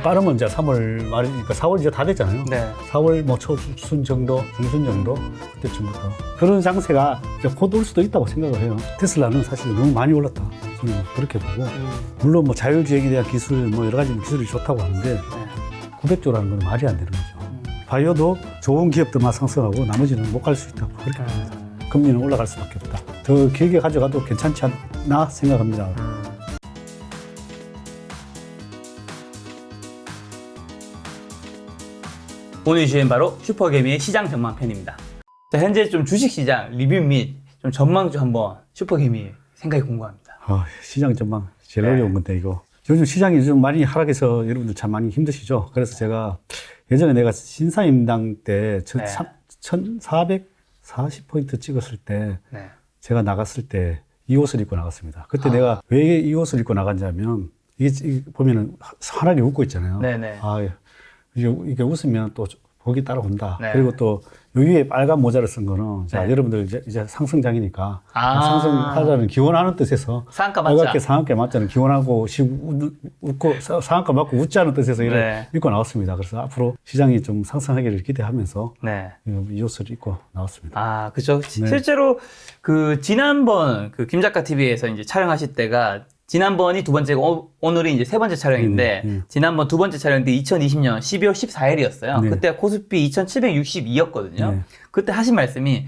빠르면 이제 3월 말이니까 4월 이제 다 됐잖아요. 네. 4월 뭐 초순 정도, 중순 정도 그때쯤부터 그런 장세가 이제 곧 올 수도 있다고 생각을 해요. 테슬라는 사실 너무 많이 올랐다. 저는 그렇게 보고 물론 뭐 자율주행에 대한 기술 뭐 여러 가지 기술이 좋다고 하는데 900조라는 건 말이 안 되는 거죠. 바이오도 좋은 기업들만 상승하고 나머지는 못 갈 수 있다고 그렇게 봅니다. 금리는 올라갈 수밖에 없다. 더 길게 가져가도 괜찮지 않나 생각합니다. 오늘 주제는 바로 슈퍼개미의 시장 전망편입니다. 자, 현재 좀 주식시장 리뷰 및 좀 전망 좀 한번 슈퍼개미 생각이 궁금합니다. 시장 전망 제일 어려운 건데 이거. 요즘 시장이 좀 많이 하락해서 여러분들 참 많이 힘드시죠. 그래서 제가 예전에 내가 신사임당 때 1440포인트 찍었을 때 제가 나갔을 때 이 옷을 입고 나갔습니다. 그때 내가 왜 이 옷을 입고 나갔냐면 이게 보면은 환하게 웃고 있잖아요. 네네. 이게 웃으면 또 복이 따라온다. 네. 그리고 또 위에 빨간 모자를 쓴 거는 자, 네. 여러분들 이제 상승장이니까 상승하자는 기원하는 뜻에서 상한가 맞자. 빨갛게 상한가 맞자는 기원하고 웃고 상한가 맞고 웃자는 뜻에서 이를 입고 나왔습니다. 그래서 앞으로 시장이 좀 상승하기를 기대하면서 이 옷을 입고 나왔습니다. 그죠. 네. 실제로 그 지난번 그 김작가 TV에서 이제 촬영하실 때가 지난번이 두 번째고 오늘이 이제 세 번째 촬영인데 지난번 두 번째 촬영 때 2020년 12월 14일이었어요. 네. 그때 코스피 2,762였거든요. 네. 그때 하신 말씀이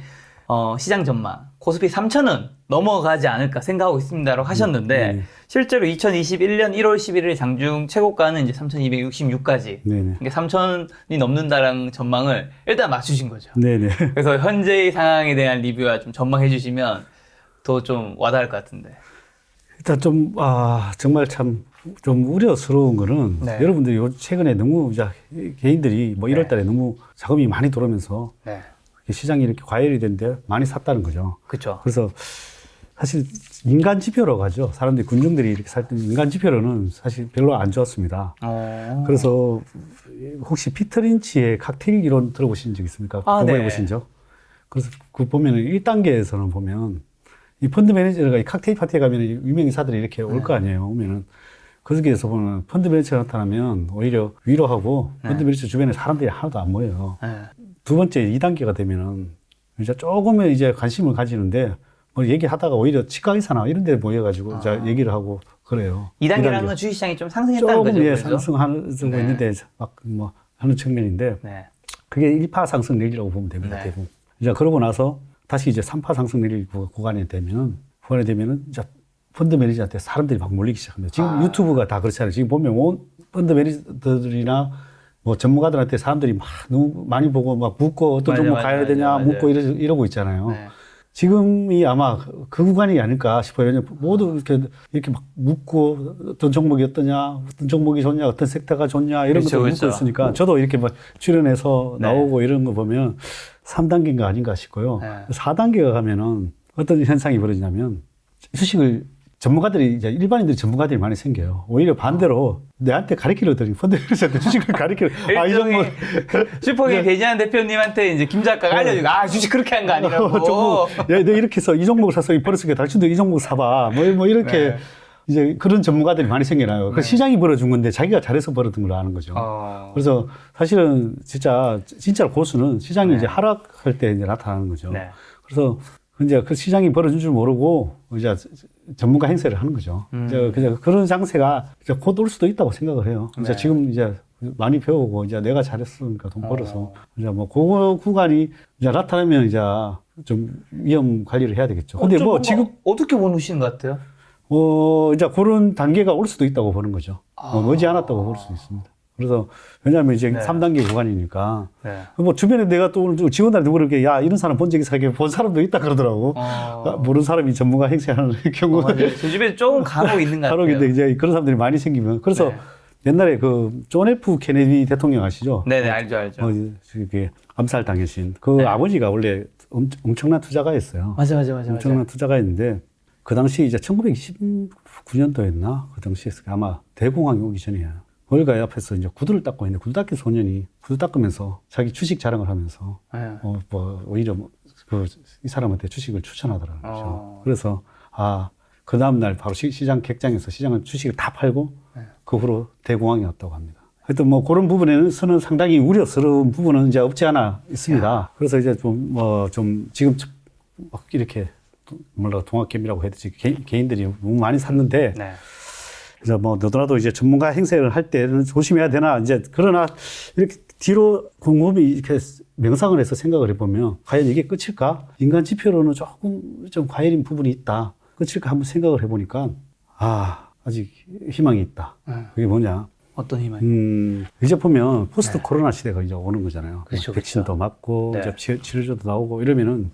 시장 전망 코스피 3,000은 넘어가지 않을까 생각하고 있습니다라고 하셨는데 실제로 2021년 1월 11일 장중 최고가는 이제 3,266까지 그러니까 3,000이 넘는다라는 전망을 일단 맞추신 거죠. 네네. 그래서 현재의 상황에 대한 리뷰와 좀 전망해 주시면 더 좀 와닿을 것 같은데. 일단 좀, 정말 참, 좀 우려스러운 거는, 여러분들이 최근에 너무, 개인들이 뭐 1월 달에 너무 자금이 많이 들어오면서, 시장이 이렇게 과열이 된데 많이 샀다는 거죠. 그렇죠. 그래서 사실 인간 지표라고 하죠. 사람들이, 군중들이 이렇게 살 때 인간 지표로는 사실 별로 안 좋았습니다. 그래서 혹시 피터 린치의 칵테일 이론 들어보신 적 있습니까? 공부해 보신 적? 그래서 그 보면은 1단계에서는 보면 이 펀드 매니저가 이 칵테일 파티에 가면 유명인사들이 이렇게 올 거 아니에요. 오면은. 거기에서 보면 펀드 매니저가 나타나면 오히려 위로하고 펀드 매니저 주변에 사람들이 하나도 안 모여요. 두 번째 2단계가 되면은 이제 조금은 이제 관심을 가지는데 뭐 얘기하다가 오히려 치과 의사나 이런 데 모여가지고 이제 얘기를 하고 그래요. 2단계라는 건 주식시장이 좀 상승했다는 거죠. 조금 상승하는 있는데 막 뭐 하는 측면인데 그게 1파 상승 내리라고 보면 됩니다. 대부분. 이제 그러고 나서 다시 이제 3파 상승 내릴 구간이 되면은 이제 펀드 매니저한테 사람들이 막 몰리기 시작합니다. 지금 유튜브가 다 그렇잖아요. 지금 보면 온 펀드 매니저들이나 뭐 전문가들한테 사람들이 막 너무 많이 보고 막 묻고 어떤 종목 가야 되냐 묻고 이러고 있잖아요. 지금이 아마 그 구간이 아닐까 싶어요. 왜냐면 모두 이렇게 막 묻고 어떤 종목이 어떠냐, 어떤 종목이 좋냐, 어떤 섹터가 좋냐 이런 것들 묻고 있으니까 저도 이렇게 막 출연해서 나오고 이런 거 보면 3단계인가 아닌가 싶고요. 4단계가 가면은 어떤 현상이 벌어지냐면 주식을 전문가들이 이제 일반인들이 전문가들이 많이 생겨요. 오히려 반대로 내한테 가르치려더니 펀드 매니저한테 주식을 가르치려. 이 종목 슈퍼게임 배진환 대표님한테 이제 김 작가가 알려주고 주식 그렇게 한 거 아니라고. 너 이렇게 해서 이 종목을 사서 벌었으니까 당신도 이 종목 사봐. 뭐 이렇게 이제 그런 전문가들이 많이 생겨나요. 그 시장이 벌어준 건데 자기가 잘해서 벌어든 걸 아는 거죠. 그래서 사실은 진짜 고수는 시장이 이제 하락할 때 이제 나타나는 거죠. 그래서 이제 그 시장이 벌어진 줄 모르고 이제 전문가 행세를 하는 거죠. 이제 그런 장세가 이제 곧 올 수도 있다고 생각을 해요. 이제 지금 이제 많이 배우고 이제 내가 잘했으니까 돈 벌어서 이제 뭐 그 구간이 이제 나타나면 이제 좀 위험 관리를 해야 되겠죠. 근데 뭐 지금 어떻게 보시는 것 같아요? 이제 그런 단계가 올 수도 있다고 보는 거죠. 머지않았다고 볼 수 있습니다. 그래서 왜냐하면 이제 3단계 구간이니까 뭐 주변에 내가 또 오늘 직원들한테 누구를 이렇게 이런 사람 본 적이 있어 본 사람도 있다 그러더라고. 모르는 사람이 전문가 행세하는 경우. 제 주변에 조금 간혹 있는 것 같아요. 간혹인데 이제 그런 사람들이 많이 생기면 그래서 옛날에 그 존 F 케네디 대통령 아시죠? 네네 알죠. 이렇게 암살 당하신 그 아버지가 원래 엄청난 투자가였어요. 맞아. 엄청난 투자가였는데 그 당시 이제 1929년도였나 그 당시에 아마 대공황이 오기 전이에요. 월가 옆에서 이제 구두를 닦고 있는데 구두 닦기 소년이 구두 닦으면서 자기 주식 자랑을 하면서 오히려 이 사람한테 주식을 추천하더라고요. 그래서 그 다음날 바로 시장 객장에서 시장은 주식을 다 팔고 그 후로 대공황이 왔다고 합니다. 하여튼 뭐 그런 부분에서는 상당히 우려스러운 부분은 이제 없지 않아 있습니다. 그래서 이제 좀 지금 막 이렇게 뭐라 동학개미라고 해야 되지 개인들이 너무 많이 샀는데 네. 그래서 뭐 너도나도 이제 전문가 행세를 할 때는 조심해야 되나 이제 그러나 이렇게 뒤로 곰곰이 이렇게 명상을 해서 생각을 해보면 과연 이게 끝일까? 인간 지표로는 조금 좀 과열인 부분이 있다. 끝일까 한번 생각을 해보니까 아직 희망이 있다. 그게 뭐냐? 어떤 희망이? 이제 보면 포스트 네. 코로나 시대가 이제 오는 거잖아요. 그렇죠, 백신도 그렇죠. 맞고 네. 이제 치료제도 나오고 이러면은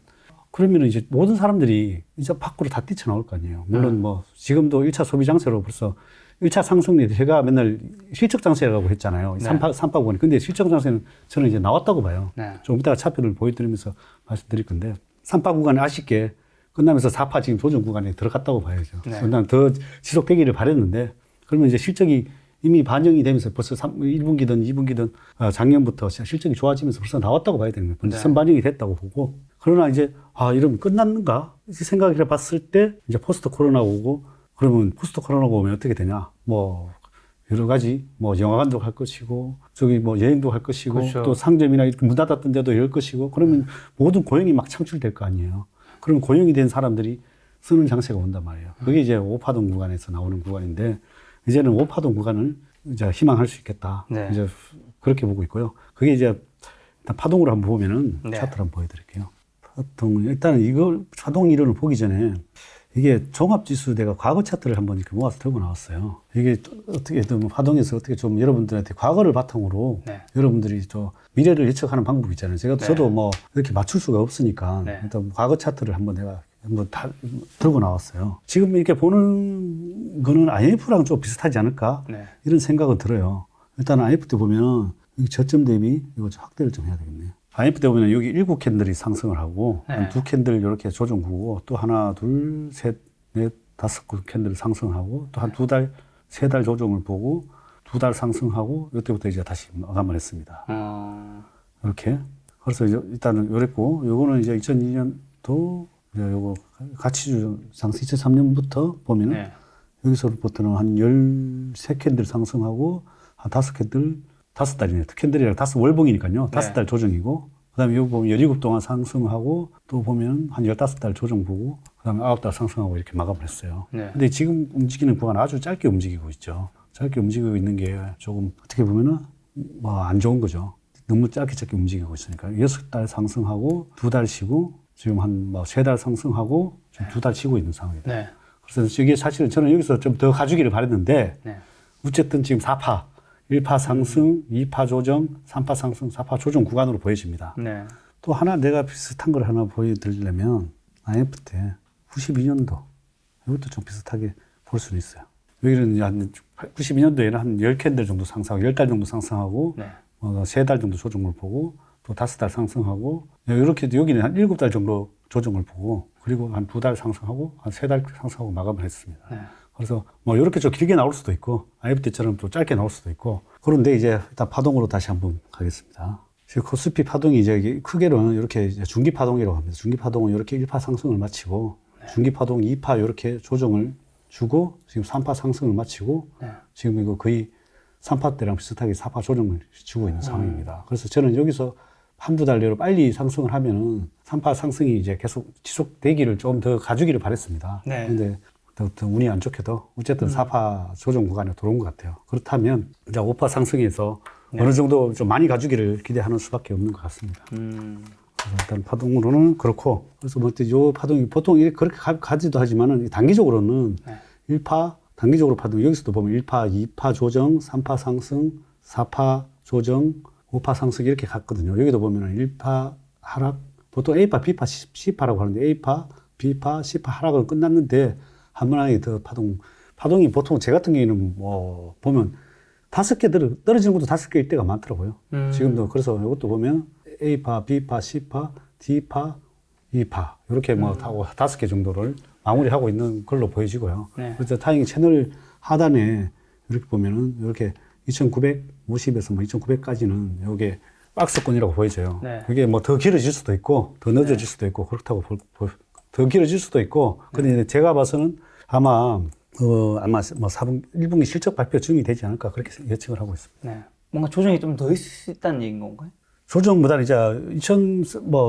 그러면은 이제 모든 사람들이 이제 밖으로 다 뛰쳐나올 거 아니에요. 물론 뭐 지금도 1차 소비 장세로 벌써 1차 상승률이 제가 맨날 실적 장세라고 했잖아요. 네. 3파 구간이. 근데 실적 장세는 저는 이제 나왔다고 봐요. 네. 좀 이따가 차표를 보여드리면서 말씀드릴 건데 3파 구간이 아쉽게 끝나면서 4파 지금 조정 구간에 들어갔다고 봐야죠. 네. 난 더 지속되기를 바랬는데 그러면 이제 실적이 이미 반영이 되면서 벌써 1분기든 2분기든 작년부터 실적이 좋아지면서 벌써 나왔다고 봐야 되는 거예요. 네. 선반영이 됐다고 보고 그러나 이제 이러면 끝났는가 생각을 해봤을 때 이제 포스트 코로나 오고 그러면 포스트 코로나가 오면 어떻게 되냐 뭐 여러 가지 뭐 영화관도 갈 것이고 저기 뭐 여행도 할 것이고 그렇죠. 또 상점이나 이렇게 문 닫았던 데도 열 것이고 그러면 모든 고용이 막 창출될 거 아니에요. 그럼 고용이 된 사람들이 쓰는 장세가 온단 말이에요. 그게 이제 5파동 구간에서 나오는 구간인데 이제는 5파동 구간을 이제 희망할 수 있겠다. 네. 이제 그렇게 보고 있고요. 그게 이제 일단 파동으로 한번 보면은 네. 차트를 한번 보여드릴게요. 파동 일단 이걸 파동 이론을 보기 전에 이게 종합지수 내가 과거 차트를 한번 이렇게 모아서 들고 나왔어요. 이게 어떻게 뭐 파동에서 어떻게 좀 여러분들한테 과거를 바탕으로 네. 여러분들이 저 미래를 예측하는 방법이 있잖아요. 네. 저도 뭐 이렇게 맞출 수가 없으니까 네. 일단 과거 차트를 한번 내가 한번 다 들고 나왔어요. 지금 이렇게 보는 거는 IMF랑 좀 비슷하지 않을까? 네. 이런 생각은 들어요. 일단 IMF 때 보면 여기 저점 대비 이거 좀 확대를 좀 해야 되겠네요. IMF 때 보면 여기 7캔들이 상승을 하고 네. 한 2캔들 이렇게 조정구고 또 하나, 둘, 셋, 넷, 5캔들 상승하고 또 한 2달, 3달 조정을 보고 2달 상승하고 이때부터 이제 다시 마감을 했습니다. 이렇게. 그래서 이제 일단은 요랬고 요거는 이제 2002년도 요거 가치주 상승 2003년부터 보면은 네. 여기서부터는 한 13캔들 상승하고 한 5캔들 5달이네요. 캔들이랑 5월봉이니까요. 5달 조정이고 그다음에 여기 보면 17 동안 상승하고 또 보면 한 15달 조정 보고 그다음에 9달 상승하고 이렇게 마감을 했어요. 네. 근데 지금 움직이는 구간은 아주 짧게 움직이고 있죠. 짧게 움직이고 있는 게 조금 어떻게 보면은 뭐 안 좋은 거죠. 너무 짧게 움직이고 있으니까 6달 상승하고 2달 쉬고 지금 한 뭐 3달 상승하고 지금 2달 쉬고 있는 상황입니다. 네. 그래서 이게 사실은 저는 여기서 좀 더 가주기를 바랬는데 네. 어쨌든 지금 4파 1파 상승, 2파 조정, 3파 상승, 4파 조정 구간으로 보여집니다. 네. 또 하나 내가 비슷한 걸 하나 보여드리려면 IMF 때 92년도 이것도 좀 비슷하게 볼 수는 있어요. 여기는 한 92년도에는 한 10캔들 정도 상승하고 10달 정도 상승하고 네. 3달 정도 조정을 보고 또 5달 상승하고 이렇게 여기는 한 7달 정도 조정을 보고 그리고 한 2달 상승하고 한 3달 상승하고 마감을 했습니다. 네. 그래서 뭐 이렇게 좀 길게 나올 수도 있고 IMF 때처럼 또 짧게 나올 수도 있고 그런데 이제 일단 파동으로 다시 한번 가겠습니다. 지금 코스피 파동이 이제 크게는 이렇게 이제 중기 파동이라고 합니다. 중기 파동은 이렇게 1파 상승을 마치고 중기 파동 2파 이렇게 조정을 주고 지금 3파 상승을 마치고 네. 지금 이거 거의 3파 때랑 비슷하게 4파 조정을 주고 있는 상황입니다. 그래서 저는 여기서 한두 달 내로 빨리 상승을 하면은 3파 상승이 이제 계속 지속되기를 좀 더 가주기를 바랬습니다. 네. 근데 더 운이 안 좋게도 어쨌든 4파 조정 구간에 들어온 것 같아요. 그렇다면 이제 5파 상승에서 네. 어느 정도 좀 많이 가주기를 기대하는 수밖에 없는 것 같습니다. 그래서 일단 파동으로는 그렇고 그래서 뭐 요 파동이 보통 이렇게 그렇게 가지도 하지만은 단기적으로는 네. 1파 단기적으로 파동 여기서도 보면 1파, 2파 조정, 3파 상승, 4파 조정, 5파 상승 이렇게 갔거든요. 여기도 보면은 1파 하락 보통 A파, B파, C파라고 하는데 A파, B파, C파 하락은 끝났는데 한 번에 더 파동이 보통 제 같은 경우에는 뭐 보면 5개 떨어지는 것도 5개일 때가 많더라고요. 지금도 그래서 이것도 보면 A파, B파, C파, D파, E파 이렇게 뭐 하고 5개 정도를 마무리하고 있는 걸로 보여지고요. 네. 그래서 다행히 채널 하단에 이렇게 보면은 이렇게 2,950에서 뭐 2,900까지는 이게 박스권이라고 보여져요. 네. 그게 뭐 더 길어질 수도 있고 더 늦어질 수도 있고 그렇다고 더 길어질 수도 있고 근데 제가 봐서는 아마 뭐 1분기 실적 발표 중이 되지 않을까 그렇게 예측을 하고 있습니다. 네. 뭔가 조정이 좀 더 있을 수 있다는 얘기인 건가요? 조정보다는 이제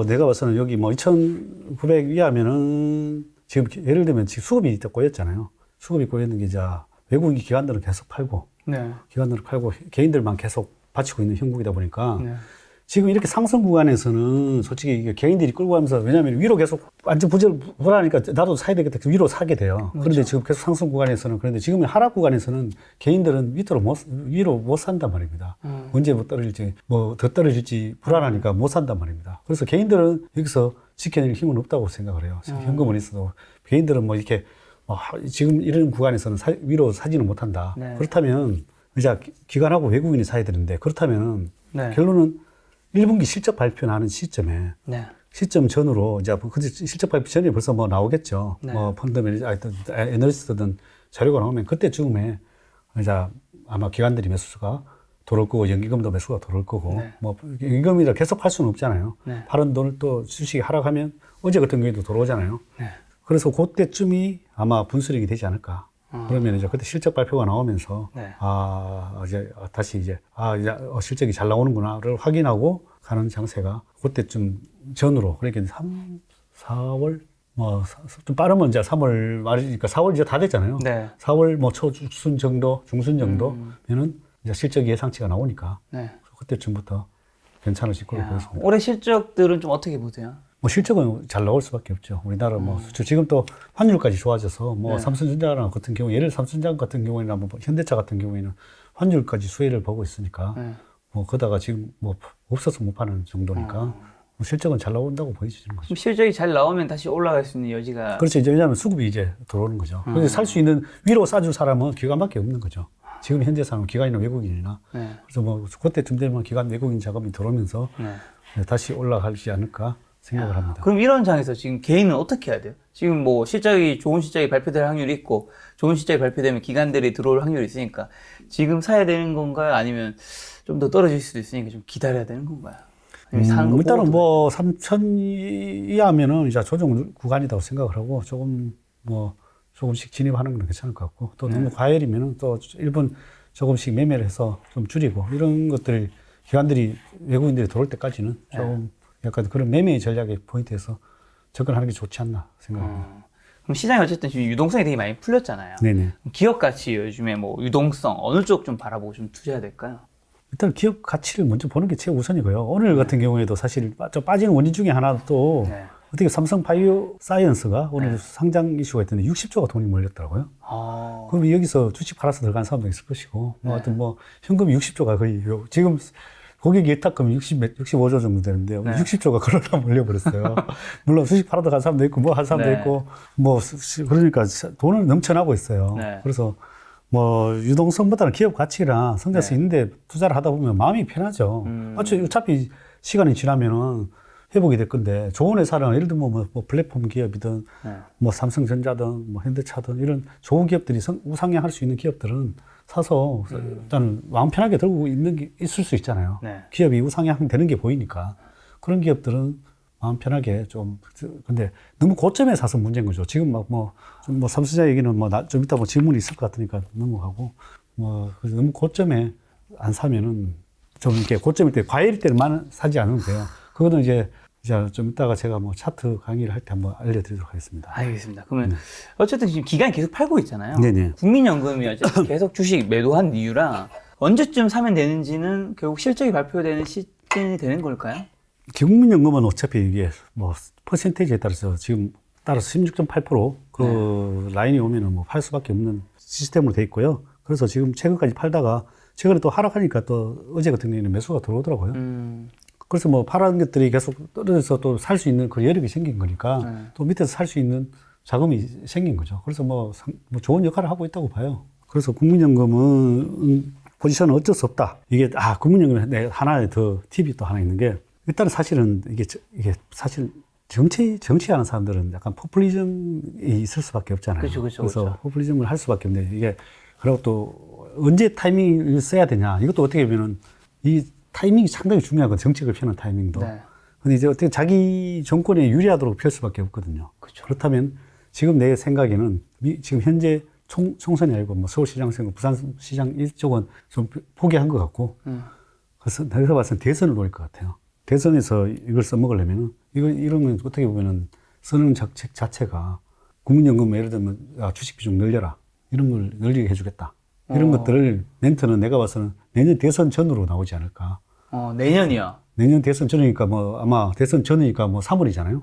내가 봐서는 여기 2,900 이하면은 지금 예를 들면 지금 수급이 꼬였잖아요. 수급이 꼬였는 게 이제 외국인 기관들은 계속 팔고, 네. 기관들은 팔고 개인들만 계속 바치고 있는 형국이다 보니까 네. 지금 이렇게 상승 구간에서는 솔직히 이게 개인들이 끌고 가면서 왜냐하면 위로 계속 완전 불안하니까 나도 사야 되겠다. 위로 사게 돼요. 그런데 그렇죠. 지금 계속 상승 구간에서는 그런데 지금 하락 구간에서는 개인들은 위로 못 산단 말입니다. 언제 못 떨어질지 더 떨어질지 불안하니까 못 산단 말입니다. 그래서 개인들은 여기서 지켜낼 힘은 없다고 생각을 해요. 현금은 있어도 개인들은 이렇게 지금 이런 구간에서는 위로 사지는 못한다. 네. 그렇다면 이제 기관하고 외국인이 사야 되는데 그렇다면 네. 결론은 1분기 실적 발표 나는 시점에 네. 시점 전으로 이제 실적 발표 전에 벌써 나오겠죠. 네. 펀드 매니저든 애널리스트든 자료가 나오면 그때쯤에 이제 아마 기관들이 매수가 들어올 거고 연기금도 매수가 들어올 거고 네. 연기금이라 계속 팔 수는 없잖아요. 네. 파는 돈을 또 주식이 하락하면 어제 같은 경우에도 들어오잖아요. 네. 그래서 그때쯤이 아마 분수령이 되지 않을까. 그러면 이제 그때 실적 발표가 나오면서 네. 이제 다시 이제 실적이 잘 나오는구나를 확인하고 가는 장세가 그때쯤 전으로 그러니까 4월 좀 빠르면 이제 3월 말이니까 4월 이제 다 됐잖아요. 네. 4월 중순 정도면은 이제 실적 예상치가 나오니까 네. 그때쯤부터 괜찮으실 거로 보여집니다. 올해 실적들은 좀 어떻게 보세요? 실적은 잘 나올 수밖에 없죠. 우리나라 수출 지금 또 환율까지 좋아져서 네. 삼성전자 같은 경우 예를 삼성전자 같은 경우에나 현대차 같은 경우에는 환율까지 수혜를 보고 있으니까 네. 그러다가 지금 없어서 못 파는 정도니까 실적은 잘 나온다고 보여지는 거죠. 그럼 실적이 잘 나오면 다시 올라갈 수 있는 여지가. 그렇죠. 이제 왜냐하면 수급이 이제 들어오는 거죠. 그래서 살 수 있는 위로 싸줄 사람은 기관밖에 없는 거죠. 지금 현재 사람은 기관이나 외국인이나. 네. 그래서 그때쯤 되면 기관 외국인 자금이 들어오면서 네. 다시 올라가지 않을까 생각을 합니다. 그럼 이런 장에서 지금 개인은 어떻게 해야 돼요? 지금 좋은 실적이 발표될 확률이 있고, 좋은 실적이 발표되면 기관들이 들어올 확률이 있으니까, 지금 사야 되는 건가요? 아니면 좀 더 떨어질 수도 있으니까 좀 기다려야 되는 건가요? 아니면 사는 거 일단은 3,000 이하면은 이제 조정 구간이라고 생각을 하고, 조금씩 진입하는 건 괜찮을 것 같고, 또 너무 과열이면은 또 일본 조금씩 매매를 해서 좀 줄이고, 이런 것들을 기관들이, 외국인들이 들어올 때까지는 좀 약간 그런 매매 전략의 포인트에서 접근하는 게 좋지 않나 생각합니다. 그럼 시장이 어쨌든 지금 유동성이 되게 많이 풀렸잖아요. 네네. 기업 가치 요즘에 유동성 어느 쪽 좀 바라보고 좀 투자해야 될까요? 일단 기업 가치를 먼저 보는 게 최우선이고요. 오늘 같은 경우에도 사실 좀 빠지는 원인 중에 하나도 네. 어떻게 삼성 바이오 사이언스가 오늘 상장 이슈가 있던데 60조가 돈이 몰렸더라고요. 그럼 여기서 주식 팔아서 들어간 사람도 있을 것이고, 현금 60조가 거의, 지금 고객 예탁금 65조 정도 되는데, 60조가 그러다 몰려버렸어요. 물론 주식 팔아 들어간 사람도 있고, 한 사람도 있고, 그러니까 돈을 넘쳐나고 있어요. 네. 그래서 유동성보다는 기업 가치랑 성장성 있는데 투자를 하다 보면 마음이 편하죠. 어차피 시간이 지나면은 회복이 될 건데, 좋은 회사는 예를 들면 플랫폼 기업이든, 삼성전자든, 현대차든, 이런 좋은 기업들이 우상향할 수 있는 기업들은 사서 일단 마음 편하게 들고 있을 수 있잖아요. 네. 기업이 우상향 되는 게 보이니까. 그런 기업들은 마음 편하게 근데 너무 고점에 사서 문제인 거죠. 지금 삼성전자 얘기는 좀 이따 질문이 있을 것 같으니까 넘어가고, 그래서 너무 고점에 안 사면은 좀 이렇게 고점일 때, 과열일 때만 사지 않으면 돼요. 그거는 이제 좀 이따가 제가 차트 강의를 할 때 한번 알려드리도록 하겠습니다. 알겠습니다. 그러면 어쨌든 지금 기관이 계속 팔고 있잖아요. 네네. 국민연금이 어쨌든 계속 주식 매도한 이유랑 언제쯤 사면 되는지는 결국 실적이 발표되는 시점이 되는 걸까요? 국민연금은 어차피 이게 퍼센테이지에 따라서 따라서 16.8% 라인이 오면은 팔 수밖에 없는 시스템으로 돼 있고요. 그래서 지금 최근까지 팔다가 최근에 또 하락하니까 또 어제 같은 경우에는 매수가 들어오더라고요. 그래서 파란 것들이 계속 떨어져서 또 살 수 있는 그 여력이 생긴 거니까 또 밑에서 살 수 있는 자금이 생긴 거죠. 그래서 좋은 역할을 하고 있다고 봐요. 그래서 국민연금은 포지션은 어쩔 수 없다. 이게 국민연금에 하나의 더 팁이 또 하나 있는 게, 일단은 사실은 이게 사실 정치하는 사람들은 약간 포퓰리즘이 있을 수밖에 없잖아요. 그래서 포퓰리즘을 할 수밖에 없는데, 이게 그리고 또 언제 타이밍을 써야 되냐, 이것도 어떻게 보면은 이 타이밍이 상당히 중요하거든요. 정책을 펴는 타이밍도. 근데 이제 어떻게 자기 정권에 유리하도록 펼 수밖에 없거든요. 그렇죠. 그렇다면 지금 내 생각에는 지금 현재 총선이 아니고 서울시장 선거, 부산시장 이쪽은 좀 포기한 것 같고, 그래서 내가 봤을 때 대선을 노릴 것 같아요. 대선에서 이걸 써먹으려면은, 이런 건 어떻게 보면은 쓰는 정책 자체가 국민연금 예를 들면 주식 비중 늘려라. 이런 걸 늘리게 해주겠다. 이런 것들을 멘트는 내가 봐서는 내년 대선 전으로 나오지 않을까. 내년이요? 내년 대선 전이니까 뭐 아마 대선 전이니까 뭐 3월이잖아요.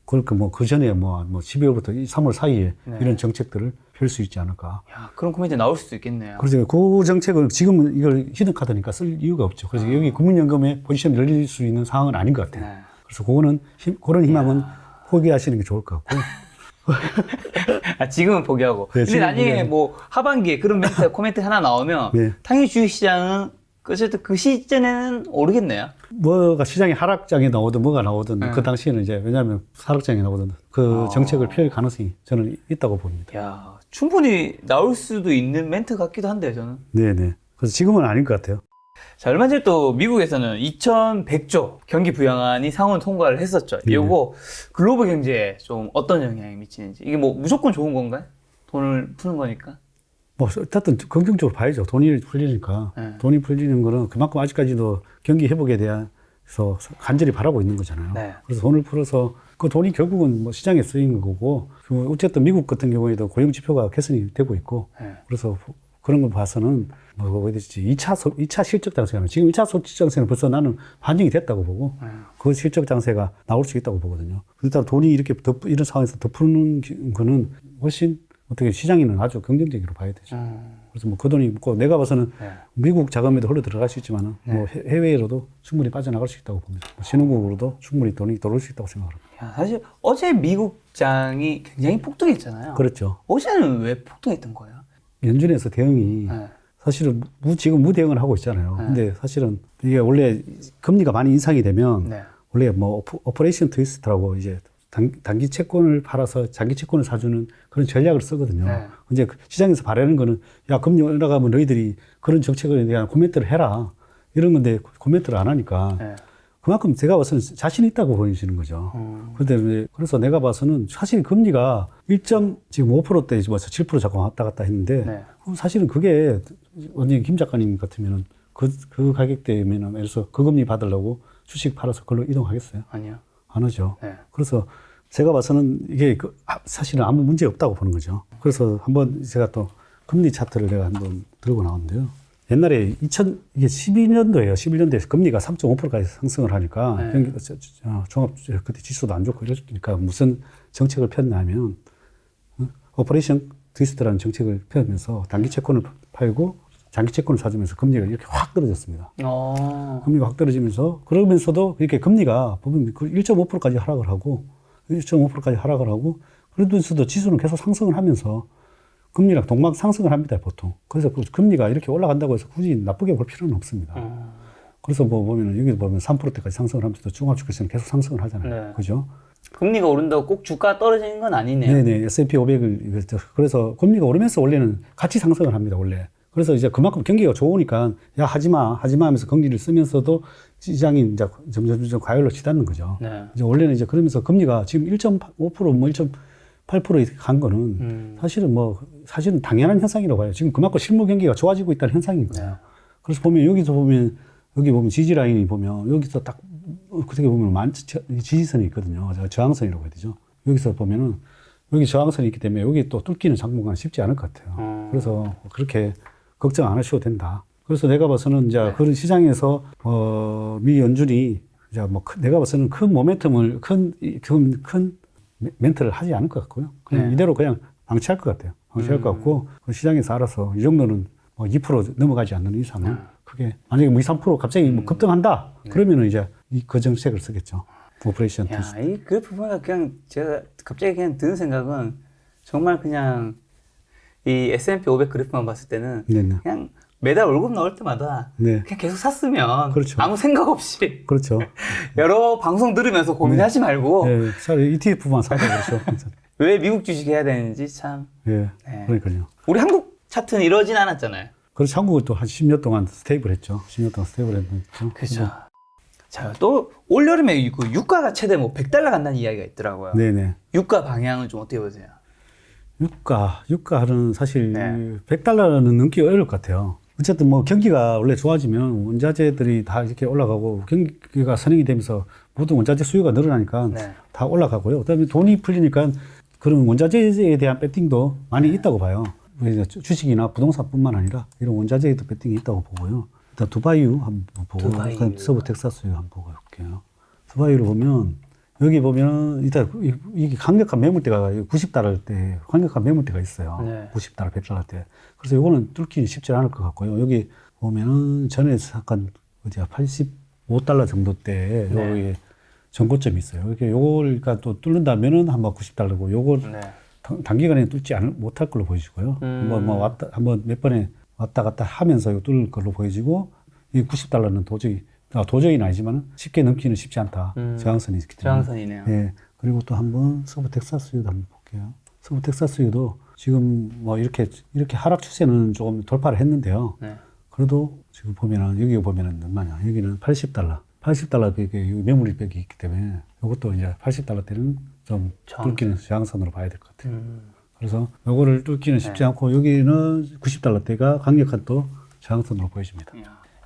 그러니까 뭐 그 전에 뭐 12월부터 3월 사이에 이런 정책들을 펼 수 있지 않을까. 야, 그런 코멘트 나올 수도 있겠네요. 그래서 그 정책은 지금은 이걸 히든카드니까 쓸 이유가 없죠. 그래서 여기 국민연금의 포지션을 늘릴 수 있는 상황은 아닌 것 같아요. 그래서 그런 희망은 포기하시는 게 좋을 것 같고. 지금은 포기하고. 네, 근데 나중에 포기하고. 뭐 하반기에 그런 코멘트 하나 나오면 네. 당연히 주식시장은 어쨌든 그 시즌에는 오르겠네요. 뭐가 시장이 하락장에 나오든 뭐가 나오든 그 당시에는 이제 왜냐하면 하락장에 나오든 그 정책을 펼 가능성이 저는 있다고 봅니다. 야, 충분히 나올 수도 있는 멘트 같기도 한데요, 저는. 네네. 그래서 지금은 아닌 것 같아요. 자, 얼마 전에 또 미국에서는 2100조 경기 부양안이 상원 통과를 했었죠. 이거 글로벌 경제에 좀 어떤 영향이 미치는지. 이게 뭐 무조건 좋은 건가요? 돈을 푸는 거니까. 뭐 어쨌든 긍정적으로 봐야죠. 돈이 풀리니까. 돈이 풀리는 거는 그만큼 아직까지도 경기 회복에 대해서 간절히 바라고 있는 거잖아요. 네. 그래서 돈을 풀어서 그 돈이 결국은 뭐 시장에 쓰이는 거고, 어쨌든 미국 같은 경우에도 고용 지표가 개선이 되고 있고, 그래서 그런 걸 봐서는 뭐가 되지 2차 실적 장세는 지금 1차 실적 장세는 벌써 나는 반영이 됐다고 보고, 그 실적 장세가 나올 수 있다고 보거든요. 일단 돈이 이렇게 이런 상황에서 더 푸는 거는 훨씬 어떻게 시장에는 아주 긍정적으로 봐야 되죠. 그래서 뭐 그 돈이 꼭 내가 봐서는 미국 자금에도 흘러 들어갈 수 있지만은 뭐 해외로도 충분히 빠져나갈 수 있다고 봅니다. 뭐 신흥국으로도 충분히 돈이 들어올 수 있다고 생각합니다. 사실 어제 미국장이 굉장히 폭등했잖아요. 그렇죠. 어제는 왜 폭등했던 거예요? 연준에서 대응이 사실은 지금 무대응을 하고 있잖아요. 근데 사실은 이게 원래 금리가 많이 인상이 되면 원래 뭐 오퍼레이션 트위스트라고 이제 단기 채권을 팔아서 장기 채권을 사주는 그런 전략을 쓰거든요. 이제 시장에서 바라는 거는 야, 금리 올라가면 너희들이 그런 정책에 대한 코멘트를 해라. 이런 건데 코멘트를 안 하니까 그만큼 제가 봐서는 자신 있다고 보이시는 거죠. 그런데 그래서 내가 봐서는 사실 금리가 지금 5%대에서 7% 자꾸 왔다 갔다 했는데 사실은 그게 완전히 김 작가님 같으면은 그 가격대면은 예를 들어서 그 금리 받으려고 주식 팔아서 그걸로 이동하겠어요? 아니요. 안 하죠. 그래서 제가 봐서는 이게 사실은 아무 문제 없다고 보는 거죠. 그래서 한번 제가 또 금리 차트를 내가 한번 들고 나왔는데요. 옛날에 이게 12년도에요. 11년도에 금리가 3.5%까지 상승을 하니까 종합 그때 지수도 안 좋고 이러니까 무슨 정책을 폈냐면 오퍼레이션 트위스트라는 정책을 펴면서 단기 채권을 팔고 장기 채권을 사주면서 금리가 이렇게 확 떨어졌습니다. 금리가 확 떨어지면서 그러면서도 이렇게 금리가 보면 1.5%까지 하락을 하고 1.5%까지 하락을 하고 그러면서도 지수는 계속 상승을 하면서 금리랑 동막 상승을 합니다, 보통. 그래서 금리가 이렇게 올라간다고 해서 굳이 나쁘게 볼 필요는 없습니다. 그래서 뭐 보면은 여기 보면 3%대까지 상승을 하면서 종합주가시는 계속 상승을 하잖아요. 그죠? 금리가 오른다고 꼭 주가 떨어지는 건 아니네요. 네네. S&P 500을 그래서 금리가 오르면서 원래는 같이 상승을 합니다, 원래. 그래서 이제 그만큼 경기가 좋으니까 야, 하지 마 하면서 금리를 쓰면서도 시장이 이제 점점 과열로 치닫는 거죠. 이제 원래는 이제 그러면서 금리가 지금 1.5% 뭐 1.8% 이렇게 간 거는 사실은 당연한 현상이라고 봐요. 지금 그만큼 실무 경기가 좋아지고 있다는 현상인 거예요. 그래서 보면 여기 보면 지지 라인이 보면 여기서 딱 어떻게 보면 지지선이 있거든요. 저항선이라고 해야 되죠. 여기서 보면은 여기 저항선이 있기 때문에 여기 또 뚫기는 당분간 쉽지 않을 것 같아요. 그래서 그렇게 걱정 안 하셔도 된다. 그래서 내가 봐서는 이제 그런 시장에서 미 연준이 이제 내가 봐서는 큰 모멘텀을 큰 멘트를 하지 않을 것 같고요. 그냥 이대로 그냥 방치할 것 같아요. 방치할 것 같고 시장에서 알아서 이 정도는 2% 넘어가지 않는 이상은 크게 만약에 2, 3% 갑자기 급등한다. 그러면은 이제 그 정책을 쓰겠죠. 오퍼레이션. 그 부분에 그냥 제가 갑자기 그냥 드는 생각은 정말 그냥 이 S&P 500 그래프만 봤을 때는 그냥 매달 월급 나올 때마다 그냥 계속 샀으면 아무 생각 없이 여러 방송 들으면서 고민하지 말고 차라리 ETF만 사도 그렇죠. 왜 미국 주식 해야 되는지 참. 그러니까요. 우리 한국 차트는 이러진 않았잖아요. 그렇죠. 한국은 또 한 10년 동안 스테이블했죠. 10년 동안 스테이블했죠. 그렇죠. 자, 또 올여름에 그 유가가 최대 100달러 간다는 이야기가 있더라고요. 네네. 유가 방향은 좀 어떻게 보세요? 유가는 사실 100달러는 넘기 어려울 것 같아요. 어쨌든 뭐 경기가 원래 좋아지면 원자재들이 다 이렇게 올라가고 경기가 선행이 되면서 모든 원자재 수요가 늘어나니까 네. 다 올라가고요. 그다음에 돈이 풀리니까 그런 원자재에 대한 배팅도 많이 있다고 봐요. 주식이나 부동산뿐만 아니라 이런 원자재에도 배팅이 있다고 보고요. 일단 두바이유 한번 보고 서부 텍사스유 한번 보고 볼게요. 두바이유를 보면 여기 보면 일단 이게 강력한 매물대가 90달러대 강력한 매물대가 있어요. 네. 90달러, 100달러대. 그래서 이거는 뚫기는 쉽지 않을 것 같고요. 여기 보면은 전에 잠깐 어디야 85달러 정도대 여기 전고점이 있어요. 이렇게 요걸 그러니까 또 뚫는다면은 한번 90달러고 요걸 단기간에 뚫지 못할 걸로 보이시고요. 한번 몇 번에 왔다 갔다 하면서 이거 뚫을 걸로 보여지고 이 90달러는 도저히는 아니지만 쉽게 넘기는 쉽지 않다. 저항선이 있기 때문에. 저항선이네요. 예. 그리고 또 한번 서부 텍사스유도 한번 볼게요. 서부 텍사스유도 지금 뭐 이렇게 하락 추세는 조금 돌파를 했는데요. 네. 그래도 지금 보면은 여기 보면은 얼마냐? 여기는 80달러. 80달러 매물이 벽이 있기 때문에 이것도 이제 80달러대는 좀 뚫기는 저항선으로 봐야 될 것 같아요. 그래서 요거를 뚫기는 쉽지 않고 여기는 90달러대가 강력한 또 저항선으로 보여집니다.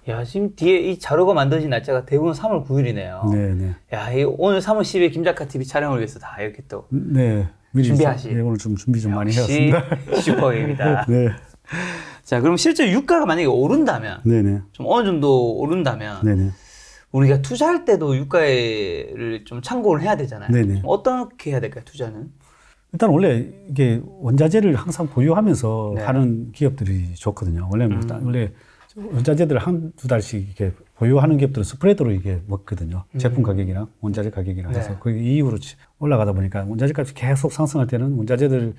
야, 지금 뒤에 이 자료가 만들어진 날짜가 대부분 3월 9일이네요. 네네. 야, 오늘 3월 10일 김작가 TV 촬영을 위해서 다 이렇게 또 네. 미리 준비하시. 네, 오늘 좀 준비 좀 많이 해왔습니다. 슈퍼입니다. 네. 자, 그럼 실제 유가가 만약에 오른다면, 네네. 좀 어느 정도 오른다면, 네네. 우리가 투자할 때도 유가를 좀 참고를 해야 되잖아요. 네네. 어떻게 해야 될까요, 투자는? 일단 원래 이게 원자재를 항상 보유하면서 네. 하는 기업들이 좋거든요. 원래 원자재들을 한두 달씩 이렇게 보유하는 기업들은 스프레드로 이게 먹거든요. 제품 가격이나 원자재 가격이나 해서 네. 그 이후로 올라가다 보니까 원자재 값이 계속 상승할 때는 원자재들을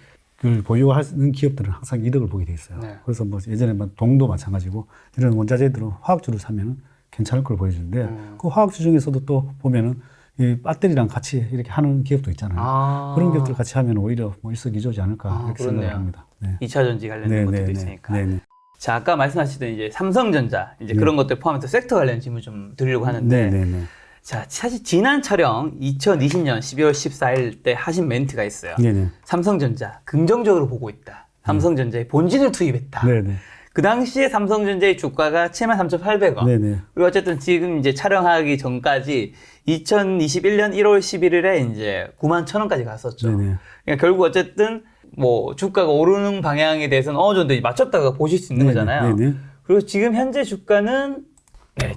보유하는 기업들은 항상 이득을 보게 돼 있어요. 네. 그래서 뭐 예전에 뭐 동도 마찬가지고 이런 원자재들은 화학주를 사면 괜찮을 걸 보여주는데 그 화학주 중에서도 또 보면은 이 배터리랑 같이 이렇게 하는 기업도 있잖아요. 그런 기업들 같이 하면 오히려 뭐 일석이조지 않을까 이렇게 생각을 합니다. 네. 2차 전지 관련된 것들도 있으니까. 네네. 자, 아까 말씀하시던 이제 삼성전자 이제 그런 것들 포함해서 섹터 관련 질문 좀 드리려고 하는데, 네네네. 자, 사실 지난 촬영 2020년 12월 14일 때 하신 멘트가 있어요. 네네. 삼성전자 긍정적으로 보고 있다. 삼성전자에 본진을 투입했다. 네네. 그 당시에 삼성전자의 주가가 73,800원. 네네. 그리고 어쨌든 지금 이제 촬영하기 전까지 2021년 1월 11일에 이제 91,000원까지 갔었죠. 네네. 그러니까 결국 어쨌든 뭐 주가가 오르는 방향에 대해서는 어느 정도 맞췄다가 보실 수 있는 네네. 거잖아요. 네네. 그리고 지금 현재 주가는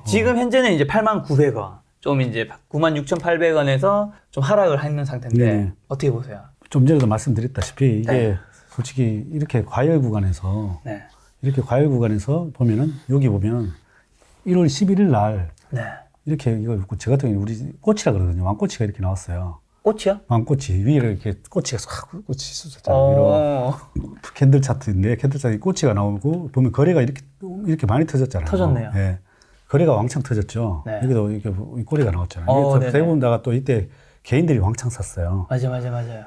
지금 현재는 이제 89,000원. 좀 이제 96,800원에서 좀 하락을 했는 상태인데 네네. 어떻게 보세요? 좀 전에도 말씀드렸다시피 이게 네. 솔직히 이렇게 과열 구간에서 네. 이렇게 과열 구간에서 보면은 여기 보면 1월 11일 날 네. 이렇게 이거 저 같은 경우는 우리 꽃이라 그러거든요. 왕꽃이가 이렇게 나왔어요. 꽃이요? 왕꽃이 위에 이렇게 꽃이가 싹 꽃이 쏟았잖아요. 캔들 차트인데 캔들 차트에 꽃이가 나오고 보면 거래가 이렇게 많이 터졌잖아요. 터졌네요. 예. 거래가 왕창 터졌죠. 네. 여기도 이렇게 꼬리가 나왔잖아요. 네네. 대부분 다가 또 이때 개인들이 왕창 샀어요. 맞아요.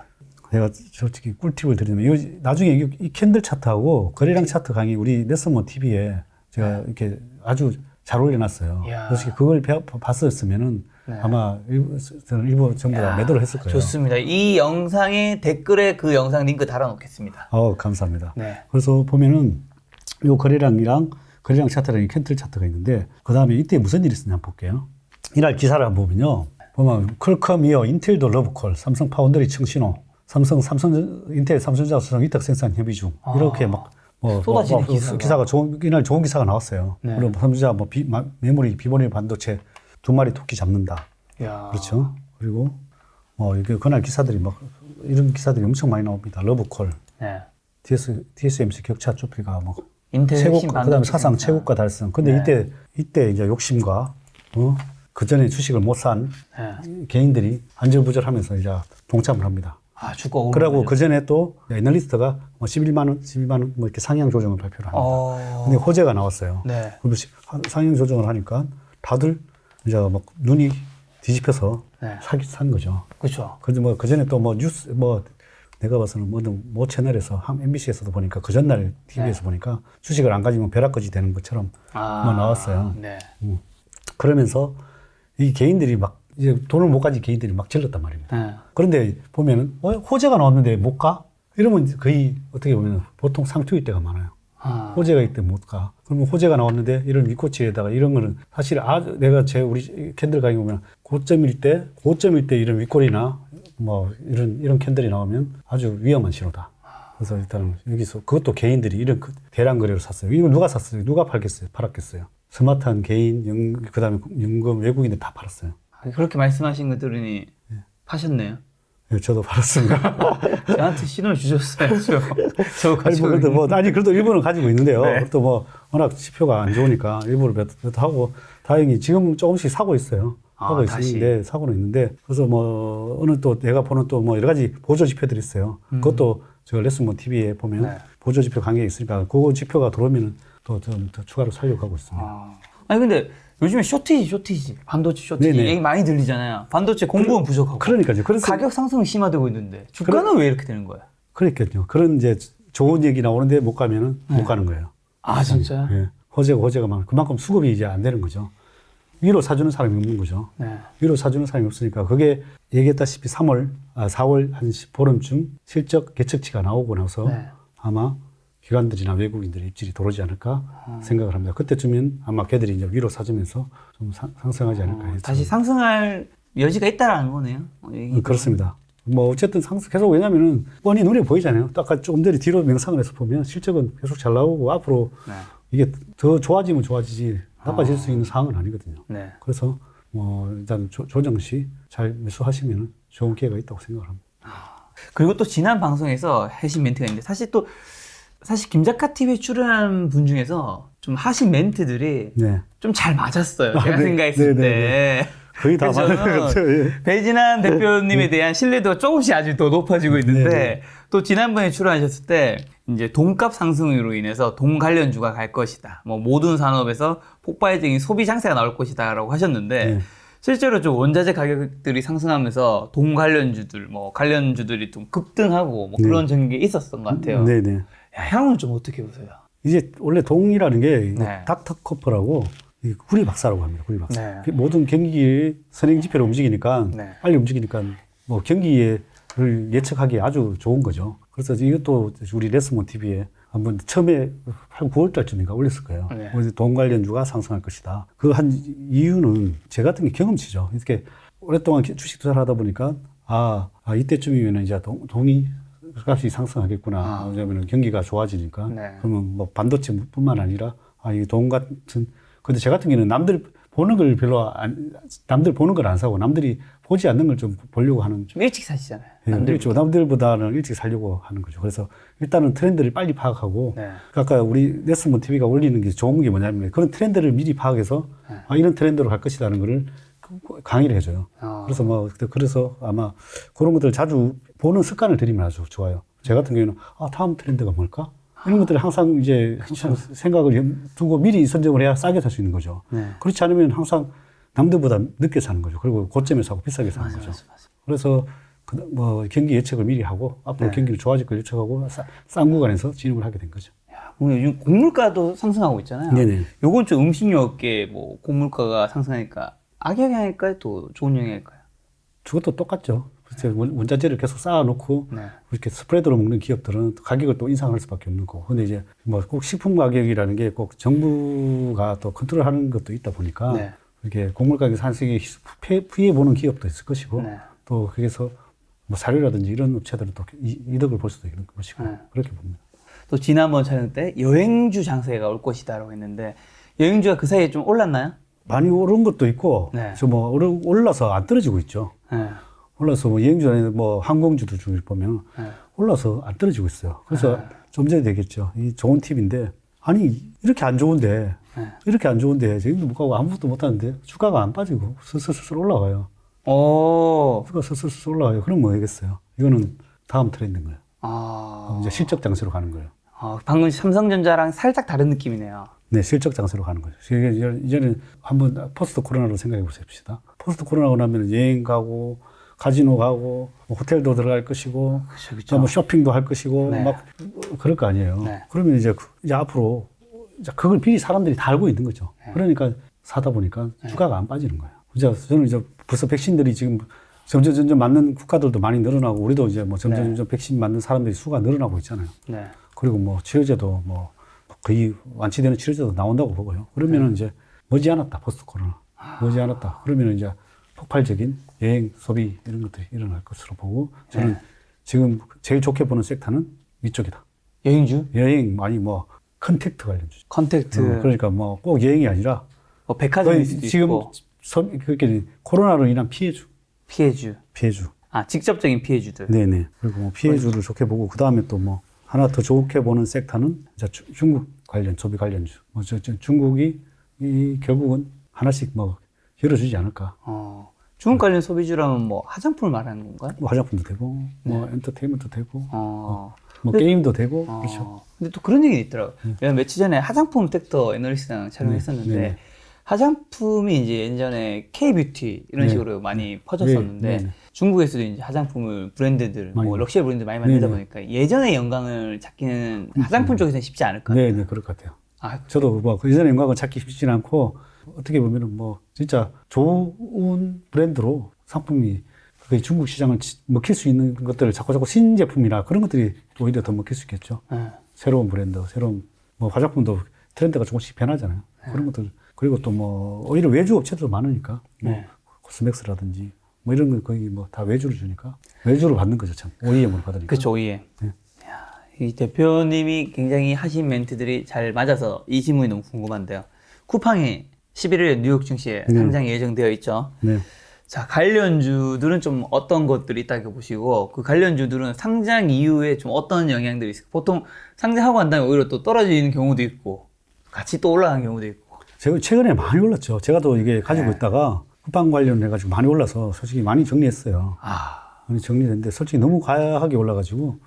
내가 솔직히 꿀팁을 드리면 나중에 이 캔들 차트하고 거래량 차트 강의 우리 넷스모 TV에 제가 이렇게 아주 잘 올려놨어요. 이야. 솔직히 그걸 봤었으면은 아마 일부 전부 다 매도를 했을 거예요. 좋습니다. 이 영상의 댓글에 그 영상 링크 달아놓겠습니다. 감사합니다. 네. 그래서 보면은 요 거래량 차트랑 캔들 차트가 있는데 그 다음에 이때 무슨 일이 있었냐 한번 볼게요. 이날 기사를 한번 보면요. 보면 퀄컴 이어 인텔도 러브콜, 삼성 파운드리 청신호, 인텔 삼성전자 수성 위탁 생산 협의 중 이렇게 막 쏟아지는 기사가 이날 좋은 기사가 나왔어요. 네. 그리고 삼성전자 메모리 비번일 반도체 2마리 토끼 잡는다. 이야. 그렇죠. 그리고 이게 그날 기사들이 이런 기사들이 엄청 많이 나옵니다. 러브콜, 네. TSMC 격차 좁히가 인텔 최고가, 그다음에 사상 최고가 달성. 근데 이때 이제 욕심과 그 전에 주식을 못 산 개인들이 안절부절하면서 이제 동참을 합니다. 주가 오르는 그러고 거죠. 그 전에 또 애널리스트가 11만 원 뭐 이렇게 상향 조정을 발표를 합니다. 근데 호재가 나왔어요. 네. 그래서 상향 조정을 하니까 다들 이제 막 눈이 뒤집혀서 산 거죠. 그렇죠. 그런데 그 전에 또 뉴스 내가 봐서는 모 채널에서 MBC에서도 보니까 그 전날 TV에서 보니까 주식을 안 가지면 벼락거지 되는 것처럼 나왔어요. 네. 그러면서 이 개인들이 이제 돈을 못 가진 개인들이 막 질렀단 말입니다. 그런데 보면은 호재가 나왔는데 못 가? 이러면 거의 어떻게 보면 보통 상투일 때가 많아요. 호재가 있기 때문에 못 가. 그러면 호재가 나왔는데 이런 위코치에다가 이런 거는 사실 내가 우리 캔들 가게 보면 고점일 때 이런 윗골이나 뭐 이런 캔들이 나오면 아주 위험한 신호다. 그래서 일단은 여기서 그것도 개인들이 이런 대량 거래로 샀어요. 이거 누가 샀어요? 누가 팔았겠어요? 스마트한 개인, 그다음에 연금 외국인들 다 팔았어요. 그렇게 말씀하신 거 들으니 파셨네요. 네, 저도 팔았습니다. 저한테 신호를 주셨어요. 저 가지고. 그래도 일부는 가지고 있는데요. 네. 또 뭐 워낙 지표가 안 좋으니까 일부를 몇 하고 다행히 지금 조금씩 사고 있어요. 사고는 있는데 그래서 뭐 어느 또 내가 보는 또 뭐 여러 가지 보조 지표들이 있어요. 그것도 저 레슨몬 TV에 보면 네. 보조 지표 관계가 있으니까 그 지표가 들어오면은 또 좀 더 추가로 살려고 하고 있습니다. 아니 근데 요즘에 쇼티지 반도체 쇼티지 네네. 얘기 많이 들리잖아요. 반도체 공급은 부족하고. 그러니까요. 그래서 가격 상승이 심화되고 있는데 주가는 왜 이렇게 되는 거예요? 그러니까요. 그런 이제 좋은 얘기 나오는데 못 가면은 못 가는 거예요. 진짜요? 예. 호재가 많아. 그만큼 수급이 이제 안 되는 거죠. 위로 사주는 사람이 없는 거죠. 네. 위로 사주는 사람이 없으니까 그게 얘기했다시피 4월 한 보름쯤 실적 개척치가 나오고 나서 네. 아마 기관들이나 외국인들의 입질이 들어오지 않을까 생각을 합니다. 그때쯤엔 아마 걔들이 이제 위로 사주면서 좀 상승하지 않을까 해서. 다시 상승할 여지가 있다라는 거네요. 그렇습니다. 뭐 어쨌든 계속 왜냐면은 뻔히 눈에 보이잖아요. 아까 조금 전에 뒤로 명상을 해서 보면 실적은 계속 잘 나오고 앞으로 이게 더 좋아지면 좋아지지 나빠질 수 있는 상황은 아니거든요. 네. 그래서 뭐 일단 조정 시 잘 매수하시면 좋은 기회가 있다고 생각을 합니다. 그리고 또 지난 방송에서 하신 멘트가 있는데 사실 김작가 TV에 출연한 분 중에서 좀 하신 멘트들이 네. 좀 잘 맞았어요. 제가 네. 생각했을 네, 네, 때. 거의 다 그래서 맞는 것 같아요. 예. 배진환 대표님에 대한 신뢰도가 조금씩 아주 더 높아지고 있는데 네. 또 지난번에 출연하셨을 때 이제 돈값 상승으로 인해서 돈 관련주가 갈 것이다. 뭐 모든 산업에서 폭발적인 소비 장세가 나올 것이다라고 하셨는데 네. 실제로 좀 원자재 가격들이 상승하면서 돈 관련주들 뭐 관련주들이 좀 급등하고 뭐 그런 전개 있었던 것 같아요. 네네. 야, 형은 좀 어떻게 보세요? 이제 원래 동이라는 게 네. 닥터코프라고 구리 박사라고 합니다. 구리 박사. 네. 모든 경기 선행 지표를 움직이니까 네. 빨리 움직이니까 뭐 경기를 예측하기 아주 좋은 거죠. 그래서 이것도 우리 레슨몬 TV에 한번 처음에 한 9월 달쯤인가 올렸을 거예요. 네. 돈 관련주가 상승할 것이다. 그 한 이유는 제 같은 게 경험치죠. 이렇게 오랫동안 주식 투자를 하다 보니까 이때쯤이면 이제 동이 값이 상승하겠구나. 왜냐하면 경기가 좋아지니까. 네. 그러면 뭐 반도체뿐만 아니라 이 돈 같은. 근데 제 같은 경우는 남들 보는 걸 남들 보는 걸 안 사고 남들이 보지 않는 걸 좀 보려고 하는. 좀 일찍 사시잖아요. 그렇죠. 남들보다는 일찍 살려고 하는 거죠. 그래서 일단은 트렌드를 빨리 파악하고. 네. 아까 우리 레슨몬 TV가 올리는 게 좋은 게 뭐냐면 그런 트렌드를 미리 파악해서 이런 트렌드로 갈 것이라는 거를 강의를 해줘요. 그래서 아마 그런 것들 자주 보는 습관을 들이면 아주 좋아요. 제 같은 경우는 다음 트렌드가 뭘까? 이런 것들을 항상 생각을 두고 미리 선정을 해야 싸게 살 수 있는 거죠. 네. 그렇지 않으면 항상 남들보다 늦게 사는 거죠. 그리고 고점에 사고 비싸게 사는 거죠. 맞아. 그래서 경기 예측을 미리 하고 앞으로 경기를 좋아질 걸 예측하고 싼 구간에서 진입을 하게 된 거죠. 요즘 곡물가도 상승하고 있잖아요. 네네. 요건 좀 음식료 업계 뭐 곡물가가 상승하니까 악영향일까요? 또 좋은 영향일까요? 그것도 똑같죠. 원자재를 계속 쌓아놓고 이렇게 스프레드로 먹는 기업들은 가격을 또 인상할 수밖에 없는 거고. 근데 이제 뭐 꼭 식품 가격이라는 게 꼭 정부가 또 컨트롤하는 것도 있다 보니까 이렇게 곡물 가격 상승이 피해 보는 기업도 있을 것이고 또 거기서 뭐 사료라든지 이런 업체들은 또 이득을 볼 수도 있는 것이고 그렇게 봅니다. 또 지난번 촬영 때 여행주 장세가 올 것이다라고 했는데 여행주가 그 사이에 좀 올랐나요? 많이 오른 것도 있고 뭐 올라서 안 떨어지고 있죠. 올라서 뭐 여행주 안에 뭐 항공주들 중에 보면 올라서 안 떨어지고 있어요. 그래서 좀 전에 되겠죠. 이 좋은 팁인데 이렇게 안 좋은데 여행도 못 가고 아무것도 못 하는데 주가가 안 빠지고 슬슬 올라가요. 주가 슬슬 올라가요. 그럼 뭐 하겠어요. 이거는 다음 트렌드인 거예요. 이제 실적 장세로 가는 거예요. 방금 삼성전자랑 살짝 다른 느낌이네요. 네, 실적 장세로 가는 거죠. 이제는 한번 포스트 코로나로 생각해 보십시다. 포스트 코로나가 나면 여행 가고 카지노 가고 뭐 호텔도 들어갈 것이고 그쵸. 뭐 쇼핑도 할 것이고 막 그럴 거 아니에요. 그러면 이제 앞으로 그걸 미리 사람들이 다 알고 있는 거죠. 그러니까 사다 보니까 주가가 안 빠지는 거예요. 저는 이제 벌써 백신들이 지금 점점 맞는 국가들도 많이 늘어나고 우리도 이제 뭐 점점 백신 맞는 사람들이 수가 늘어나고 있잖아요. 그리고 뭐 치료제도 뭐 거의 완치되는 치료제도 나온다고 보고요. 그러면은 이제 머지않았다, 포스트 코로나. 머지않았다. 그러면은 이제 폭발적인 여행, 소비 이런 것들이 일어날 것으로 보고 저는 지금 제일 좋게 보는 섹터는 이쪽이다. 여행주? 여행, 아니 뭐 컨택트 관련주. 컨택트. 그러니까 뭐 꼭 여행이 아니라 백화점일 수도 지금 있고. 그렇게 코로나로 인한 피해주. 피해주. 직접적인 피해주들. 네네. 그리고 뭐 피해주를 좋게 보고 그 다음에 또 뭐 하나 더 좋게 보는 섹터는 이제 중국 관련, 소비 관련주. 뭐 중국이 결국은 하나씩 뭐 열어주지 않을까. 중국 관련 소비주라면 뭐 화장품을 말하는 건가요? 뭐 화장품도 되고, 뭐 엔터테인먼트 되고, 뭐 근데, 게임도 되고, 그렇죠. 근데 또 그런 얘기 있더라고요. 제가 며칠 전에 화장품 섹터 애널리스트랑 촬영했었는데, 네. 화장품이 이제 예전에 K-뷰티 이런 식으로 많이 퍼졌었는데, 중국에서도 이제 화장품을 브랜드들, 뭐 럭셔리 브랜드 많이 만들다 보니까 예전의 영광을 찾기는 화장품 쪽에서는 쉽지 않을 것 같아요. 네, 그럴 것 같아요. 저도 뭐 그 예전의 영광을 찾기 쉽지는 않고, 어떻게 보면은 뭐 진짜 좋은 브랜드로 상품이 중국 시장을 먹힐 수 있는 것들을 자꾸 신제품이나 그런 것들이 오히려 더 먹힐 수 있겠죠. 새로운 브랜드, 새로운 뭐 화장품도 트렌드가 조금씩 변하잖아요. 그런 것들. 그리고 또 뭐 오히려 외주 업체도 많으니까 뭐 코스맥스라든지 뭐 이런 거 거의 뭐 다 외주를 주니까 외주를 받는 거죠, 참. OEM으로 받으니까. 그렇죠, OEM. 이 대표님이 굉장히 하신 멘트들이 잘 맞아서 이 질문이 너무 궁금한데요. 쿠팡이 11일에 뉴욕 증시에 상장이 예정되어 있죠. 네. 자, 관련주들은 좀 어떤 것들이 있다고 보시고, 그 관련주들은 상장 이후에 좀 어떤 영향들이 있을까요? 보통 상장하고 난 다음에 오히려 또 떨어지는 경우도 있고, 같이 또 올라가는 경우도 있고. 제가 최근에 많이 올랐죠. 제가 또 이게 가지고 있다가 쿠팡 관련해가지고 많이 올라서 솔직히 많이 정리했어요. 많이 정리했는데 솔직히 너무 과하게 올라가지고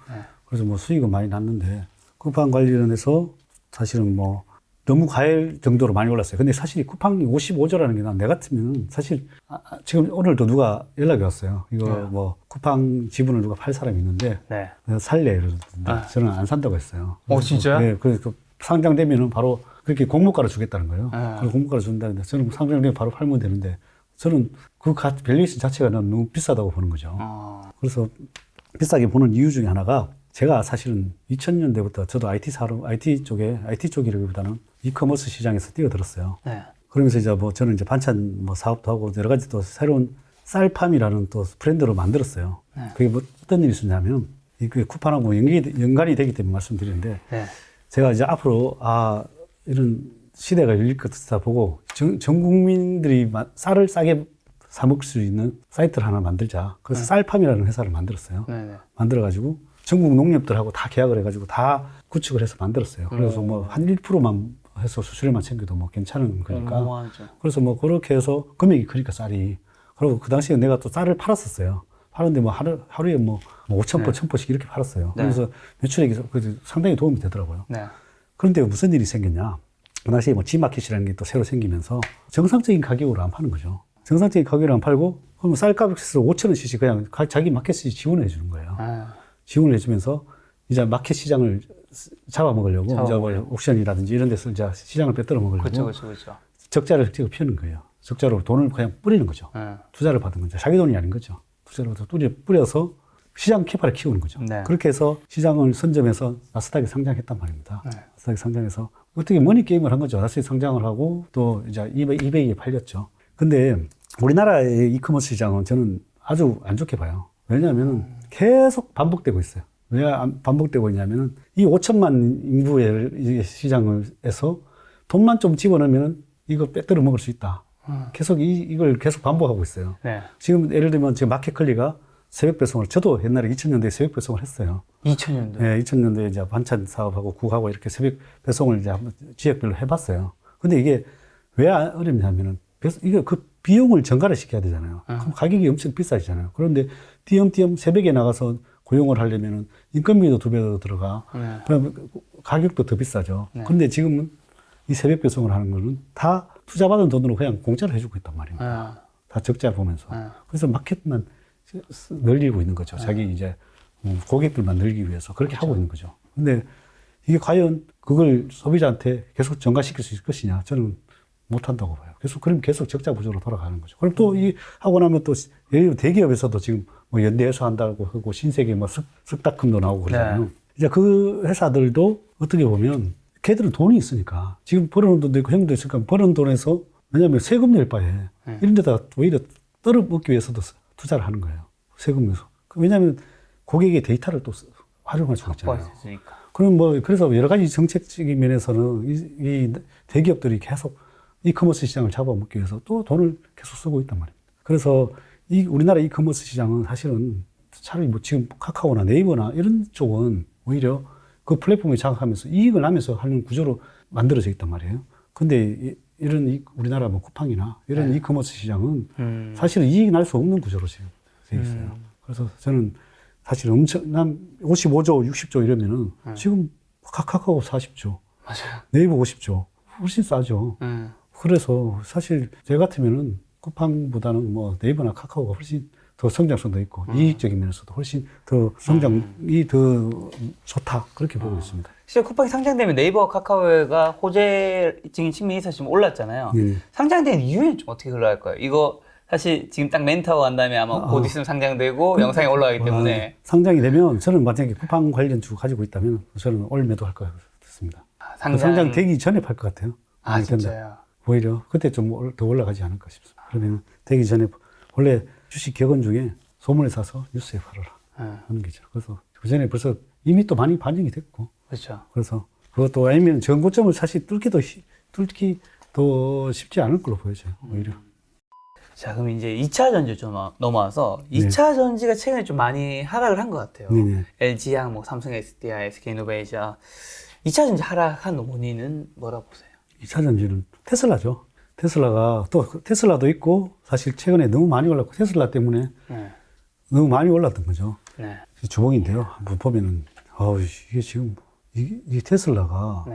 그래서 뭐 수익은 많이 났는데 쿠팡 관련해서 사실은 뭐 너무 과할 정도로 많이 올랐어요. 근데 사실 이 쿠팡이 55조라는 게 내 같으면 사실 지금 오늘도 누가 연락이 왔어요. 이거 뭐 쿠팡 지분을 누가 팔 사람이 있는데 내가 살래 이러는데 저는 안 산다고 했어요. 진짜요? 네, 그래서 상장되면은 바로 그렇게 공모가로 주겠다는 거예요. 그리고 공모가로 준다는데 저는 상장되면 바로 팔면 되는데 저는 그 밸류에이션 자체가 너무 비싸다고 보는 거죠. 그래서 비싸게 보는 이유 중에 하나가 제가 사실은 2000년대부터 저도 IT 쪽이라기보다는 이커머스 시장에서 뛰어들었어요. 그러면서 이제 뭐 저는 이제 반찬 뭐 사업도 하고 여러 가지 또 새로운 쌀팜이라는 또 브랜드를 만들었어요. 그게 뭐 어떤 일이 있었냐면 그 쿠팡하고 연관이 되기 때문에 말씀드리는데 제가 이제 앞으로 이런 시대가 열릴 것 같다 보고 전 국민들이 쌀을 싸게 사 먹을 수 있는 사이트를 하나 만들자. 그래서 쌀팜이라는 회사를 만들었어요. 만들어가지고 전국 농협들하고 다 계약을 해가지고 다 구축을 해서 만들었어요. 그래서 뭐 한 1%만 해서 수수료만 챙겨도 뭐 괜찮은 거니까. 그래서 뭐 그렇게 해서 금액이 크니까 쌀이. 그리고 그 당시에 내가 또 쌀을 팔았었어요. 파는데 뭐 하루에 뭐 5,000포, 1,000포씩 이렇게 팔았어요. 그래서 매출액이 상당히 도움이 되더라고요. 그런데 무슨 일이 생겼냐. 그 당시에 뭐 G마켓이라는 게 또 새로 생기면서 정상적인 가격으로 안 파는 거죠. 정상적인 가격으로 안 팔고 그러면 쌀값에서 5,000원씩 그냥 자기 마켓이 지원해 주는 거예요. 지원을 해주면서 이제 마켓 시장을 잡아먹으려고 이제 뭐 옥션이라든지 이런 데서 이제 시장을 빼들어 먹으려고 적자를 피우는 거예요. 적자로 돈을 그냥 뿌리는 거죠. 투자를 받은 거죠. 자기 돈이 아닌 거죠. 투자를 뿌려서 시장 캐파를 키우는 거죠. 그렇게 해서 시장을 선점해서 나스닥에 상장했단 말입니다. 나스닥에 상장해서 어떻게 머니 게임을 한 거죠. 나스닥에 상장을 하고 또 이제 이베이에 팔렸죠. 근데 우리나라의 이커머스 시장은 저는 아주 안 좋게 봐요. 왜냐하면 계속 반복되고 있어요. 왜 반복되고 있냐면은 이 5천만 인구의 시장에서 돈만 좀 집어넣으면 이거 빼들어 먹을 수 있다. 계속 이걸 계속 반복하고 있어요. 지금 예를 들면 지금 마켓컬리가 새벽 배송을 저도 옛날에 2000년대에 새벽 배송을 했어요. 2000년대? 네, 2000년대에 이제 반찬 사업하고 국하고 이렇게 새벽 배송을 이제 한번 지역별로 해봤어요. 근데 이게 왜 어렵냐면은 이거 그 비용을 전가를 시켜야 되잖아요. 그럼 가격이 엄청 비싸지잖아요. 그런데 띄엄띄엄 새벽에 나가서 고용을 하려면은 인건비도 2배 더 들어가. 그럼 가격도 더 비싸죠. 그런데 지금은 이 새벽 배송을 하는 거는 다 투자받은 돈으로 그냥 공짜로 해주고 있단 말입니다. 다 적자 보면서. 그래서 마켓만 늘리고 있는 거죠. 자기 이제 고객들만 늘리기 위해서 그렇게 하고 있는 거죠. 근데 이게 과연 그걸 소비자한테 계속 전가시킬 수 있을 것이냐? 저는 못한다고 봐요. 그럼 계속 적자 구조로 돌아가는 거죠. 그럼 또 하고 나면 또 예를 들면 대기업에서도 지금 뭐 연대에서 한다고 하고 신세계 뭐 쓱다컴도 나오고 그러잖아요. 이제 그 회사들도 어떻게 보면 걔들은 돈이 있으니까. 지금 벌어놓은 돈도 있고 형도 있으니까 벌어놓은 돈에서 왜냐면 세금 낼 바에 이런 데다 오히려 떨어먹기 위해서도 투자를 하는 거예요. 세금 내서. 왜냐면 고객의 데이터를 또 활용할 수가 있잖아요. 그럼 뭐 그래서 여러 가지 정책적인 면에서는 이 대기업들이 계속 이커머스 시장을 잡아먹기 위해서 또 돈을 계속 쓰고 있단 말입니다. 그래서 이 우리나라 이커머스 시장은 사실은 차라리 뭐 지금 카카오나 네이버나 이런 쪽은 오히려 그 플랫폼을 장악하면서 이익을 나면서 하는 구조로 만들어져 있단 말이에요. 근데 이런 우리나라 뭐 쿠팡이나 이런 이커머스 시장은 사실은 이익이 날 수 없는 구조로 지금 돼 있어요. 그래서 저는 사실 엄청난 55조, 60조 이러면은 지금 카카오 40조, 맞아요. 네이버 50조 훨씬 싸죠. 그래서 사실 저 같으면은 쿠팡보다는 뭐 네이버나 카카오가 훨씬 더 성장성도 있고 이익적인 면에서도 훨씬 더 성장이 더 좋다 그렇게 보고 있습니다. 실제 쿠팡이 상장되면 네이버와 카카오가 호재적인 측면이 있어서 지금 올랐잖아요. 상장된 이유는 좀 어떻게 흘러갈까요? 이거 사실 지금 딱 멘트하고 간 다음에 아마 곧 있으면 상장되고 영상이 올라가기 때문에 상장이 되면 저는 만약에 쿠팡 관련 주 가지고 있다면 저는 올 매도할 것 같습니다. 상장 되기 전에 팔 것 같아요. 진짜요? 오히려 그때 좀 더 올라가지 않을까 싶습니다. 그러면 되기 전에 원래 주식 격언 중에 소문을 사서 뉴스에 팔아라 하는 거죠. 그래서 그 전에 벌써 이미 또 많이 반영이 됐고, 그렇죠. 그래서 그것도 아니면 전고점을 사실 뚫기 더 쉽지 않을 걸로 보여져요. 오히려. 자, 그럼 이제 2차 전지 좀 넘어와서 2차 전지가 최근에 좀 많이 하락을 한 것 같아요. LG향, 뭐 삼성 SDI, SK이노베이션. 2차 전지 하락한 원인은 뭐라고 보세요? 2차 전지는 테슬라죠. 테슬라가 또 테슬라도 있고 사실 최근에 너무 많이 올랐고 테슬라 때문에 너무 많이 올랐던 거죠. 주봉인데요. 한번 보면은 이게 지금 이 테슬라가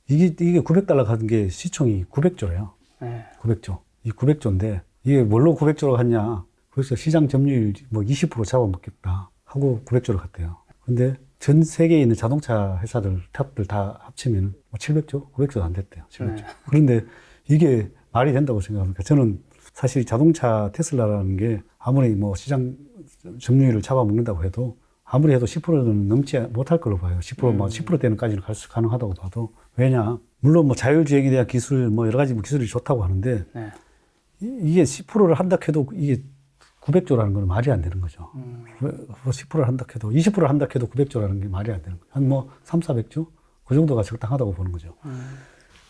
이게 $900 가는 게 시총이 900조래요. 900조. 이 900조인데 이게 뭘로 900조로 갔냐? 그래서 시장 점유율 뭐 20% 잡아먹겠다 하고 900조로 갔대요. 근데 전 세계에 있는 자동차 회사들 탑들 다 합치면 뭐 700조, 900조도 안 됐대요. 700조. 그런데 이게 말이 된다고 생각합니까? 저는 사실 자동차 테슬라라는 게 아무리 뭐 시장 점유율을 잡아먹는다고 해도 아무리 해도 10%는 넘지 못할 걸로 봐요. 10%, 뭐 10%대는까지는 가능하다고 봐도. 왜냐? 물론 뭐 자율주행에 대한 기술, 뭐 여러 가지 기술이 좋다고 하는데 이게 10%를 한다 해도 이게 900조라는 건 말이 안 되는 거죠. 10%를 한다 해도, 20%를 한다 해도 900조라는 게 말이 안 되는 거예요. 한 뭐 300, 400조? 그 정도가 적당하다고 보는 거죠.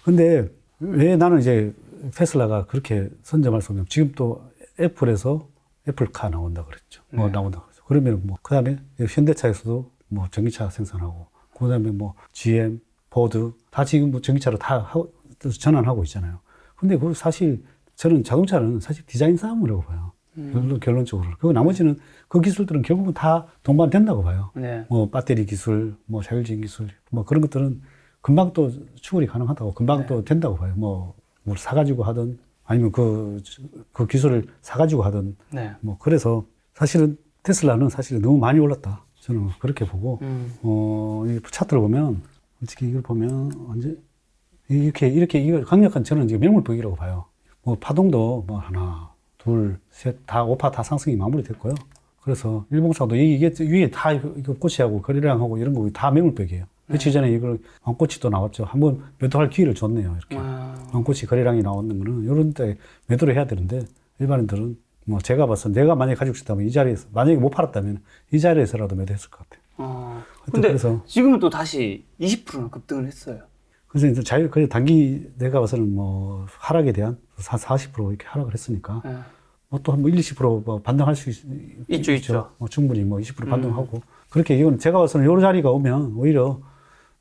근데 왜 나는 이제 테슬라가 그렇게 선점할 수 없냐면 지금 또 애플에서 애플카 나온다 그랬죠. 뭐 나온다 그랬죠. 그러면 뭐, 그 다음에 현대차에서도 뭐 전기차 생산하고, 그 다음에 뭐 GM, 포드 다 지금 뭐 전기차로 다 전환하고 있잖아요. 근데 그 사실 저는 자동차는 사실 디자인 싸움이라고 봐요. 결론적으로. 그리고 나머지는 그 기술들은 결국은 다 동반된다고 봐요. 뭐 배터리 기술, 뭐 자율주행 기술, 뭐 그런 것들은 금방 또 추월이 가능하다고, 금방 또 된다고 봐요. 뭐 사가지고 하든 아니면 그 기술을 사가지고 하든. 뭐 그래서 사실은 테슬라는 사실은 너무 많이 올랐다. 저는 그렇게 보고, 이 차트를 보면, 어떻게 이걸 보면, 완전, 이렇게 이거 강력한 저는 이제 매물폭이라고 봐요. 뭐 파동도 뭐 하나, 둘, 셋, 다 5파 다 상승이 마무리됐고요. 그래서 일봉사도 이게 위에 다 이거 꼬치하고 거래량하고 이런 거 다 매물벽이에요. 며칠 전에 이걸 왕꼬치 또 나왔죠. 한번 매도할 기회를 줬네요. 이렇게 왕꼬치 거래량이 나오는 거는 이런 때 매도를 해야 되는데 일반인들은 뭐 제가 봐서 내가 만약에 가지고 있었다면 이 자리에서 만약에 못 팔았다면 이 자리에서라도 매도했을 것 같아요. 근데 그래서 지금은 또 다시 20%나 급등을 했어요. 그래서 이제 그래 단기 내가 봐서는 뭐 하락에 대한 40% 이렇게 하락을 했으니까 뭐 또 한 뭐 1, 20% 뭐 반등할 수 있죠. 뭐 충분히 뭐 20% 반등하고 그렇게 이건 제가 봐서는 요 자리가 오면 오히려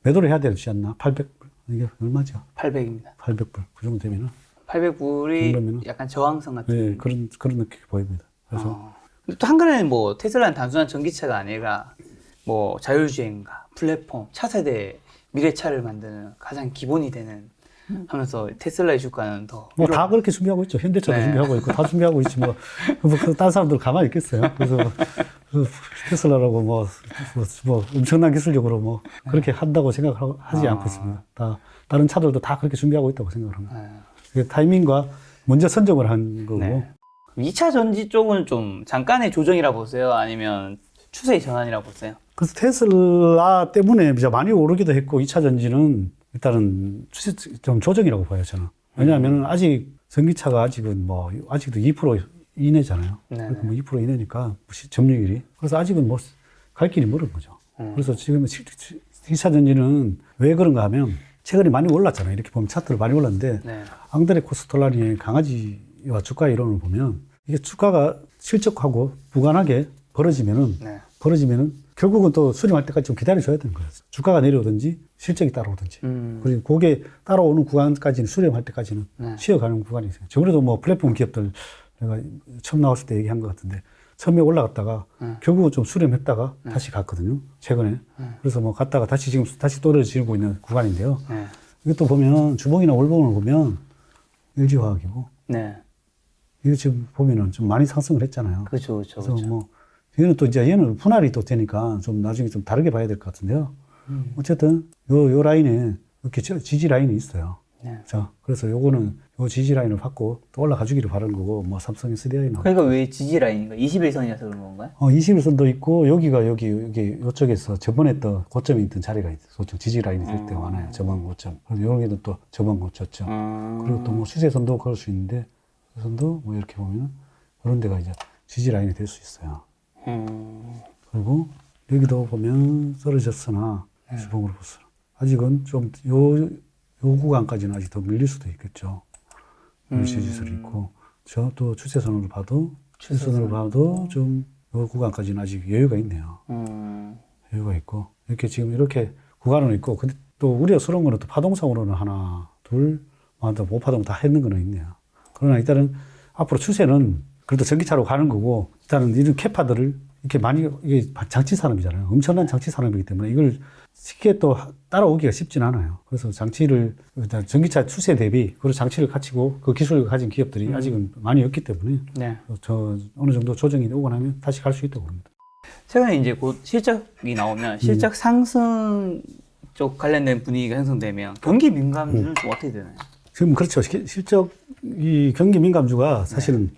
매도를 해야 되지 않나? 800불 이게 얼마죠? 800입니다. 800불 그 정도 되면은 800불이 약간 저항성 같은. 네, 그런 느낌이 보입니다. 그래서 근데 또 한간에는 뭐 테슬라는 단순한 전기차가 아니라 뭐 자율주행과 플랫폼, 차세대 미래차를 만드는 가장 기본이 되는 하면서 테슬라의 주가는 더 뭐 다 그렇게 준비하고 있죠. 현대차도 준비하고 있고 다 준비하고 있지 뭐 다른 사람들 가만히 있겠어요. 그래서 테슬라라고 뭐 엄청난 기술력으로 뭐 그렇게 한다고 생각하지 않고 있습니다. 다 다른 차들도 다 그렇게 준비하고 있다고 생각을 합니다. 타이밍과 먼저 선점을 한 거고. 2차 전지 쪽은 좀 잠깐의 조정이라 보세요? 아니면 추세의 전환이라 보세요? 그래서 테슬라 때문에 많이 오르기도 했고 2차 전지는 일단은 추세 좀 조정이라고 봐요, 저는. 왜냐하면 아직 전기차가 아직은 뭐, 아직도 2% 이내잖아요. 그러니까 뭐 2% 이내니까 점유율이. 그래서 아직은 뭐 갈 길이 멀은 거죠. 그래서 지금 1차 전지는 왜 그런가 하면 최근에 많이 올랐잖아요. 이렇게 보면 차트를 많이 올랐는데 앙드레 코스톨라니의 강아지와 주가 이론을 보면 이게 주가가 실적하고 무관하게 벌어지면은 결국은 또 수렴할 때까지 좀 기다려줘야 되는 거예요. 주가가 내려오든지 실적이 따라오든지. 그리고 그게 따라오는 구간까지는 수렴할 때까지는 쉬어가는 구간이 있어요. 저번에도 뭐 플랫폼 기업들 내가 처음 나왔을 때 얘기한 것 같은데 처음에 올라갔다가 결국은 좀 수렴했다가 다시 갔거든요. 최근에. 그래서 뭐 갔다가 지금 다시 떨어지고 있는 구간인데요. 이것도 보면 주봉이나 월봉을 보면 LG화학이고. 이거 지금 보면은 좀 많이 상승을 했잖아요. 그렇죠. 그래서 뭐 얘는 또 이제 얘는 분할이 또 되니까 좀 나중에 좀 다르게 봐야 될 것 같은데요. 어쨌든 요 라인에 이렇게 지지 라인이 있어요. 자, 그래서 요거는 요 지지 라인을 받고 또 올라가 주기를 바라는 거고, 뭐 삼성 SDI 나. 그러니까 왜 지지 라인인가? 21선이라서 그런 건가요? 21선도 있고 여기가 여기 요쪽에서 저번에 또 고점이 있던 자리가 있어요. 저쪽 지지 라인이 될 때가 많아요. 저번 고점. 그리고 여기도 또 저번 고점. 그리고 또 뭐 추세선도 그럴 수 있는데 추세선도 뭐 이렇게 보면 그런 데가 이제 지지 라인이 될 수 있어요. 그리고 여기도 보면 떨어졌으나 주봉으로 보세요. 아직은 좀 요 구간까지는 아직 더 밀릴 수도 있겠죠. 지지선이 있고, 또 추세선으로 봐도 좀 요 구간까지는 아직 여유가 있네요. 여유가 있고, 이렇게 지금 이렇게 구간은 있고, 근데 또 우려스러운 거는 또 파동상으로는 하나, 둘, 또 5파동 다 했는 거는 있네요. 그러나 일단은 앞으로 추세는 그래도 전기차로 가는 거고, 일단은 이런 캐파들을 이렇게 많이, 이게 장치 산업이잖아요. 엄청난 장치 산업이기 때문에 이걸 쉽게 또 따라오기가 쉽진 않아요. 그래서 장치를, 일단 전기차 추세 대비, 그리고 장치를 갖추고 그 기술을 가진 기업들이 아직은 많이 없기 때문에 어느 정도 조정이 오고 나면 다시 갈 수 있다고 봅니다. 최근에 이제 곧 실적이 나오면 실적 상승 쪽 관련된 분위기가 형성되면 경기 민감주는 좀 어떻게 되나요? 지금 그렇죠. 실적, 이 경기 민감주가 사실은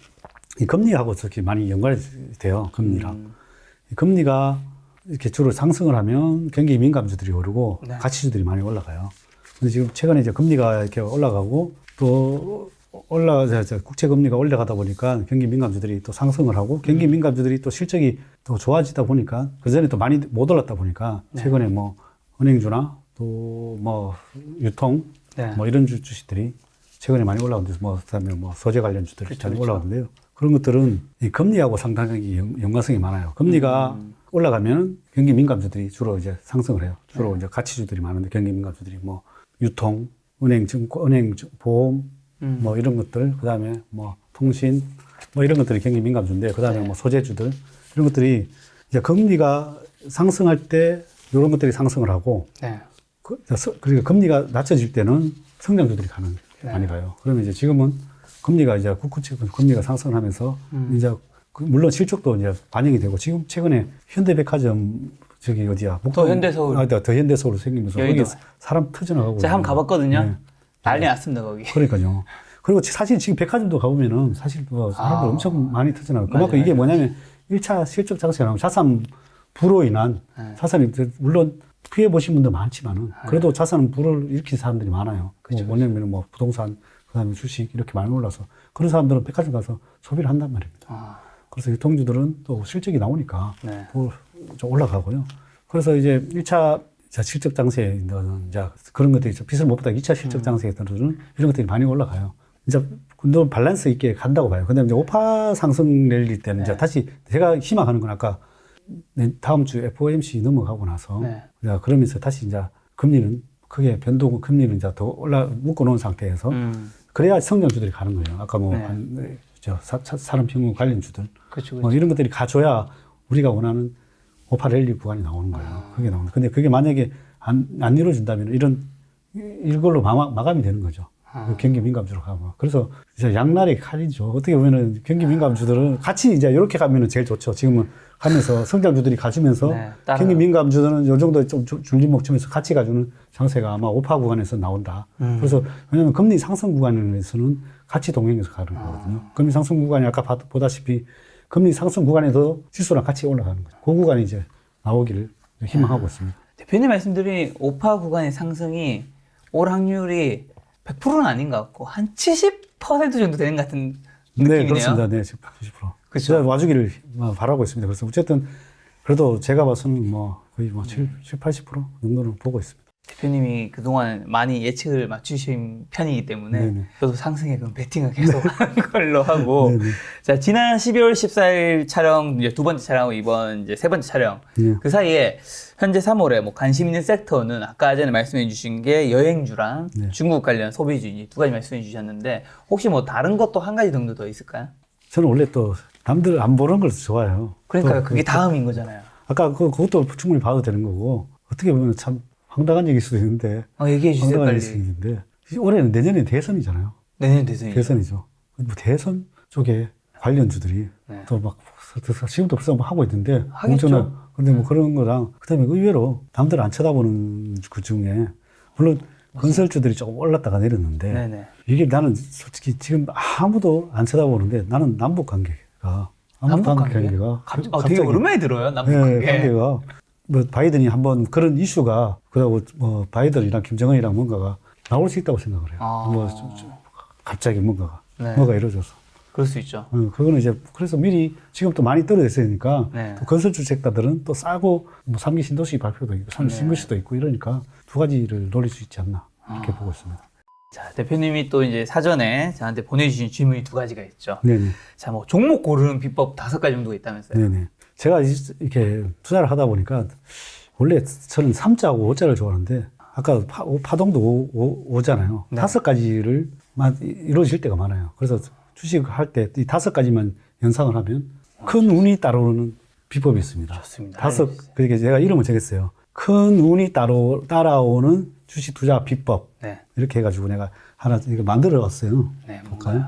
이 금리하고 저렇게 많이 연관이 돼요. 금리랑. 이 금리가 이렇게 주로 상승을 하면 경기 민감주들이 오르고 가치주들이 많이 올라가요. 근데 지금 최근에 이제 금리가 이렇게 올라가고 또 국채 금리가 올라가다 보니까 경기 민감주들이 또 상승을 하고 경기 민감주들이 또 실적이 또 좋아지다 보니까 그전에 또 많이 못 올랐다 보니까 최근에 뭐 은행주나 또 뭐 유통 뭐 이런 주식들이 최근에 많이 올라오는데 뭐 그다음에 뭐 소재 관련 주들이 많이 올라오는데요. 그런 것들은 이 금리하고 상당히 연관성이 많아요. 금리가 올라가면 경기 민감주들이 주로 이제 상승을 해요. 주로 이제 가치주들이 많은데 경기 민감주들이 뭐 유통, 은행, 보험, 뭐 이런 것들, 그 다음에 뭐 통신, 뭐 이런 것들이 경기 민감주인데, 그 다음에 뭐 소재주들, 이런 것들이 이제 금리가 상승할 때 이런 것들이 상승을 하고, 그리고 금리가 낮춰질 때는 성장주들이 많이 가요. 그러면 이제 지금은 금리가 이제 국채 금리가 상승을 하면서 이제 물론 실적도 이제 반영이 되고 지금 최근에 현대백화점 저기 어디야? 더 현대서울. 더 현대서울 생기면서 거기 사람 터져나가고. 제가 한번 가봤거든요. 난리 났습니다 거기. 그러니까요. 그리고 사실 지금 백화점도 가보면은 사실 뭐 사람들 엄청 많이 터져나가고. 그만큼 이게 뭐냐면 1차 실적 장세가 나오면 자산 부로 인한 자산이 물론 피해 보신 분도 많지만은 그래도 자산 부를 일으킨 사람들이 많아요. 그렇죠. 뭐냐면 뭐 부동산 그다음에 주식 이렇게 많이 올라서 그런 사람들은 백화점 가서 소비를 한단 말입니다. 그래서 유통주들은 또 실적이 나오니까 또 좀 올라가고요. 그래서 이제 1차 실적 장세에 이제 그런 것들이 빚을 못 받다 2차 실적 장세에 들어서는 이런 것들이 많이 올라가요. 이제 또 밸런스 있게 간다고 봐요. 근데 이제 오파 상승 랠리 때는 이제 다시 제가 희망하는 건 아까 다음 주 FOMC 넘어가고 나서 그러면서 다시 이제 금리는 크게 금리는 이제 더 묶어 놓은 상태에서 그래야 성장주들이 가는 거예요. 아까 뭐 산업평균 관련주들 뭐 이런 것들이 가줘야 우리가 원하는 오파 랠리 구간이 나오는 거예요. 그게 나오는. 근데 그게 만약에 안 이루어진다면 이걸로 마감이 되는 거죠. 경기 민감주로 가면. 그래서 이제 양날의 칼이죠. 어떻게 보면은 경기 민감주들은 같이 이제 이렇게 가면은 제일 좋죠. 지금은 가면서 성장주들이 가주면서 경기 민감주들은 요 정도 좀 줄림목점에서 같이 가주는 장세가 아마 오파 구간에서 나온다. 그래서 왜냐면 금리 상승 구간에서는 같이 동행해서 가는 거거든요. 금리 상승 구간이 아까 보다시피 금리 상승 구간에도 지수랑 같이 올라가는 거죠. 그 구간이 이제 나오기를 희망하고 있습니다. 대표님 말씀드린 오파 구간의 상승이 올 확률이 100%는 아닌 것 같고 한 70% 정도 되는 것 같은 네, 느낌이네요. 그렇습니다. 네, 70%. 그렇죠. 제가 와주기를 바라고 있습니다. 그래서 어쨌든 그래도 제가 봐서는 뭐 거의 뭐 80% 정도는 보고 있습니다. 대표님이 그동안 많이 예측을 맞추신 편이기 때문에 네네. 저도 상승에 그럼 베팅을 계속 하는 걸로 하고 네네. 자 지난 12월 14일 촬영 이제 두 번째 촬영하고 이번 이제 세 번째 촬영 네. 그 사이에 현재 3월에 뭐 관심 있는 섹터는 아까 전에 말씀해 주신 게 여행주랑 네. 중국 중국 관련 소비주 이 두 가지 말씀해 주셨는데 혹시 뭐 다른 것도 한 가지 정도 더 있을까요? 저는 원래 또 남들 안 보는 걸 좋아해요. 그러니까요. 또 그게 다음인 거잖아요. 아까 그것도 충분히 봐도 되는 거고 어떻게 보면 참 황당한 얘기일 수도 있는데 얘기해 주세요 황당한 빨리. 얘기일 수도 있는데 올해는 내년에 대선이잖아요. 내년 대선이죠. 대선이죠. 뭐 대선 쪽에 관련주들이 네. 또 막 지금도 벌써 뭐 하고 있는데 하겠죠. 근데 뭐 그런 거랑 그다음에 의외로 남들 안 쳐다보는 그 중에 물론 건설주들이 조금 올랐다가 내렸는데 네네. 이게 나는 솔직히 지금 아무도 안 쳐다보는데 나는 남북 관계가 되게 오랜만에 들어요 남북 관계. 관계가 뭐 바이든이 한번 그런 이슈가 그리고 뭐 바이든이랑 김정은이랑 뭔가가 나올 수 있다고 생각을 해요. 뭐 갑자기 뭔가가 네. 뭐가 이루어져서. 그럴 수 있죠. 그거는 이제 그래서 미리 지금 또 많이 떨어졌으니까 네. 또 건설주 섹터들은 또 싸고 뭐 3기 신도시 발표도 있고 3기 신도시도 있고 이러니까 두 가지를 노릴 수 있지 않나 이렇게 보고 있습니다. 자, 대표님이 또 이제 사전에 저한테 보내주신 질문이 두 가지가 있죠. 네네. 자, 뭐 종목 고르는 비법 5가지 정도가 있다면서요. 네네. 제가 이렇게 투자를 하다 보니까 원래 저는 3자하고 5자를 좋아하는데 아까 파동도 5잖아요. 네. 5가지를 이루어질 때가 많아요. 그래서 주식을 할 때 이 5가지만 연상을 하면 큰 운이 따라오는 비법이 있습니다. 좋습니다. 그러니까 제가 이름을 정했어요. 큰 운이 따라오는 주식 투자 비법. 네. 이렇게 해가지고 내가 하나 이거 만들어 왔어요. 네, 볼까요?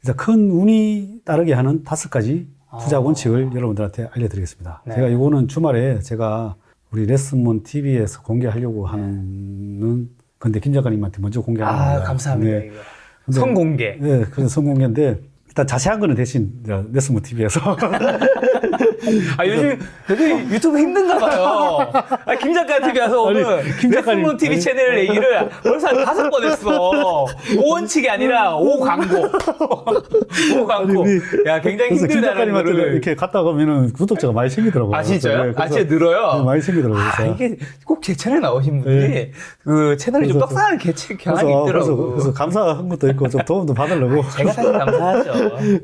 그래서 큰 운이 따르게 하는 5가지 투자 원칙을 여러분들한테 알려드리겠습니다. 네. 제가 이거는 주말에 제가 우리 레슨몬 TV에서 공개하려고 하는 건데 김 작가님한테 먼저 공개하는 거예요. 감사합니다. 네. 이거. 근데- 선공개. 네, 그래서 성공개인데 일단 자세한 거는 대신 레슨몬 TV에서 요즘 대표님 유튜브 힘든가 봐요. 김 작가 TV 와서 오늘 김 작가님- 레슨몬 TV 아니. 채널 얘기를 벌써 한 5번 했어. 5원칙이 아니라 5광고. 5광고. 야, 굉장히 그래서 김 힘들다는 작가님한테 거를. 이렇게 갔다 가면은 구독자가 많이 생기더라고요. 진짜요? 네, 그래서 진짜 늘어요? 네, 많이 생기더라고요. 그래서. 이게 꼭 제 채널 나오신 분이 네. 그 채널이 좀 그래서 떡상한 경향이 있더라고요. 그래서 감사한 것도 있고 좀 도움도 받으려고. 제가 사실 감사하죠.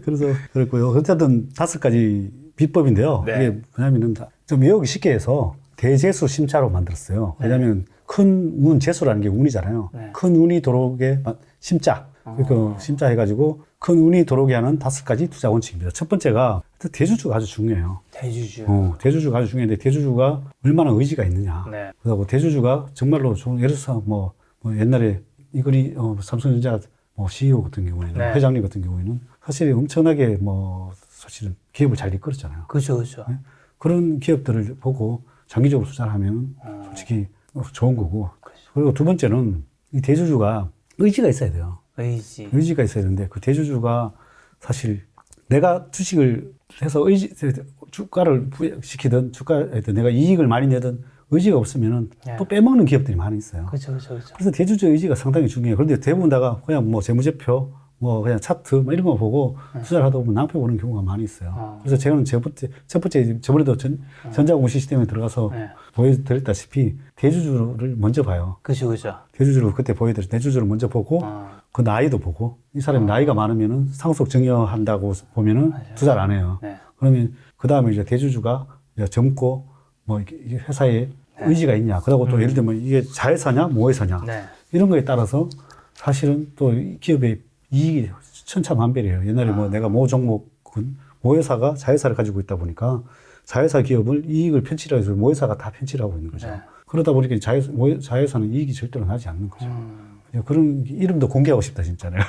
그래서 그랬고요. 어쨌든 5가지 비법인데요. 네. 이게 뭐냐면은 좀 외우기 쉽게 해서 대재수 심차로 만들었어요. 왜냐하면 큰 운, 재수라는 게 운이잖아요. 네. 큰 운이 들어오게 심자. 그러니까 심자 해가지고 큰 운이 들어오게 하는 5가지 투자 원칙입니다. 첫 번째가 대주주가 아주 중요해요. 대주주. 대주주가 아주 중요한데 대주주가 얼마나 의지가 있느냐. 네. 그리고 대주주가 정말로 좋은, 예를 들어서 뭐 옛날에 이건희 삼성전자 뭐 CEO 같은 경우에는 네. 회장님 같은 경우에는 사실 엄청나게 뭐 사실은 기업을 잘 이끌었잖아요. 그렇죠, 그렇죠. 네? 그런 기업들을 보고 장기적으로 투자를 하면 솔직히 좋은 거고. 그리고 두 번째는 이 대주주가 의지가 있어야 돼요. 의지가 있어야 되는데 그 대주주가 사실 내가 주식을 해서 주가를 부여시키든 주가에도 내가 이익을 많이 내든 의지가 없으면은 네. 또 빼먹는 기업들이 많이 있어요. 그렇죠, 그렇죠, 그렇죠. 그래서 대주주 의지가 상당히 중요해요. 그런데 대부분 다가 그냥 뭐 재무제표, 뭐 그냥 차트 뭐 이런 거 보고 투자를 하다 보면 낭패 보는 경우가 많이 있어요. 그래서 제가 첫 번째 저번에도 전자공시 시스템에 들어가서 네. 보여드렸다시피 대주주를 먼저 봐요. 그렇죠, 그렇죠. 대주주를 그때 보여드렸죠. 대주주를 먼저 보고 그 나이도 보고 이 사람이 나이가 많으면은 상속 증여한다고 보면은 투자를 안 해요. 네. 그러면 그 다음에 이제 대주주가 이제 젊고 뭐 이게 회사에 의지가 있냐. 그리고 또 예를 들면 이게 자회사냐 모회사냐 네. 이런 거에 따라서 사실은 또 이 기업의 이익이 천차만별이에요. 옛날에 뭐 내가 모 종목은 모회사가 자회사를 가지고 있다 보니까 자회사 기업을 이익을 편취를 해서 모회사가 다 편취를 하고 있는 거죠. 네. 그러다 보니까 자회사는 이익이 절대로 나지 않는 거죠. 그런 이름도 공개하고 싶다 진짜네요.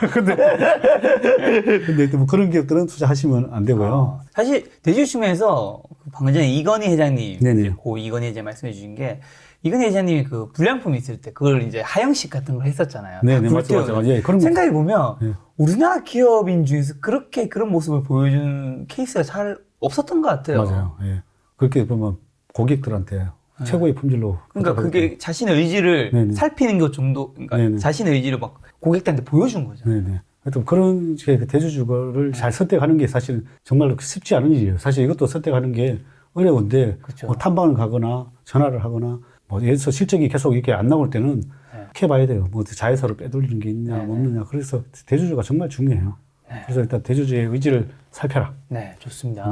근데 뭐 그런 기업들은 투자하시면 안 되고요. 사실 대주주심에서 방금 전에 이건희 회장님, 네네. 이제 고 이건희 회장 말씀해 주신 게 이건희 회장님이 그 불량품 있을 때 그걸 이제 하영식 같은 걸 했었잖아요. 네네, 다 맞죠. 불태우는. 예, 그런 거. 생각해 보면 네. 우리나라 기업인 중에서 그렇게 그런 모습을 보여주는 케이스가 잘 없었던 것 같아요. 맞아요. 예. 그렇게 보면 고객들한테 최고의 품질로. 그러니까 그게 자신의 의지를 네네. 살피는 것 정도, 그러니까 네네. 자신의 의지를 막 고객들한테 보여준 거죠. 네네. 하여튼 그런 대주주를 잘 선택하는 게 사실 정말로 쉽지 않은 일이에요. 사실 이것도 선택하는 게 어려운데, 그렇죠. 뭐 탐방을 가거나 전화를 하거나, 뭐 예서 실적이 계속 이렇게 안 나올 때는 이렇게 봐야 돼요. 뭐 자회사로 빼돌리는 게 있냐, 없느냐. 그래서 대주주가 정말 중요해요. 그래서 일단 대주주의 의지를 살펴라. 네, 좋습니다.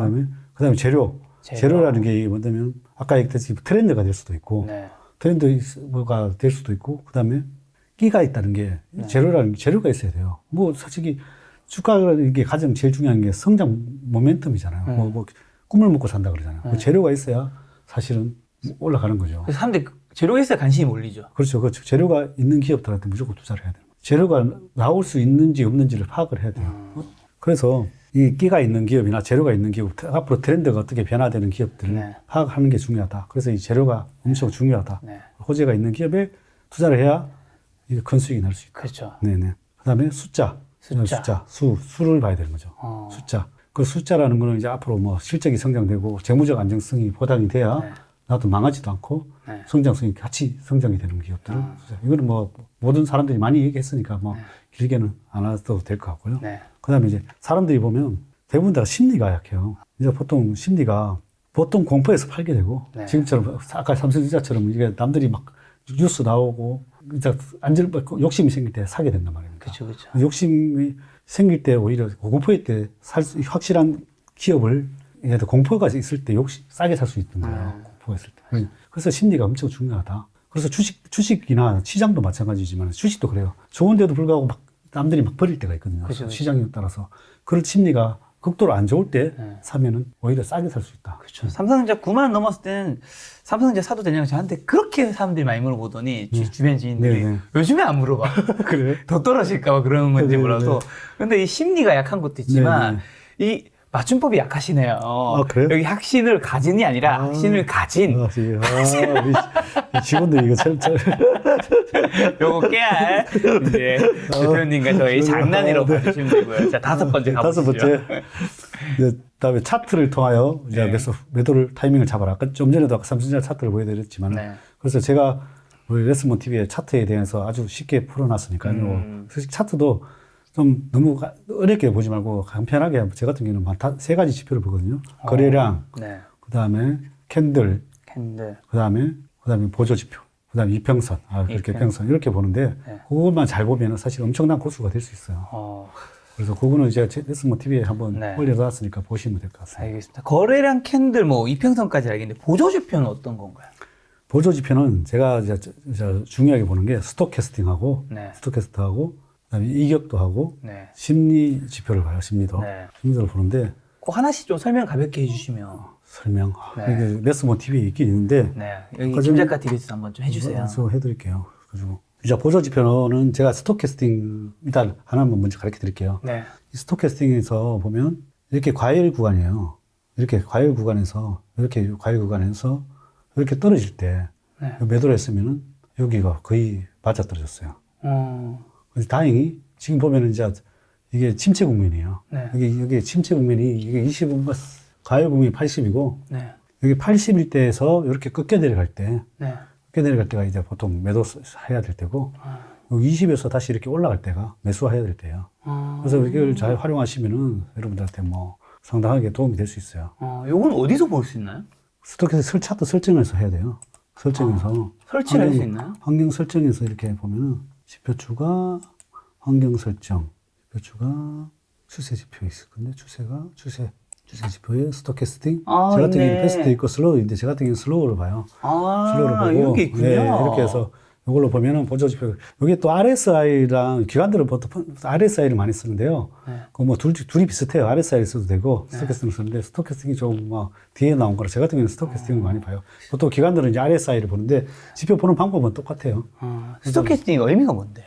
그다음에 재료라는 게 뭐냐면 아까 얘기했듯이 트렌드가 될 수도 있고, 트렌드가 될 수도 있고, 그다음에 끼가 있다는 게 재료가 있어야 돼요. 뭐 솔직히 주가라는 게 가장 제일 중요한 게 성장 모멘텀이잖아요. 뭐 꿈을 먹고 산다 그러잖아요. 그 재료가 있어야 사실은 올라가는 거죠. 그래서 사람들이 재료가 있어야 관심이 몰리죠. 그렇죠. 재료가 있는 기업들한테 무조건 투자를 해야 돼요. 재료가 나올 수 있는지 없는지를 파악을 해야 돼요. 그래서 이 끼가 있는 기업이나 재료가 있는 기업, 앞으로 트렌드가 어떻게 변화되는 기업들을 파악하는 게 중요하다. 그래서 이 재료가 엄청 중요하다. 호재가 있는 기업에 투자를 해야 이게 큰 수익이 날 수 있다. 그렇죠. 네네. 그다음에 수를 봐야 되는 거죠. 숫자. 그 숫자라는 거는 이제 앞으로 뭐 실적이 성장되고 재무적 안정성이 보장이 돼야 나도 망하지도 않고 성장성이 같이 성장이 되는 기업들은 이거는 뭐 모든 사람들이 많이 얘기했으니까 뭐 길게는 안 해도 될 것 같고요. 그다음에 이제 사람들이 보면 대부분 다 심리가 약해요. 이제 보통 심리가 보통 공포에서 팔게 되고 지금처럼 아까 삼성전자처럼 이게 남들이 막 뉴스 나오고 이제 욕심이 생길 때 사게 된단 말입니다. 그렇죠. 욕심이 생길 때 오히려 공포일 때 확실한 기업을 공포가 있을 때 싸게 살 수 있는 거예요. 공포가 있을 때. 그래서 심리가 엄청 중요하다. 그래서 주식이나 시장도 마찬가지지만 주식도 그래요. 좋은데도 불구하고 막 남들이 막 버릴 때가 있거든요. 그렇죠. 시장에 따라서. 그런 심리가 극도로 안 좋을 때 사면은 오히려 싸게 살 수 있다. 그렇죠. 삼성전자 9만 넘었을 때는 삼성전자 사도 되냐고 저한테 그렇게 사람들이 많이 물어보더니 주변 지인들이 요즘에 안 물어봐. 그래? 더 떨어질까 봐 그런 건지 몰라서. 근데 이 심리가 약한 것도 있지만 이 맞춤법이 약하시네요. 그래요? 여기 학신을 가진이 아니라 학신을 가진. 우리 직원들이 이거 참. 요거 깨알. 이제 대표님과 저희 장난이라고 봐주시면 되고요. 자, 5번째 가보시죠. 5번째. 그다음에 차트를 통하여 이제 매도를 타이밍을 잡아라. 아까 좀 전에도 아까 삼성전자 차트를 보여드렸지만, 그래서 제가 우리 레슨몬 TV의 차트에 대해서 아주 쉽게 풀어놨으니까요. 솔직히 차트도 좀 너무 어렵게 보지 말고 간편하게 제 같은 경우는 세 가지 지표를 보거든요. 거래량, 그다음에 캔들, 그다음에 보조 지표, 그다음에 이평선, 그렇게 평선 이렇게 보는데 그것만 잘 보면은 사실 엄청난 고수가 될 수 있어요. 그래서 그거는 이제 레슨몬 TV에 한번 올려놨으니까 보시면 될 것 같습니다. 알겠습니다. 거래량, 캔들, 뭐 이평선까지 알겠는데 보조 지표는 어떤 건가요? 보조 지표는 제가 이제 중요하게 보는 게 스톡캐스팅하고 그다음에 이격도 하고 심리 지표를 봐요. 심리도 보는데 그 하나씩 좀 설명 가볍게 해주시면. 이게 레슨몬 TV에 있긴 있는데 여기 김작가 TV에서 한번 좀 해주세요. 해드릴게요. 그리고 이제 보조 지표는 제가 스톡캐스팅 일단 하나만 먼저 가르쳐 드릴게요. 이 스톡캐스팅에서 보면 이렇게 과열 구간이에요. 이렇게 과열 구간에서 이렇게 떨어질 때 매도를 했으면은 여기가 거의 맞아 떨어졌어요. 그래서 다행히 지금 보면은 이제 이게 침체 국면이에요. 여기 침체 국면이 이게 25가 과열 국면이 80이고 여기 80일 때에서 이렇게 꺾여 내려갈 때가 이제 보통 매도 해야 될 때고 여기 20에서 다시 이렇게 올라갈 때가 매수해야 될 때예요. 그래서 이걸 잘 활용하시면은 여러분들한테 뭐 상당하게 도움이 될 수 있어요. 요건 어디서 볼 수 있나요? 스톡에서 차트 설정해서 해야 돼요. 설정해서 설치를 할 수 있나요? 환경 설정에서 이렇게 보면은 지표추가 환경 설정, 지표추가 추세 지표 있을 건데 추세 지표에 스톡캐스팅. 제 같은 경우는 패스트 있고 슬로우인데 제 같은 경우는 슬로우를 봐요. 슬로우를 보고 이렇게 있군요. 이렇게 해서 이걸로 보면은 보조 지표. 여기 또 RSI랑 기관들은 보통 RSI를 많이 쓰는데요. 그 뭐 둘이 비슷해요. RSI를 써도 되고 스톡캐스팅을 쓰는데 스톡캐스팅이 좀 뭐 뒤에 나온 거라 제 같은 경우는 스톡캐스팅을 많이 봐요. 보통 기관들은 이제 RSI를 보는데 지표 보는 방법은 똑같아요. 스톡캐스팅 의미가 뭔데?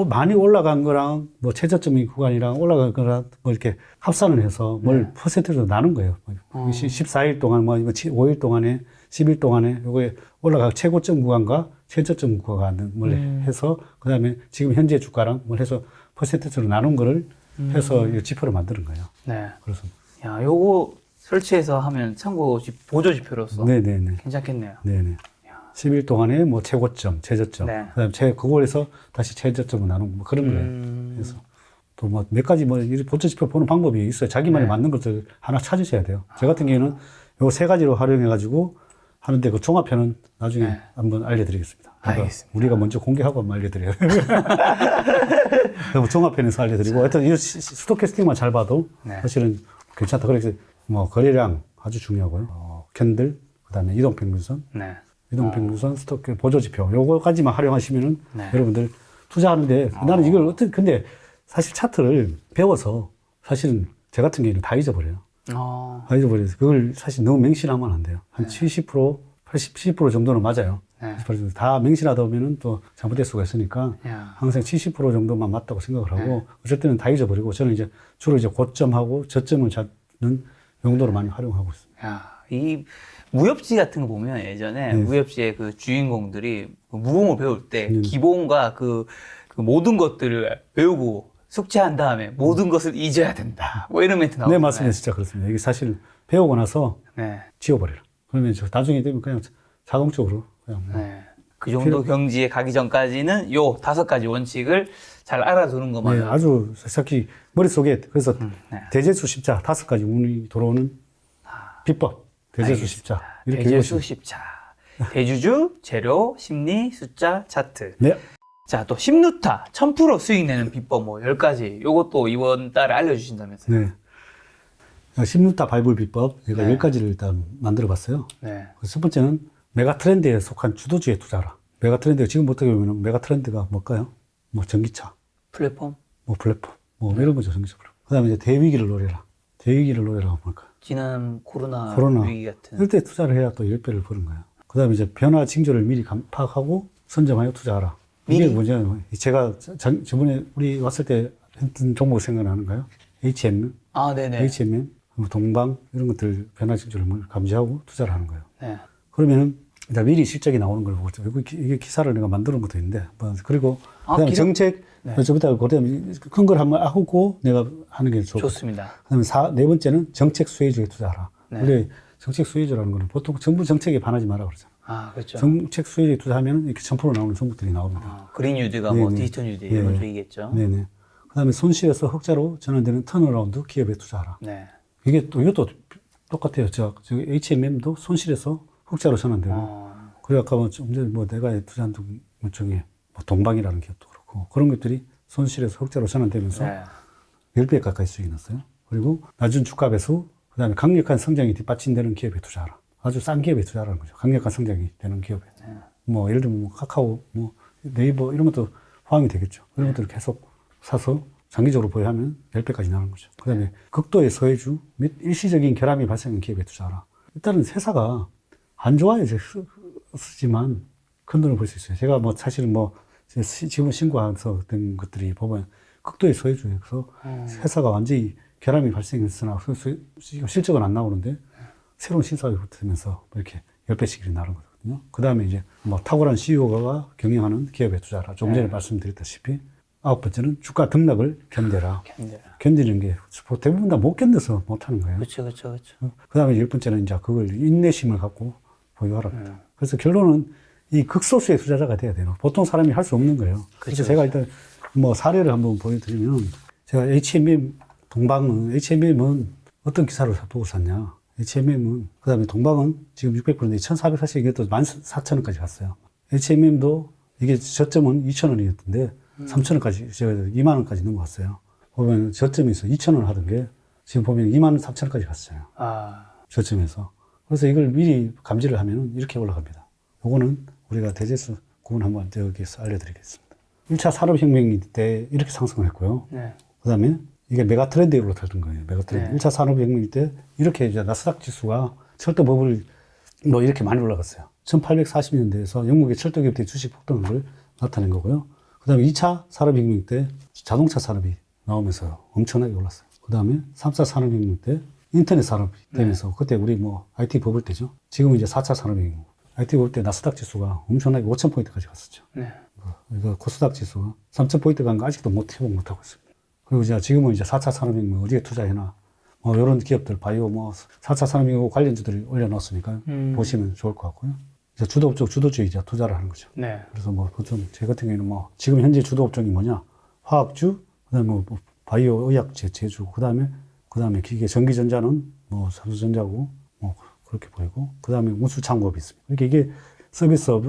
많이 올라간 거랑 뭐 최저점인 구간이랑 올라간 거랑 뭐 이렇게 합산을 해서 뭘 퍼센트로 나눈 거예요. 14일 동안 뭐 5일 동안에 10일 동안에 요거에 올라가 최고점 구간과 최저점 구간을 해서 그다음에 지금 현재 주가랑 뭘 해서 퍼센트로 나눈 거를 해서 이 지표를 만드는 거예요. 그래서 요거 설치해서 하면 참고 보조 지표로서 괜찮겠네요. 10일 동안에 뭐 최고점, 최저점, 네. 그다음에 그거에서 다시 최저점을 나누는 뭐 그런 거예요. 그래서 또 뭐 몇 가지 뭐 보조 지표 보는 방법이 있어요. 자기만의 맞는 것들 하나 찾으셔야 돼요. 저 같은 경우에는 요 세 가지로 활용해가지고 하는데 그 종합편은 나중에 한번 알려드리겠습니다. 그러니까 알겠습니다. 우리가 먼저 공개하고 한번 알려드려요. 그럼 종합편에서 알려드리고 하여튼 이 스토캐스팅만 잘 봐도 사실은 괜찮다. 그래서 뭐 거래량 아주 중요하고요. 캔들, 그다음에 이동평균선, 이동평균선, 스토캐 보조지표 요거까지만 활용하시면은 여러분들 투자하는데 나는 이걸 근데 사실 차트를 배워서 사실은 제 같은 경우는 다 잊어버려요. 다 잊어버려서 그걸 사실 너무 맹신하면 안 돼요. 한 70%, 80, 70% 정도는 맞아요. 다 맹신하다 보면은 또 잘못될 수가 있으니까 항상 70% 정도만 맞다고 생각을 하고 어쩔 때는 다 잊어버리고 저는 이제 주로 이제 고점하고 저점을 잡는 용도로 많이 활용하고 있습니다. 이 무협지 같은 거 보면 예전에 무협지의 그 주인공들이 무공을 배울 때 기본과 그 모든 것들을 배우고 숙지한 다음에 모든 것을 잊어야 된다. 뭐 이런 멘트 나오잖아요. 네, 맞습니다. 진짜 그렇습니다. 이게 사실 배우고 나서 지워버려라. 그러면 나중에 되면 그냥 자동적으로 그냥 그 정도 경지에 가기 전까지는 요 5가지 원칙을 잘 알아두는 것만. 네, 아주 특히 머릿속에 그래서 대재수 십자 5가지 운이 들어오는 비법. 대재수 십자. 이렇게 대재수 십자. 대주주, 재료, 심리, 숫자, 차트. 네. 자, 또 10루타, 1000% 수익 내는 비법 뭐 10가지. 요것도 이번 달에 알려주신다면서요? 네. 10루타 발굴 비법, 제가 10가지를 일단 만들어 봤어요. 첫 번째는 메가 트렌드에 속한 주도주에 투자하라. 메가 트렌드가 지금 어떻게 보면 메가 트렌드가 뭘까요? 뭐 전기차. 플랫폼? 뭐 플랫폼. 뭐 이런 거죠, 전기차 플랫폼. 그 다음에 이제 대위기를 노려라. 대위기를 노려라. 뭘까요? 지난 코로나 위기 같은. 이럴 때 투자를 해야 또 10배를 버는 거예요. 그 다음에 이제 변화 징조를 미리 파악하고 선점하여 투자하라. 이게 뭐냐면, 제가 저번에 우리 왔을 때 했던 종목 생각나는가요? HM. 네네. HM, 동방, 이런 것들 변화 징조를 감지하고 투자를 하는 거예요. 그러면은, 일단 미리 실적이 나오는 걸 보고, 이게 기사를 내가 만드는 것도 있는데, 그리고, 그 다음에 정책, 저부터 그 다음에 큰 걸 한번 하고 내가 하는 게 좋습니다. 그 다음에 네 번째는 정책 수혜주에 투자하라. 원래 정책 수혜주라는 거는 보통 정부 정책에 반하지 마라 그러잖아요. 그렇죠. 정책 수혜주에 투자하면 이렇게 1000% 나오는 종목들이 나옵니다. 그린 뉴드가 뭐 디지털 뉴드 이런 쪽이겠죠. 네네. 그 다음에 손실에서 흑자로 전환되는 턴어라운드 기업에 투자하라. 이것도 똑같아요. 저 HMM도 손실에서 흑자로 전환되고. 그리고 아까 뭐 내가 투자한 것 중에 뭐 동방이라는 기업도 그렇고 그런 것들이 손실에서 흑자로 전환되면서 10배 가까이 수익이 났어요. 그리고 낮은 주가 배수, 그 다음에 강력한 성장이 뒷받침되는 기업에 투자하라. 아주 싼 기업에 투자하라는 거죠. 강력한 성장이 되는 기업에. 뭐 예를 들면 뭐 카카오, 뭐 네이버 이런 것도 포함이 되겠죠. 그런 것들을 계속 사서 장기적으로 보유하면 10배까지 나오는 거죠. 그 다음에 극도의 소외주 및 일시적인 결함이 발생한 기업에 투자하라. 일단은 회사가 안 좋아야 이제 쓰지만 큰 돈을 벌 수 있어요. 제가 뭐 사실은 뭐 지분 신고해서 어떤 것들이 보면 극도의 소외주에서 회사가 완전히 결함이 발생했으나 실적은 안 나오는데 새로운 신사업이 붙으면서 이렇게 10배씩 나오는 거거든요. 그 다음에 이제 뭐 탁월한 CEO가 경영하는 기업에 투자하라. 조금 전에 말씀드렸다시피 9번째는 주가 등락을 견뎌라. 견디는 게 대부분 다 못 견뎌서 못 하는 거예요. 그렇죠. 그 다음에 10번째는 이제 그걸 인내심을 갖고 보유하라. 그래서 결론은 이 극소수의 투자자가 돼야 돼요. 보통 사람이 할 수 없는 거예요. 그래서 제가 일단 뭐 사례를 한번 보여드리면 제가 HMM 동방은 HMM은 어떤 기사를 보고 샀냐. HMM은 그 다음에 동방은 지금 600%인데 1,440 이게 또 14,000원까지 갔어요. HMM도 이게 저점은 2,000원이었던데 3,000원까지 제가 2만원까지 넘어갔어요. 보면 저점에서 2,000원 하던 게 지금 보면 23,000원까지 갔어요. 저점에서. 그래서 이걸 미리 감지를 하면 이렇게 올라갑니다. 요거는 우리가 대재수 구분 한번 여기서 알려드리겠습니다. 1차 산업혁명 때 이렇게 상승을 했고요. 그 다음에 이게 메가 트렌드에 올라탔던 거예요. 메가 트렌드. 1차 산업혁명 때 이렇게 이제 나스닥 지수가 철도 버블 뭐 이렇게 많이 올라갔어요. 1840년대에서 영국의 철도 기업들의 주식 폭등을 나타낸 거고요. 그 다음에 2차 산업혁명 때 자동차 산업이 나오면서 엄청나게 올랐어요. 그 다음에 3차 산업혁명 때 인터넷 산업이 되면서 그때 우리 뭐 IT 버블 때죠. 지금은 이제 4차 산업혁명. IT 버블 때 나스닥 지수가 엄청나게 5,000포인트까지 갔었죠. 그러니까 코스닥 지수가 3,000포인트 간 거 아직도 회복 못하고 있습니다. 그리고 이제 지금은 이제 4차 산업혁명 어디에 투자해나 이런 기업들 바이오 4차 산업혁명 관련주들이 올려놨으니까 보시면 좋을 것 같고요. 이제 주도업종, 주도주에 이제 투자를 하는 거죠. 네. 그래서 뭐 보통 제 같은 경우에는 뭐 지금 현재 주도업종이 뭐냐? 화학주, 그다음에 뭐 바이오 의약제, 제주, 그다음에 기계, 전기전자는 뭐 삼성전자고 뭐 그렇게 보이고, 그다음에 운수창고업이 있습니다. 그러니까 이게 서비스업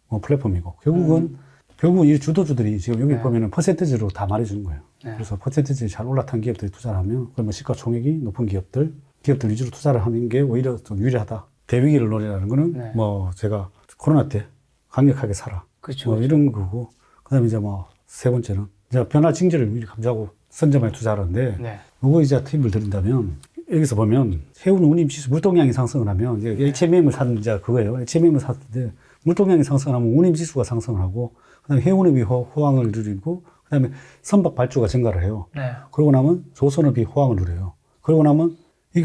뭐 플랫폼이고, 결국은 이 주도주들이 지금 여기 네. 보면은 퍼센티지로 다 말해주는 거예요. 네. 그래서 퍼센티지 잘 올라탄 기업들이 투자를 하면, 그러면 시가총액이 높은 기업들 위주로 투자를 하는 게 오히려 좀 유리하다. 대위기를 노리라는 거는 네. 뭐 제가 코로나 때 강력하게 살아. 그렇죠. 뭐 이런 거고, 그다음에 이제 뭐 세 번째는 이제 변화 징조를 미리 감지하고 선점에 투자하는데, 네. 요거 이제 팁을 드린다면, 여기서 보면 해운 운임 지수 물동량이 상승을 하면 이제 HMM을 산 이제 그거예요. HMM을 샀는데 물동량이 상승하면 운임 지수가 상승을 하고, 그다음에 해운업이 호황을 누리고, 그다음에 선박 발주가 증가를 해요. 네. 그러고 나면 조선업이 호황을 누려요. 그러고 나면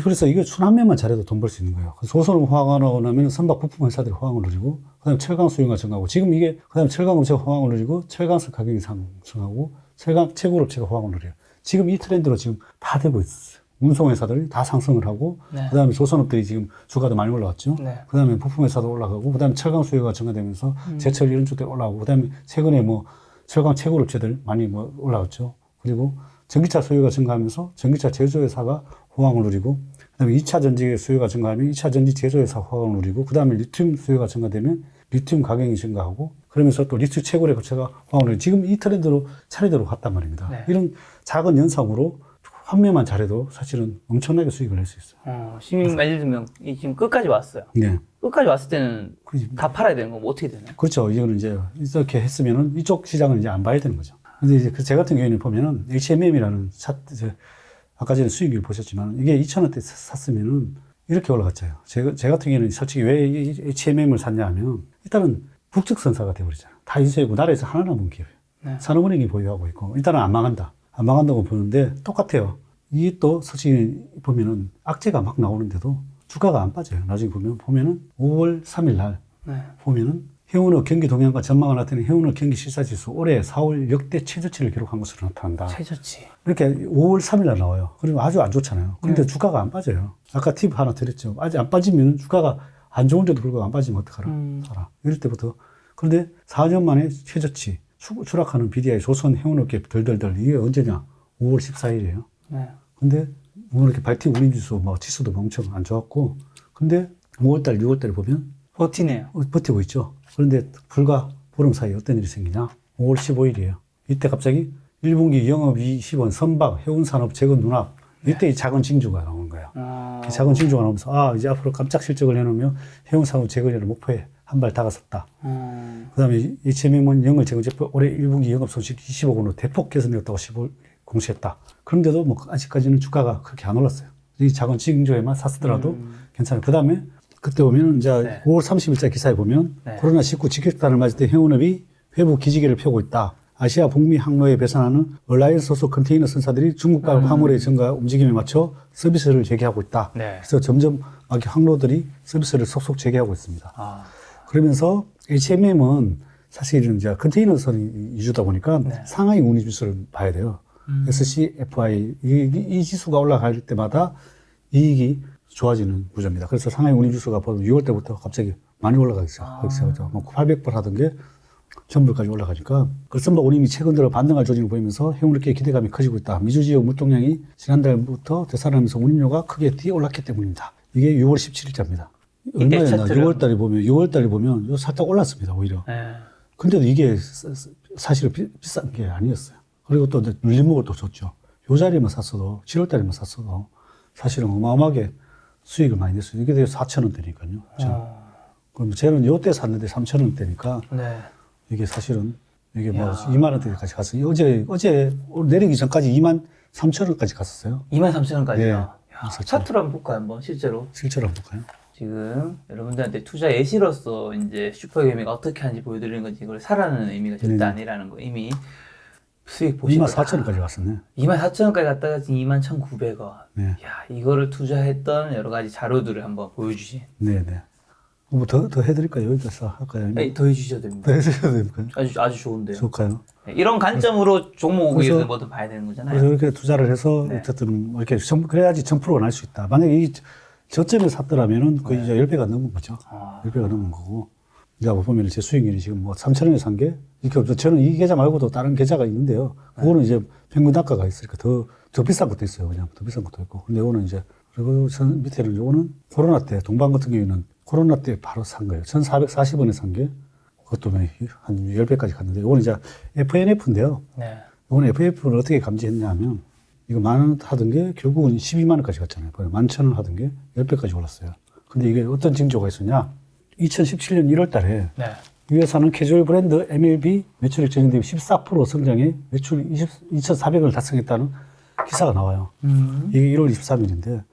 그래서 이게 순환매만 잘해도 돈 벌 수 있는 거예요. 조선업 호황하고 나면 선박 부품 회사들이 호황을 누리고, 그다음에 철강 수요가 증가하고, 지금 이게 그다음에 철강 업체가 호황을 누리고, 철강석 가격이 상승하고, 철강 채굴 업체가 호황을 누려요. 지금 이 트렌드로 지금 다 되고 있어요. 운송회사들이 다 상승을 하고, 네. 그다음에 조선업들이 지금 주가도 많이 올라왔죠. 네. 그다음에 부품 회사도 올라가고, 그다음에 철강 수요가 증가되면서 제철 이런 쪽들이 올라오고, 그다음에 최근에 뭐 철강 채굴 업체들 많이 뭐 올라왔죠. 그리고 전기차 수요가 증가하면서 전기차 제조회사가 호황을 누리고, 그다음에 2차 전지 수요가 증가하면 2차 전지 제조회사 호황을 누리고, 그다음에 리튬 수요가 증가되면 리튬 가격이 증가하고, 그러면서 또 리튬 채굴의 거체가 호황을 누리고, 지금 이 트렌드로 차례대로 갔단 말입니다. 네. 이런 작은 연상으로 환매만 잘해도 사실은 엄청나게 수익을 낼 수 있어요. 지금 예를 들면 지금 끝까지 왔어요. 네. 끝까지 왔을 때는 그렇지. 다 팔아야 되는 거면 어떻게 되나요? 그렇죠. 이거는 이제 이렇게 했으면은 이쪽 시장은 이제 안 봐야 되는 거죠. 근데 이제 제 같은 경우에는 보면은 HMM이라는 아까 전에 수익률 보셨지만, 이게 2,000원대 샀으면은 이렇게 올라갔잖아요. 제 같은 경우에는 솔직히 왜 HMM을 샀냐 하면, 일단은 국적선사가 돼버리잖아요. 다 인수하고 나라에서 하나 남은 기업이에요. 네. 산업은행이 보유하고 있고, 일단은 안 망한다. 안 망한다고 보는데 똑같아요. 이게 또 솔직히 보면은 악재가 막 나오는데도 주가가 안 빠져요. 나중에 보면은 5월 3일 날 네. 보면은 해운업 경기 동향과 전망을 나타내는 해운업 경기 실사지수 올해 4월 역대 최저치를 기록한 것으로 나타난다. 최저치. 이렇게 5월 3일 날 나와요. 그리고 아주 안 좋잖아요. 근데 주가가 안 빠져요. 아까 팁 하나 드렸죠. 아직 안 빠지면 주가가 안 좋은데도 불구하고 안 빠지면 어떡하라. 살아. 이럴 때부터. 그런데 4년 만에 최저치 추락하는 BDI 조선 해운업계 덜덜덜, 이게 언제냐? 5월 14일이에요. 네. 근데 오늘 이렇게 발티 운임지수 뭐 지수도 엄청 안 좋았고, 근데 5월달, 6월달에 보면 버티네요. 버티고 있죠. 그런데 불과 보름 사이에 어떤 일이 생기냐? 5월 15일이에요. 이때 갑자기 1분기 영업 20원, 선박, 해운산업, 재건 눈앞, 이때 이 작은 징조가 나오는 거예요. 이 작은 징조가 나오면서, 이제 앞으로 깜짝 실적을 해놓으면 해운산업 재건이라는 목표에 한 발 다가섰다. 그 다음에 HMM은 영월 재건 제품 올해 1분기 영업 손실 20억 원으로 대폭 개선되었다고 15일 공시했다. 그런데도 뭐 아직까지는 주가가 그렇게 안 올랐어요. 이 작은 징조에만 샀더라도 괜찮아요. 그 다음에 그때 보면 이제 네. 5월 30일자 기사에 보면 네. 코로나19 직격탄을 맞을 때 해운업이 회복 기지개를 펴고 있다. 아시아 북미 항로에 배선하는 얼라이언스 소속 컨테이너 선사들이 중국발 화물의 증가 움직임에 맞춰 서비스를 재개하고 있다. 네. 그래서 점점 항로들이 서비스를 속속 재개하고 있습니다. 그러면서 HMM은 사실은 이제 컨테이너선이 위주다 보니까 네. 상하이 운임 지수를 봐야 돼요. SCFI 이 지수가 올라갈 때마다 이익이 좋아지는 구조입니다. 그래서 상하이 운임 지수가 보면 6월 때부터 갑자기 많이 올라가기 시작하죠. 뭐 800불 하던 게 1000불까지 올라가니까, 그 선박 운임이 최근 들어 반등할 조짐을 보이면서 해운업계의 기대감이 커지고 있다. 미주 지역 물동량이 지난달부터 되살아나면서 운임료가 크게 뛰어올랐기 때문입니다. 이게 6월 17일자입니다. 얼마였나? 6월 달에 보면 요 살짝 올랐습니다, 오히려. 네. 근데도 이게 사실은 비싼 게 아니었어요. 그리고 또 눌림목을 또 줬죠. 요 자리만 샀어도, 7월 달에만 샀어도 사실은 어마어마하게 수익을 많이 냈어요. 이게 4,000원대니까요. 그럼 쟤는 요때 샀는데 3,000원대니까 네. 이게 사실은 이게 뭐 2만 원대까지 갔어요. 어제 내리기 전까지 2만 3,000원까지 갔었어요. 23,000원까지요. 네. 차트로 한번 볼까요, 한번 실제로? 실제로 한번 볼까요? 지금 여러분들한테 투자 예시로서 이제 슈퍼개미가 어떻게 하는지 보여드리는 건지, 이걸 사라는 의미가 절대 아니라는 거 이미 수익 보시고 2만 4,000원까지 갔었네. 24,000원까지 갔다가 지금 21,900원. 네. 야, 이거를 투자했던 여러 가지 자료들을 한번 보여주시. 네네. 뭐 더 해드릴까요? 여기까지 할까요? 네, 더 해주셔도 됩니다. 더 해드려도 될까요? 아주 좋은데요. 좋을까요? 네, 이런 관점으로 종목을 그래서- 뭐든 봐야 되는 거잖아요. 그래서 이렇게 투자를 해서 네. 어쨌든 뭐 이렇게 그래야지 점프로가 날 수 있다. 만약에 저점에 샀더라면은 거의 이제 10배가 넘은 거죠. 10배가 넘은 거고. 이제 보면 제 수익률이 지금 뭐 3,000원에 산 게 이렇게 없죠. 저는 이 계좌 말고도 다른 계좌가 있는데요. 그거는 이제 평균 단가가 있으니까 더 비싼 것도 있어요. 그냥 더 비싼 것도 있고. 근데 이거는 이제, 그리고 밑에는 요거는 코로나 때, 동방 같은 경우에는 코로나 때 바로 산 거예요. 1,440원에 산 게, 그것도 한 10배까지 갔는데, 요거는 이제 FNF인데요. 네. 요거는 FNF를 어떻게 감지했냐 하면, 이거 10,000원 하던 게 결국은 12만원까지 갔잖아요. 11,000원 하던 게 10배까지 올랐어요. 근데 이게 어떤 징조가 있었냐? 2017년 1월 달에 네. 이 회사는 캐주얼 브랜드 MLB 매출액 전년 대비 14% 성장해 매출 2,400원을 달성했다는 기사가 나와요. 이게 1월 23일인데.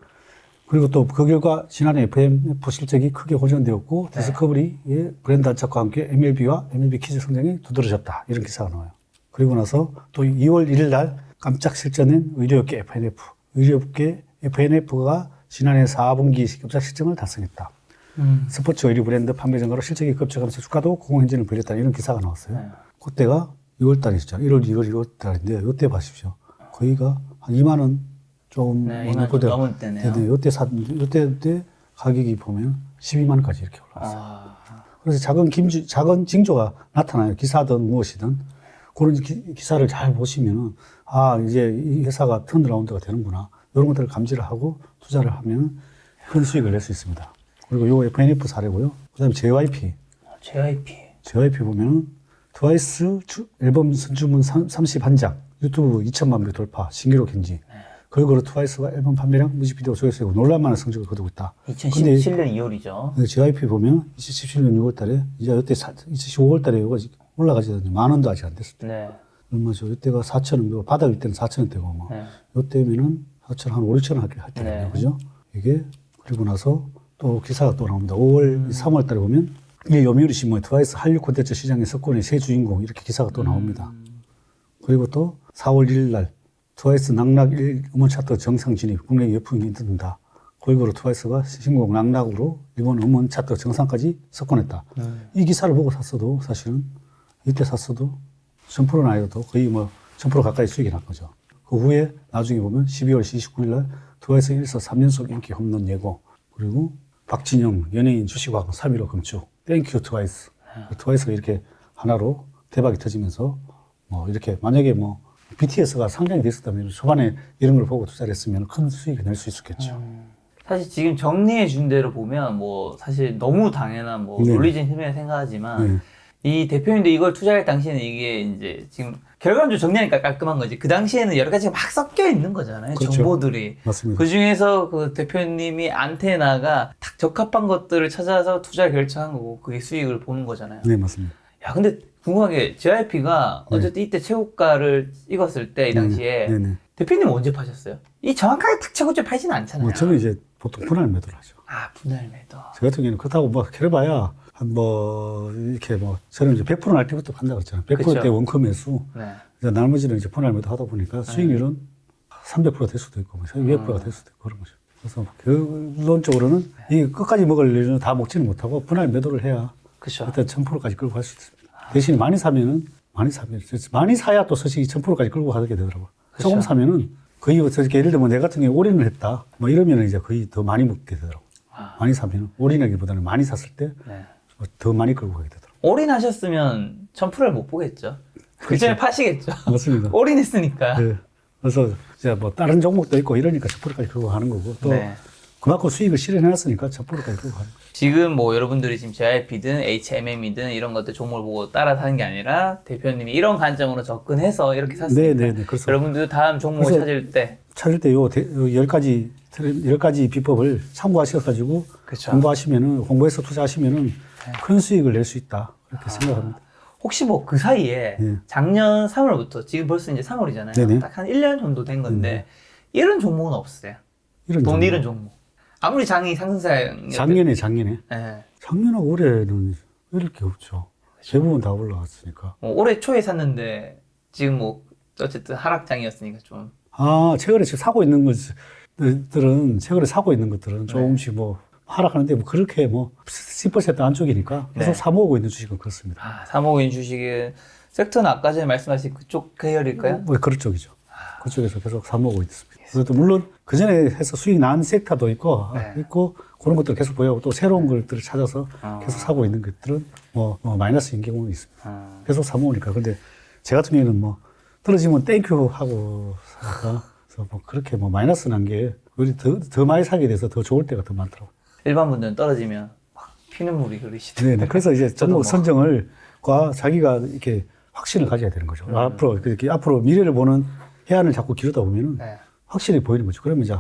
그리고 또 그 결과 지난해 FNF 실적이 크게 호전되었고 디스커버리의 브랜드 안착과 함께 MLB와 MLB 키즈 성장이 두드러졌다. 이런 기사가 나와요. 그리고 나서 또 2월 1일 날 깜짝 실전인 의료업계 FNF. 의료업계 FNF가 지난해 4분기 깜짝 실적을 달성했다. 스포츠 의류 브랜드 판매 증가로 실적이 급증하면서 주가도 공황행진을 벌였다. 이런 기사가 나왔어요. 네. 그때가 6월 달이죠. 1월, 2월, 2월 달인데, 이때 봐십시오. 거의가 한 2만원 좀, 네, 2만 좀 넘은 때네요. 네, 이때 가격이 보면 12만원까지 이렇게 올라왔어요. 그래서 작은 징조가 나타나요. 기사든 무엇이든. 그런 기사를 잘 보시면은, 이제 이 회사가 턴어라운드가 되는구나. 이런 것들을 감지를 하고 투자를 하면 큰 수익을 낼 수 있습니다. 그리고 요 FNF 사례고요. 그 다음에 JYP. JYP 보면은 트와이스 앨범 선주문 31장, 유튜브 2천만 뷰 돌파, 신기록 행진. 그리고 트와이스가 앨범 판매량, 뮤직비디오 조회수고 놀랄만한 성적을 거두고 있다. 2017년 2월이죠. JYP 보면 2017년 6월 달에, 이제 이때 2015월 달에 이거 올라가지 않았는데 10,000원도 아직 안 됐을 때. 네. 얼마죠? 이때가 4,000원, 바닥일 때는 4,000원대고, 뭐. 네. 요때면은 4,000원, 한 5, 6,000원 할 때거든요. 네. 그죠? 이게, 그리고 나서 또 기사가 또 나옵니다. 3월 달에 보면, 이 요미우리 신문에 트와이스 한류 콘텐츠 시장의 석권의 새 주인공, 이렇게 기사가 또 나옵니다. 그리고 또 4월 1일 날, 트와이스 낙낙 1 음원 차트 정상 진입, 국내 예풍이 뜬다. 그 이후로 트와이스가 신곡 낙낙으로 일본 음원 차트 정상까지 석권했다. 이 기사를 보고 샀어도 사실은, 이때 샀어도 1,000%는 아니어도 거의 뭐 1,000% 가까이 수익이 난 거죠. 그 후에 나중에 보면 12월 29일 날 트와이스 1서 3연속 인기 홈런 예고, 그리고 박진영 연예인 주식왕 3.15 금축, 땡큐 트와이스. 트와이스가 이렇게 하나로 대박이 터지면서 뭐 이렇게 만약에 뭐 BTS가 상장이 됐었다면 초반에 이런 걸 보고 투자를 했으면 큰 수익을 낼 수 있었겠죠. 사실 지금 정리해 준 대로 보면 뭐 사실 너무 당연한 뭐 네. 논리적인 설명을 생각하지만 이 대표님도 이걸 투자할 당시에는 이게 이제 지금 결과론적으로 정리하니까 깔끔한 거지. 그 당시에는 여러 가지가 막 섞여 있는 거잖아요. 그렇죠. 정보들이. 맞습니다. 그 중에서 그 대표님이 안테나가 딱 적합한 것들을 찾아서 투자를 결정한 거고 그게 수익을 보는 거잖아요. 네, 맞습니다. 야, 근데 궁금한 게 JYP가 어쨌든 이때 최고가를 찍었을 때 이 당시에 네네. 대표님은 언제 파셨어요? 이 정확하게 딱 최고점 팔지는 않잖아요. 저는 이제 보통 분할 매도를 하죠. 분할 매도. 저 같은 경우는 그렇다고 뭐 캐려봐야 한 뭐 이렇게 뭐 저는 이제 100% 날 때부터 판다 그랬잖아요. 100%대 그쵸. 원금 매수. 네. 이제 나머지는 이제 분할 매도 하다 보니까 수익률은 300%될 수도 있고 200%가 될 수도 있고 그런 거죠. 그래서 결론적으로는 이게 끝까지 먹을 일은 다 먹지는 못하고 분할 매도를 해야 그렇죠. 일단 1,000%까지 끌고 갈 수 있습니다. 대신 많이 사야 또 솔직히 1,000%까지 끌고 가게 되더라고요. 그쵸. 조금 사면은 거의 어떻게 예를 들면 내 같은 경우에 올인을 했다. 뭐 이러면 이제 거의 더 많이 먹게 되더라고요. 많이 사면은 올인하기보다는 많이 샀을 때 더 네. 많이 끌고 가게 되더라고요. 올인하셨으면 1,000%를 못 보겠죠. 그 전에 파시겠죠. 맞습니다. 올인했으니까. 네. 그래서 이제 뭐 다른 종목도 있고 이러니까 1,000%까지 끌고 가는 거고 또 네. 그만큼 수익을 실현해놨으니까 1,000%까지 끌고 가는 거죠. 지금 뭐 여러분들이 지금 JYP든 HMM이든 이런 것들 종목을 보고 따라 사는 게 아니라 대표님이 이런 관점으로 접근해서 이렇게 샀으니까 네, 그렇습니다. 여러분들도 다음 종목을 찾을 때 찾을 때 요 10가지 비법을 참고하셔가지고 그쵸. 공부해서 투자하시면은 큰 수익을 낼 수 있다. 그렇게 생각합니다. 혹시 뭐 그 사이에 네. 작년 3월부터 지금 벌써 이제 3월이잖아요. 네네. 딱 한 1년 정도 된 건데 이런 종목은 없어요. 돈 종목. 잃은 종목. 아무리 장이 상승사였 작년에 네. 작년하고 올해는 이럴 게 없죠. 대부분 다 올라갔으니까. 올해 초에 샀는데 지금 뭐 어쨌든 하락장이었으니까 좀 최근에 지금 최근에 사고 있는 것들은 조금씩 뭐 하락하는데 뭐 그렇게 뭐 10% 안쪽이니까 계속 네. 사모으고 있는 주식은 그렇습니다. 사모인 주식의 섹터는 아까 전에 말씀하신 그쪽 계열일까요? 뭐 그런 쪽이죠. 그쪽에서 계속 사모으고 있습니다. 그래도 물론 그 전에 해서 수익 난 섹터도 있고, 그런 것들 계속 보유하고 또 새로운 것들을 찾아서 계속 사고 있는 것들은 뭐 마이너스인 경우는 있습니다. 계속 사모으니까. 근데 제 같은 경우에는 뭐 떨어지면 땡큐 하고 사니까 그래서 뭐 그렇게 뭐 마이너스 난 게 우리 더 많이 사게 돼서 더 좋을 때가 더 많더라고요. 일반 분들은 떨어지면 막 피눈물이 흐르시더라고요. 네, 그래서 이제 종목 선정을 과자기가 이렇게 확신을 가져야 되는 거죠. 앞으로 이렇게 앞으로 미래를 보는 해안을 자꾸 기르다 보면은 확실히 보이는 거죠. 그러면 이제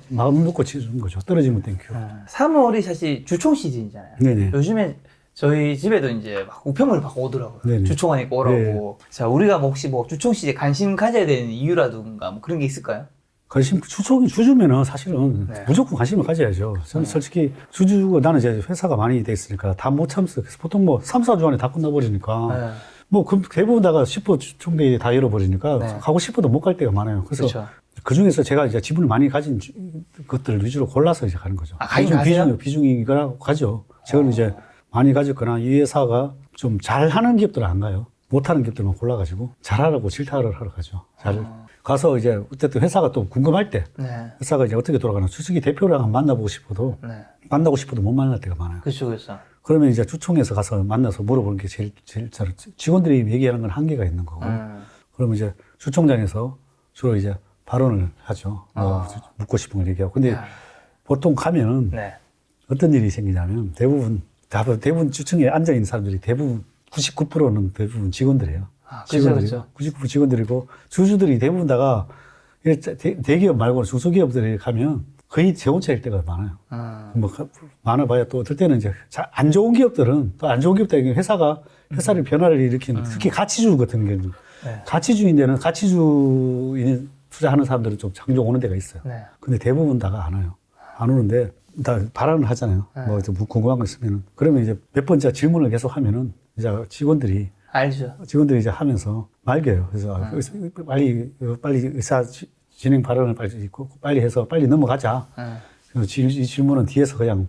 마음 놓고 치는 거죠. 떨어지면 땡큐. 3월이 사실 주총 시즌이잖아요. 네네. 요즘에 저희 집에도 이제 막 우편물을 받고 오더라고요. 네네. 주총하니까 오라고. 자, 우리가 뭐 혹시 뭐 주총 시즌에 관심 가져야 되는 이유라든가 뭐 그런 게 있을까요? 관심, 주주면은 사실은 무조건 관심을 가져야죠. 저는 솔직히 나는 이제 회사가 많이 돼 있으니까 다 못 참았어요. 그래서 보통 뭐 3, 4주 안에 다 끝나버리니까. 뭐, 대부분 다가 10% 주총대회 다 열어버리니까 가고 싶어도 못 갈 때가 많아요. 그래서 그 중에서 제가 이제 지분을 많이 가진 것들을 위주로 골라서 이제 가는 거죠. 비중이라고 가죠. 저는 이제 많이 가졌거나 이 회사가 좀 잘하는 기업들은 안 가요. 못하는 기업들만 골라가지고 잘하라고 질타를 하러 가죠. 가서 이제 어쨌든 회사가 또 궁금할 때 회사가 이제 어떻게 돌아가나 주식이 대표랑 만나보고 싶어도 만나고 싶어도 못 만날 때가 많아요. 그렇죠. 그러면 이제 주총에서 가서 만나서 물어보는 게 제일 잘 직원들이 얘기하는 건 한계가 있는 거고 그러면 이제 주총장에서 주로 이제 발언을 하죠. 묻고 싶은 걸 얘기하고. 근데 보통 가면은 어떤 일이 생기냐면 대부분 주총에 앉아 있는 사람들이 대부분 99%는 대부분 직원들이에요. 그렇죠. 99% 직원들이고 주주들이 대부분 다가 대기업 말고 중소기업들이 가면 거의 제 혼자일 때가 많아요. 뭐 많아봐야 또 어떨 때는 이제 안 좋은 기업들은 또 안 좋은 기업들은 회사를 변화를 일으키는 특히 가치주 같은 경우는 가치주인데는 가치주인 투자하는 사람들은 좀 장종 오는 데가 있어요. 근데 대부분 다가 안 와요. 안 오는데 다 발언을 하잖아요. 뭐 궁금한 거 있으면은 그러면 이제 몇 번째 질문을 계속 하면은 이제 직원들이 이제 하면서 말겨요. 그래서 빨리 의사 진행 발언을 빨리 해서 빨리 넘어가자. 이 질문은 뒤에서 그냥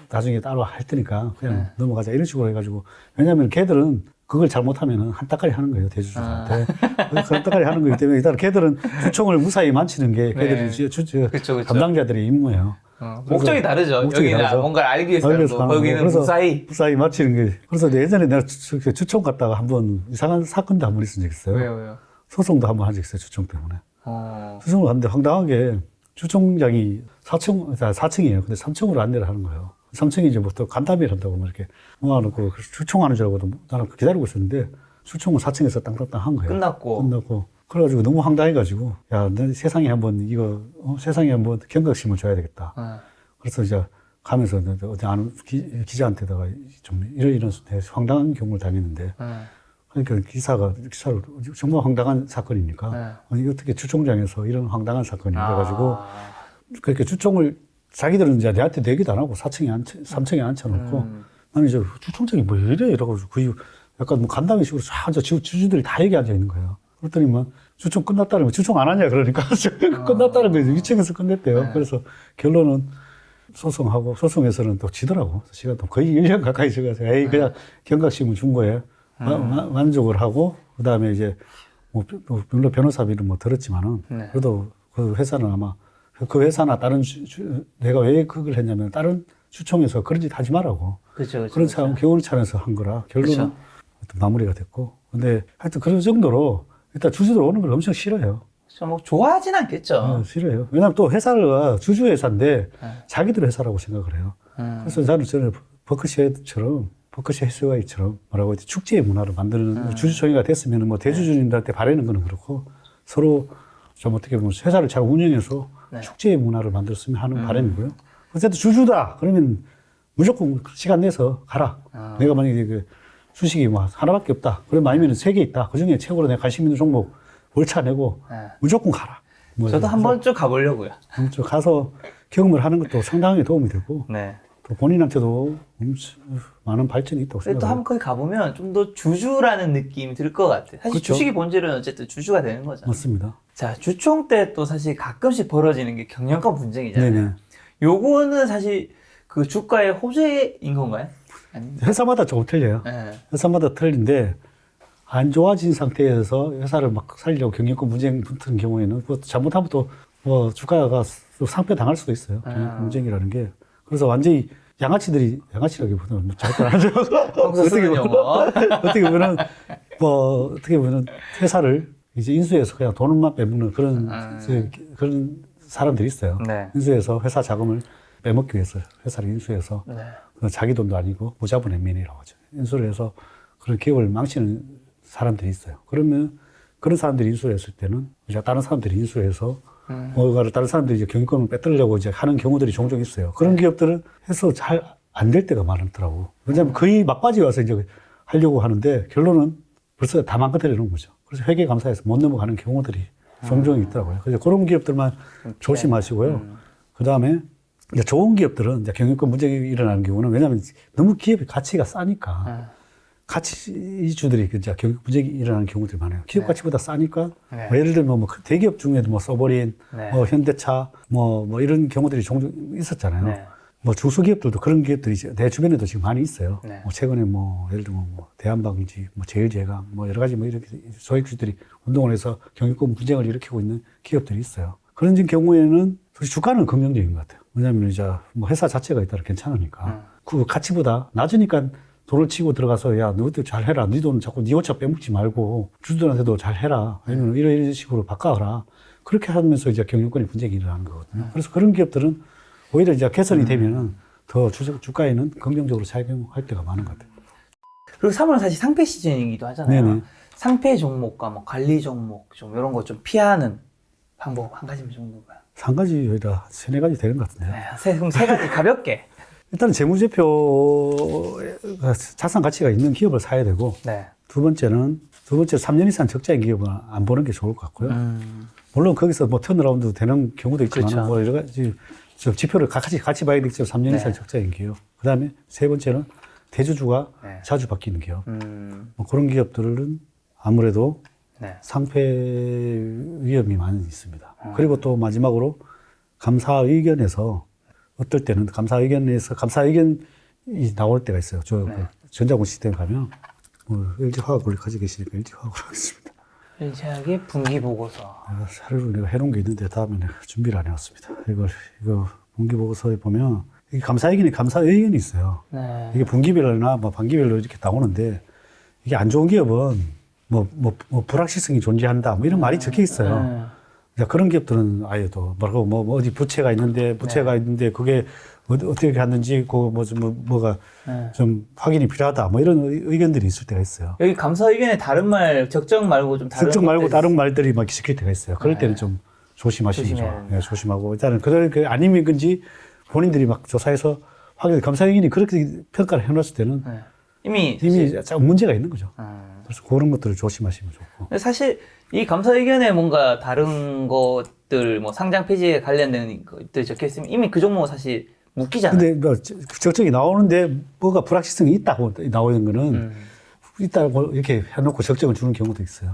나중에 따로 할 테니까 그냥 넘어가자 이런 식으로 해가지고 왜냐하면 걔들은 그걸 잘못하면은 한따까리 하는 거예요 대주주한테. 한따까리 하는 거기 때문에 일단 걔들은 주총을 무사히 마치는 게 걔들이 그쵸. 담당자들의 임무예요. 목적이 다르죠. 여기는 뭔가를 알기 위해서 거기는 무사히 마치는 게. 그래서 예전에 내가 주총 갔다가 한번 이상한 사건도 한 번 있은 적 있어요. 왜요? 소송도 한 번 한 적 있어요 주총 때문에. 소송을 하는데 황당하게 주총장이 4층이에요. 근데 3층으로 안내를 하는 거예요. 3층이 이제 뭐또 간담회를 한다고 막 이렇게 모아놓고 주총하는 줄 알고 나는 기다리고 있었는데 주총은 4층에서 땅땅땅 한 거예요. 끝났고. 그래가지고 너무 황당해가지고 야, 너 세상에 한번 세상에 한번 경각심을 줘야 되겠다. 그래서 이제 가면서 어디 아는 기자한테다가 좀 이런 황당한 경우를 당했는데 그러니까 기사를 정말 황당한 사건이니까 아니 어떻게 주총장에서 이런 황당한 사건이 그래가지고 그렇게 주총을 자기들은 이제 내한테 내기도 안 하고 3층에 앉혀놓고 나는 이제 주총장이 뭐 이래 이러가지고 그 약간 뭐 간담회 식으로 쫙 주주들이 다 여기 앉아 있는 거예요. 그랬더니 뭐 주총 끝났다는 거 주총 안 하냐 그러니까 끝났다는 거죠. 2층에서 끝냈대요. 그래서 결론은 소송에서는 또 지더라고. 시간 또 거의 1년 가까이 지어가지고 그냥 경각심을 준 거예요. 만족을 하고 그다음에 이제 뭐 물론 변호사비는 뭐 들었지만은 그래도 그 회사는 아마 그 회사나 다른 내가 왜 그걸 했냐면 다른 주총에서 그런 짓 하지 말라고. 그런 교훈을 차려서 한 거라 결론은 하여튼 마무리가 됐고. 근데 하여튼 그런 정도로 일단 주주들 오는 걸 엄청 싫어요. 뭐 좋아하진 않겠죠. 싫어요. 왜냐면 또 회사가 주주 회사인데 자기들 회사라고 생각을 해요. 그래서 저는 버크셔 해스웨이처럼 뭐라고 하지 축제의 문화를 만드는 주주총회가 됐으면 뭐 대주주님들한테 바라는 거는 그렇고 서로 좀 어떻게 보면 회사를 잘 운영해서 축제의 문화를 만들었으면 하는 바람이고요. 어쨌든 주주다 그러면 무조건 시간 내서 가라. 내가 만약에 그 주식이 뭐 하나밖에 없다. 그러면 아니면 3개 있다. 그 중에 최고로 내가 관심 있는 종목 몰차내고 무조건 가라. 저도 한 번쯤 가보려고요. 한번쯤 가서 경험을 하는 것도 상당히 도움이 되고 또 본인한테도 많은 발전이 있다고 생각해요. 또 한번 거기 가보면 좀 더 주주라는 느낌이 들 것 같아요. 사실 그렇죠. 주식의 본질은 어쨌든 주주가 되는 거잖아요. 맞습니다. 자, 주총 때 또 사실 가끔씩 벌어지는 게 경영권 분쟁이잖아요. 요거는 사실 그 주가의 호재인 건가요? 회사마다 조금 틀려요. 회사마다 틀린데 안 좋아진 상태에서 회사를 막 살리려고 경영권 분쟁 붙은 경우에는 뭐 잘못하면 또 뭐 주가가 또 상패 당할 수도 있어요. 경영권 분쟁이라는 게. 그래서 완전히 양아치라기보다는 뭐 잘못 안 하죠. 어떻게 보면은 회사를 이제 인수해서 그냥 돈만 빼먹는 그런 사람들이 있어요. 네. 인수해서 회사 자금을 빼먹기 위해서 회사를 인수해서 네. 자기 돈도 아니고 무자본 행민이라고 하죠. 인수를 해서 그런 기업을 망치는 사람들이 있어요. 그러면 그런 사람들이 인수를 했을 때는 이제 다른 사람들이 인수해서 뭔가를 다른 사람들이 이제 경영권을 빼앗으려고 이제 하는 경우들이 종종 있어요. 그런 기업들은 해서 잘 안 될 때가 많더라고. 왜냐하면 거의 막바지 와서 이제 하려고 하는데 결론은 벌써 다 망가뜨려 놓은 거죠. 그래서 회계감사에서 못 넘어가는 경우들이 종종 있더라고요. 그래서 그런 기업들만 조심하시고요. 그 다음에 이제 좋은 기업들은 이제 경영권 문제가 일어나는 경우는 왜냐하면 너무 기업의 가치가 싸니까 가치주들이 이제 경영 문제가 일어나는 경우들이 많아요. 기업 가치보다 싸니까 뭐 예를 들면 뭐 대기업 중에도 뭐 서버린, 뭐 현대차, 뭐 이런 경우들이 종종 있었잖아요. 뭐 중소기업들도 그런 기업들이 내 주변에도 지금 많이 있어요. 뭐 최근에 뭐 예를 들면 뭐 대한방지, 뭐 제일제강, 뭐 여러 가지 뭐 이렇게 소액주들이 운동을 해서 경영권 분쟁을 일으키고 있는 기업들이 있어요. 그런 경우에는 주가는 긍정적인 것 같아요. 왜냐하면 이제 뭐 회사 자체가 일단 괜찮으니까 그 가치보다 낮으니까 돈을 치고 들어가서 야 너희들 잘 해라. 네 돈 자꾸 네 오차 빼먹지 말고 주주들한테도 잘 해라. 아니면 이런 식으로 바꿔라. 그렇게 하면서 이제 경영권의 분쟁이 일어나는 거거든요. 그래서 그런 기업들은 오히려 이제 개선이 되면은 더 주가에는 긍정적으로 작용할 때가 많은 것 같아요. 그리고 3월은 사실 상패 시즌이기도 하잖아요. 네네. 상패 종목과 뭐 관리 종목 좀 이런 거 좀 피하는 방법 한 가지만 정도가. 한 가지 여기다 세네 가지 되는 것 같은데요. 그럼 세 가지 가볍게. 일단은 재무제표 자산 가치가 있는 기업을 사야 되고 두 번째로 3년 이상 적자인 기업은 안 보는 게 좋을 것 같고요. 물론 거기서 뭐 턴어라운드 되는 경우도 있지만 그렇죠. 뭐 여러 가지 지표를 같이 봐야 되겠죠. 3년 이상 적자인 기업. 그 다음에 세 번째는 대주주가 자주 바뀌는 기업. 뭐 그런 기업들은 아무래도 상패 위험이 많이 있습니다. 그리고 또 마지막으로 감사 의견에서 어떨 때는 감사 의견이 나올 때가 있어요. 그 전자공 시스템 가면 뭐 LG화학을 가지고 계시니까 LG화학으로 하겠습니다. LG화학의 분기 보고서. 사료로 내가 해놓은 게 있는데 다음에 내가 준비를 안 해왔습니다. 이거 분기 보고서에 보면 이게 감사 의견이 있어요. 이게 분기별로나 뭐 반기별로 이렇게 나오는데 이게 안 좋은 기업은 뭐 불확실성이 존재한다 뭐 이런 말이 적혀 있어요. 그런 기업들은 아예 또 뭐라고 어디 부채가 있는데 그게 어떻게 갔는지 뭐가 좀 확인이 필요하다 뭐 이런 의견들이 있을 때가 있어요. 여기 감사 의견에 다른 말 적정 말고 좀 다른 적정 말고 다른 말들이 막 적힐 때가 있어요. 그럴 때는 좀 조심하시는 게 조심하고 일단은 그럴 아니면 건지 본인들이 막 조사해서 확인 감사 의견이 그렇게 평가를 해놨을 때는 이미 문제가 있는 거죠. 그래서 그런 것들을 조심하시면 좋고. 사실 이 감사 의견에 뭔가 다른 것들, 뭐 상장 폐지에 관련된 것들 적혀 있으면 이미 그 종목은 사실 묶이잖아요. 근데 뭐 적정이 나오는데 뭐가 불확실성이 있다고 나오는 거는 있다고 이렇게 해놓고 적정을 주는 경우도 있어요.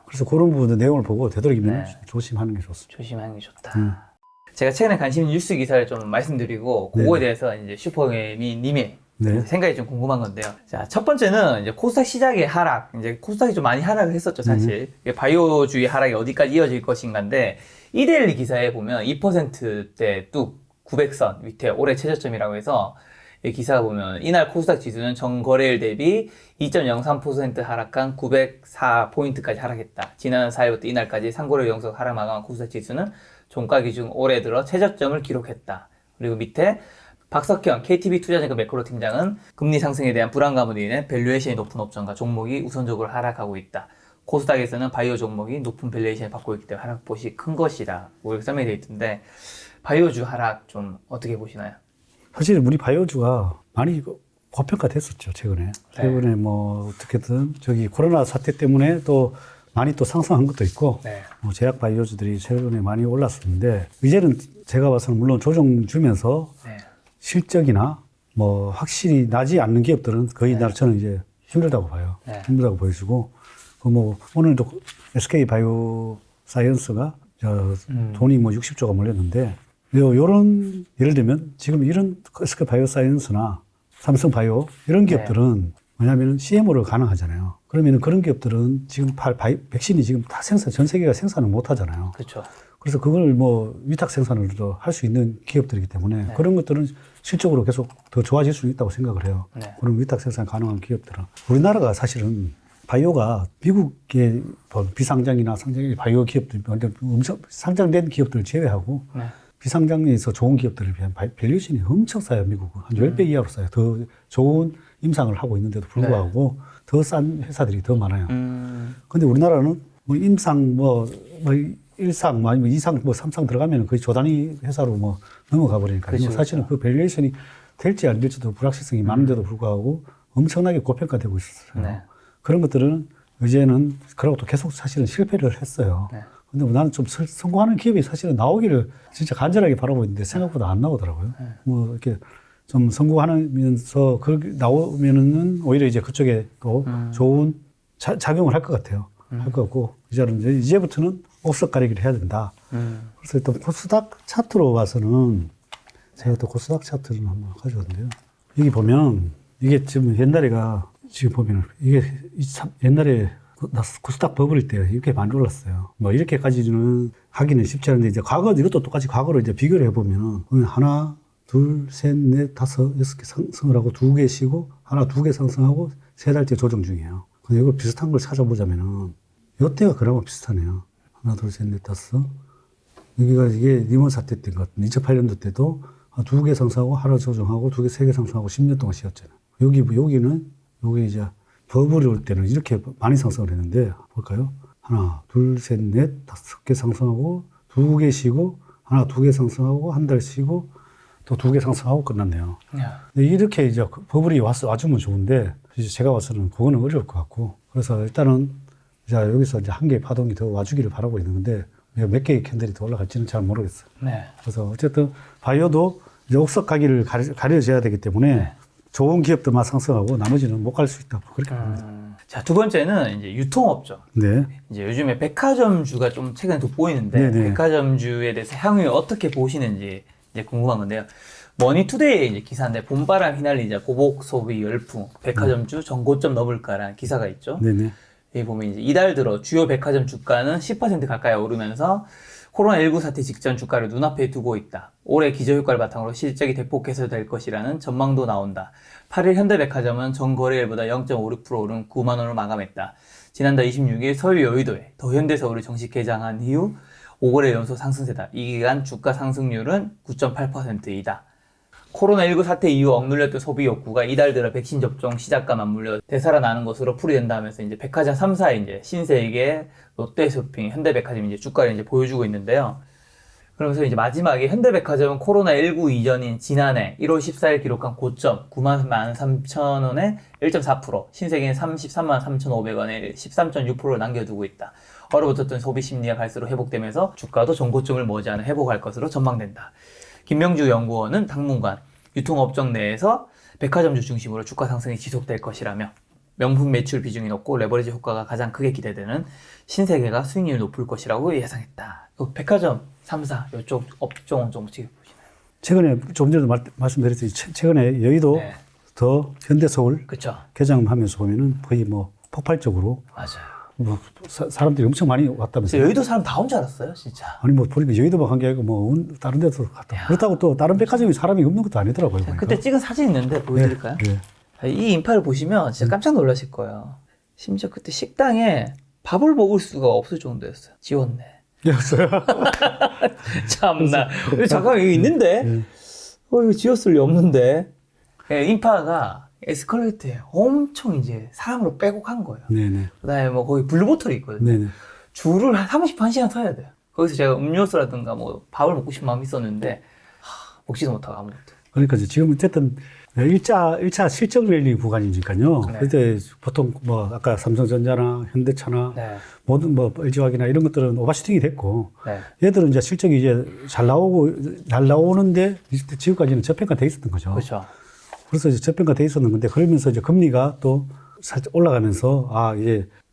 그래서 그런 부분의 내용을 보고 되도록이면 조심하는 게 좋습니다. 조심하는 게 좋다. 제가 최근에 관심 있는 뉴스 기사를 좀 말씀드리고 그거에 대해서 이제 슈퍼개미님의 생각이 좀 궁금한 건데요. 자, 첫 번째는 이제 코스닥 시작의 하락. 이제 코스닥이 좀 많이 하락을 했었죠, 사실. 바이오주의 하락이 어디까지 이어질 것인가인데, 이데일리 기사에 보면 2%대 뚝 900선 밑에 올해 최저점이라고 해서 이 기사가 보면 이날 코스닥 지수는 전거래일 대비 2.03% 하락한 904포인트까지 하락했다. 지난 4일부터 이날까지 상거래 영속 하락 마감한 코스닥 지수는 종가 기준 올해 들어 최저점을 기록했다. 그리고 밑에 박석현 KTB 투자증권 매크로 팀장은 금리 상승에 대한 불안감으로 인해 밸류에이션이 높은 업종과 종목이 우선적으로 하락하고 있다. 코스닥에서는 바이오 종목이 높은 밸류에이션을 받고 있기 때문에 하락폭이 큰 것이다. 이렇게 설명이 되어 있던데 바이오주 하락 좀 어떻게 보시나요? 사실 우리 바이오주가 많이 고평가됐었죠, 최근에. 최근에 뭐 어떻게든 코로나 사태 때문에 또 많이 또 상승한 것도 있고 뭐 제약 바이오주들이 최근에 많이 올랐었는데 이제는 제가 봐서는 물론 조정 주면서 실적이나 뭐 확실히 나지 않는 기업들은 거의 저는 이제 힘들다고 봐요. 힘들다고 보여지고 뭐 오늘도 SK 바이오 사이언스가 돈이 뭐 60조가 몰렸는데 요런 예를 들면 지금 이런 SK 바이오 사이언스나 삼성 바이오 이런 기업들은 뭐냐면은 CMO를 가능하잖아요. 그러면은 그런 기업들은 지금 백신이 지금 다 전 세계가 생산을 못 하잖아요. 그렇죠. 그래서 그걸 뭐 위탁 생산을 할 수 있는 기업들이기 때문에 네. 그런 것들은 실적으로 계속 더 좋아질 수 있다고 생각을 해요. 네. 그런 위탁 생산 가능한 기업들은. 우리나라가 사실은 바이오가 미국의 비상장이나 상장의 바이오 기업들, 엄청 상장된 기업들을 제외하고 네. 비상장에서 좋은 기업들에 비한 밸류에이션이 엄청 싸요, 미국은. 한 10배 이하로 싸요. 더 좋은 임상을 하고 있는데도 불구하고 더 싼 회사들이 더 많아요. 근데 우리나라는 뭐 임상, 뭐 1상, 뭐 아니면 2상, 뭐 3상 들어가면 거의 조단위 회사로 뭐 넘어가 버리니까. 그렇죠, 사실은 그 밸류에이션이 될지 안 될지도 불확실성이 많은데도 불구하고 엄청나게 고평가되고 있었어요. 네. 그런 것들은 이제는 그러고 또 계속 사실은 실패를 했어요. 네. 근데 뭐 나는 좀 성공하는 기업이 사실은 나오기를 진짜 간절하게 바라고 있는데 생각보다 안 나오더라고요. 네. 뭐 이렇게 좀 성공하면서 그렇게 나오면은 오히려 이제 그쪽에 또 좋은 작용을 할 것 같아요. 할 것 같고 이제부터는 옥석 가리기를 해야 된다. 그래서 일단 코스닥 차트로 봐서는 제가 또 코스닥 차트를 한번 가져왔는데요. 여기 보면 이게 지금 옛날에가 지금 보면 이게 옛날에 코스닥 버블일 때 이렇게 많이 올랐어요. 뭐 이렇게까지는 하기는 쉽지 않은데 이제 과거 이것도 똑같이 과거로 이제 비교를 해보면 하나, 둘, 셋, 넷, 다섯, 6개 상승을 하고 2개 쉬고 하나, 2개 상승하고 3달째 조정 중이에요. 근데 이걸 비슷한 걸 찾아보자면은 이때가 그나마 비슷하네요. 하나, 둘, 셋, 넷, 다섯. 이게 리먼 사태 때인 것 같은데 2008년도 때도 2개 상승하고 하나 조정하고 2개, 3개 상승하고 10년 동안 쉬었잖아요. 여기 이제 버블이 올 때는 이렇게 많이 상승을 했는데 볼까요? 하나, 둘, 셋, 넷, 5개 상승하고 2개 쉬고 하나, 2개 상승하고 한 달 쉬고 또 2개 상승하고 끝났네요. 근데 이렇게 이제 버블이 와주면 좋은데 이제 제가 봐서는 그거는 어려울 것 같고 그래서 일단은 이제 여기서 이제 한 개의 파동이 더 와주기를 바라고 있는 건데 몇 개의 캔들이 더 올라갈지는 잘 모르겠어요. 네. 그래서 어쨌든 바이오도 이제 옥석 가기를 가려져야 되기 때문에 네. 좋은 기업들만 상승하고 나머지는 못 갈 수 있다. 그렇게 봅니다. 자, 두 번째는 이제 유통업종. 네. 이제 요즘에 백화점주가 좀 최근에 돋보이는데 네네. 백화점주에 대해서 향후 어떻게 보시는지 이제 궁금한 건데요. 머니투데이의 이제 기사인데 봄바람 휘날리자 보복 소비 열풍 백화점주 전고점 넘을까라는 기사가 있죠. 네네. 여기 보면 이제 이달 들어 주요 백화점 주가는 10% 가까이 오르면서 코로나19 사태 직전 주가를 눈앞에 두고 있다. 올해 기저효과를 바탕으로 실적이 대폭 개선될 것이라는 전망도 나온다. 8일 현대백화점은 전 거래일보다 0.56% 오른 9만 원을 마감했다. 지난달 26일 서울 여의도에 더현대서울을 정식 개장한 이후 5거래 연속 상승세다. 이 기간 주가 상승률은 9.8%이다. 코로나19 사태 이후 억눌렸던 소비 욕구가 이달 들어 백신 접종 시작과 맞물려 되살아나는 것으로 풀이된다 하면서 이제 백화점 3사의 이제 신세계, 롯데쇼핑, 현대백화점이 이제 주가를 이제 보여주고 있는데요. 그러면서 이제 마지막에 현대백화점은 코로나19 이전인 지난해 1월 14일 기록한 고점 93,000원에 1.4%, 신세계는 333,500원에 13.6%를 남겨두고 있다. 얼어붙었던 소비 심리가 갈수록 회복되면서 주가도 전고점을 머지않아 회복할 것으로 전망된다. 김명주 연구원은 당분간 유통업종 내에서 백화점주 중심으로 주가 상승이 지속될 것이라며 명품 매출 비중이 높고 레버리지 효과가 가장 크게 기대되는 신세계가 수익률이 높을 것이라고 예상했다. 백화점 3사 이쪽 업종은 좀 어떻게 보시나요? 최근에 좀 전에도 말씀드렸듯이 최근에 여의도 네. 더 현대서울 그렇죠. 개장하면서 보면은 거의 뭐 폭발적으로 맞아요. 뭐 사람들이 엄청 많이 왔다면서요. 여의도 사람 다 온 줄 알았어요, 진짜. 아니 뭐 보니까 여의도만 간 게 아니고 뭐 다른 데도 갔다. 그렇다고 또 다른 백화점이 사람이 없는 것도 아니더라고요. 보니까. 그때 찍은 사진 있는데 보여드릴까요? 네. 이 인파를 보시면 진짜 깜짝 놀라실 거예요. 심지어 그때 식당에 밥을 먹을 수가 없을 정도였어요. 지웠네. 였어요? 참나. 잠깐 여기 있는데? 네. 이거 지웠을 리 없는데? 예, 인파가 에스컬레이터에 엄청 이제 사람으로 빼곡한 거예요. 네네. 그 다음에 뭐 거기 블루보틀이 있거든요. 네네. 줄을 한 31시간 서야 돼요. 거기서 제가 음료수라든가 뭐 밥을 먹고 싶은 마음이 있었는데, 먹지도 못하고 아무것도. 그러니까 지금 어쨌든 1차 실적 랠리 구간이니까요. 네. 그때 보통 뭐 아까 삼성전자나 현대차나 네. 모든 뭐 LG화학이나 이런 것들은 오버슈팅이 됐고 네. 얘들은 이제 실적이 이제 잘 나오는데 지금까지는 저평가 돼 있었던 거죠. 그렇죠. 그래서 이제 저평가 돼 있었는 건데 그러면서 이제 금리가 또 살짝 올라가면서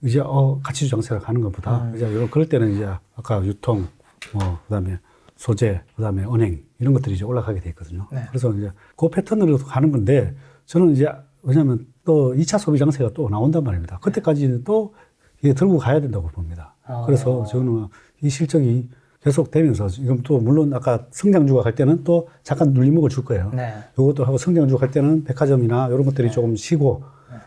이제 가치주 정세가 가는 것보다 이제 그럴 때는 이제 아까 유통 뭐 그다음에 소재 그다음에 은행 이런 것들이 이제 올라가게 돼 있거든요. 네. 그래서 이제 그 패턴으로 가는 건데 저는 이제 왜냐하면 또 2차 소비 장세가 또 나온단 말입니다. 그때까지는 또 이게 들고 가야 된다고 봅니다. 그래서 저는 이 실적이 계속되면서 지금 또 물론 아까 성장주가 갈 때는 또 잠깐 눌림목을 줄 거예요. 네. 요것도 하고 성장주가 갈 때는 백화점이나 이런 것들이 조금 쉬고